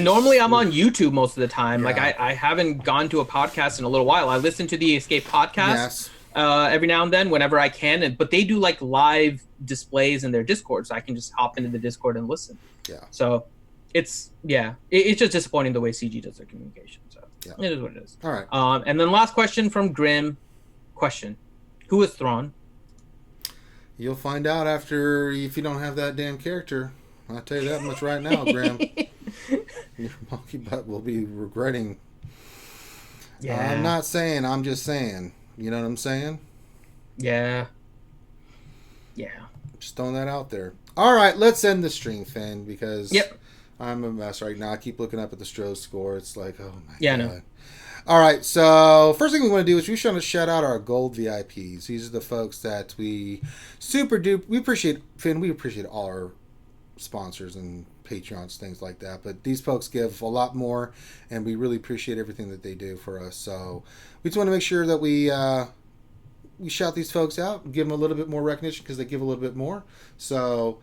C: normally I'm on YouTube most of the time. Like I haven't gone to a podcast in a little while. I listen to the Escape podcast every now and then whenever I can. But they do like live displays in their Discord, so I can just hop into the Discord and listen. Yeah. So it's just disappointing the way CG does their communication. So it is what it is.
D: All right.
C: And then last question from Grim. Who is Thrawn?
D: You'll find out if you don't have that damn character. I'll tell you that much right now, Graham. Your monkey butt will be regretting. Yeah. I'm not saying, I'm just saying. You know what I'm saying?
C: Yeah. Yeah.
D: Just throwing that out there. All right, let's end the stream, Finn, because I'm a mess right now. I keep looking up at the Stro score. It's like, oh my God. No. All right, so first thing we want to do is we want to shout out our gold VIPs. These are the folks that we appreciate. Finn, we appreciate all our sponsors and Patrons, things like that. But these folks give a lot more, and we really appreciate everything that they do for us. So we just want to make sure that we shout these folks out and give them a little bit more recognition because they give a little bit more. So,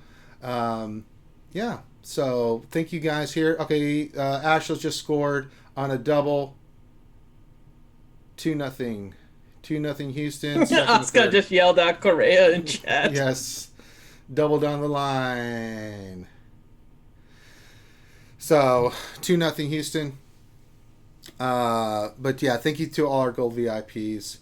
D: So thank you guys here. Okay, Ashley's just scored on a double. 2-0. 2-0 Houston.
C: Oscar just yelled out Korea in chat.
D: Yes. Double down the line. So, 2-0 Houston. But yeah, thank you to all our gold VIPs.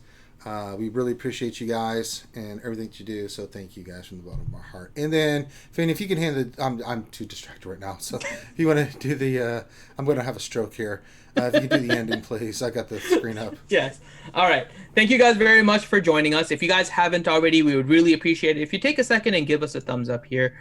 D: We really appreciate you guys and everything that you do. So thank you guys from the bottom of my heart. And then, Finn, if you can hand I'm too distracted right now. So if you want to do I'm going to have a stroke here. If you could do the ending, please. I got the screen up.
C: Yes. All right. Thank you guys very much for joining us. If you guys haven't already, we would really appreciate it if you take a second and give us a thumbs up here.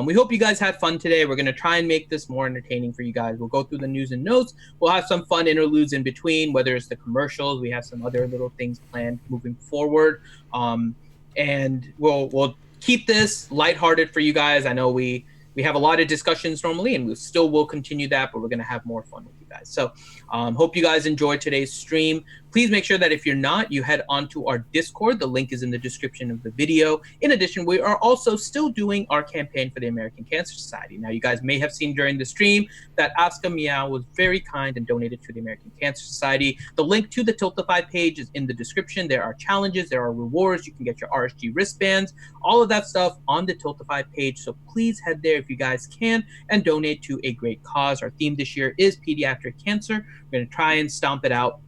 C: We hope you guys had fun today. We're going to try and make this more entertaining for you guys. We'll go through the news and notes. We'll have some fun interludes in between, whether it's the commercials. We have some other little things planned moving forward. And we'll keep this lighthearted for you guys. I know we have a lot of discussions normally, and we still will continue that, but we're going to have more fun with you guys. So hope you guys enjoyed today's stream. Please make sure that if you're not, you head onto our Discord. The link is in the description of the video. In addition, we are also still doing our campaign for the American Cancer Society. Now, you guys may have seen during the stream that Asuka Meow was very kind and donated to the American Cancer Society. The link to the Tiltify page is in the description. There are challenges, there are rewards. You can get your RSG wristbands, all of that stuff on the Tiltify page. So please head there if you guys can and donate to a great cause. Our theme this year is pediatric cancer. We're going to try and stomp it out.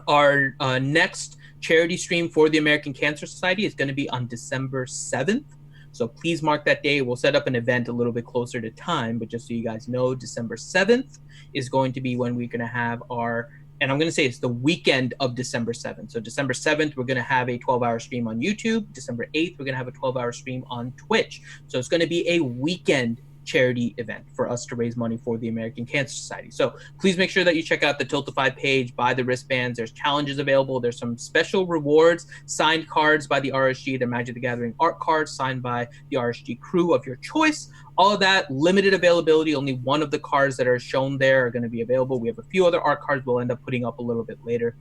C: Our next charity stream for the American Cancer Society is going to be on December 7th. So please mark that day. We'll set up an event a little bit closer to time, but just so you guys know, December 7th is going to be when we're going to have our, and I'm going to say it's the weekend of December 7th. So December 7th, we're going to have a 12-hour stream on YouTube. December 8th, we're going to have a 12-hour stream on Twitch. So it's going to be a weekend charity event for us to raise money for the American Cancer Society. So please make sure that you check out the Tiltify page, buy the wristbands. There's challenges available. There's some special rewards, signed cards by the RSG, the Magic the Gathering art cards signed by the RSG crew of your choice. All of that, limited availability. Only one of the cards that are shown there are going to be available. We have a few other art cards we'll end up putting up a little bit later.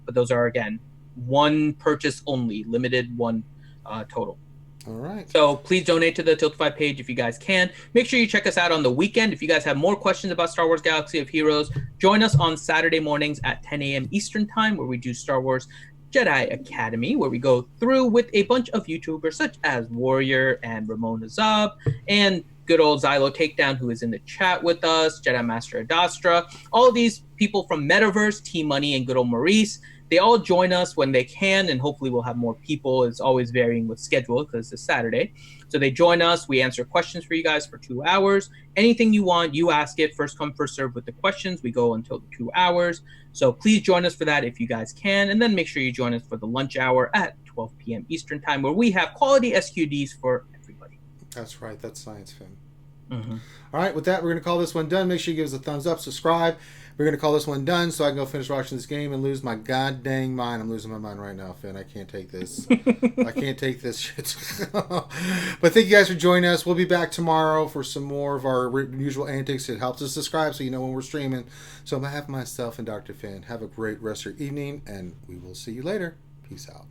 C: But those are, again, one purchase only, limited one total.
D: All right.
C: So please donate to the Tiltify page if you guys can. Make sure you check us out on the weekend. If you guys have more questions about Star Wars Galaxy of Heroes, join us on Saturday mornings at 10 a.m. Eastern Time, where we do Star Wars Jedi Academy, where we go through with a bunch of YouTubers such as Warrior and Ramona Zub and good old Xylo Takedown, who is in the chat with us, Jedi Master Adastra, all of these people from Metaverse, T-Money, and good old Maurice. They all join us when they can, and hopefully we'll have more people. It's always varying with schedule because it's Saturday. So they join us. We answer questions for you guys for 2 hours. Anything you want, you ask it. First come, first serve with the questions. We go until the 2 hours. So please join us for that if you guys can. And then make sure you join us for the lunch hour at 12 p.m. Eastern Time, where we have quality SQDs for everybody.
D: That's right. That's science, Finn.
C: Mm-hmm.
D: All right, with that, we're going to call this one done. Make sure you give us a thumbs up, subscribe. We're going to call this one done so I can go finish watching this game and lose my god dang mind. I'm losing my mind right now, Finn. I can't take this. I can't take this shit. But thank you guys for joining us. We'll be back tomorrow for some more of our usual antics. It helps us subscribe so you know when we're streaming. So on behalf of myself and Dr. Finn, have a great rest of your evening, and we will see you later. Peace out.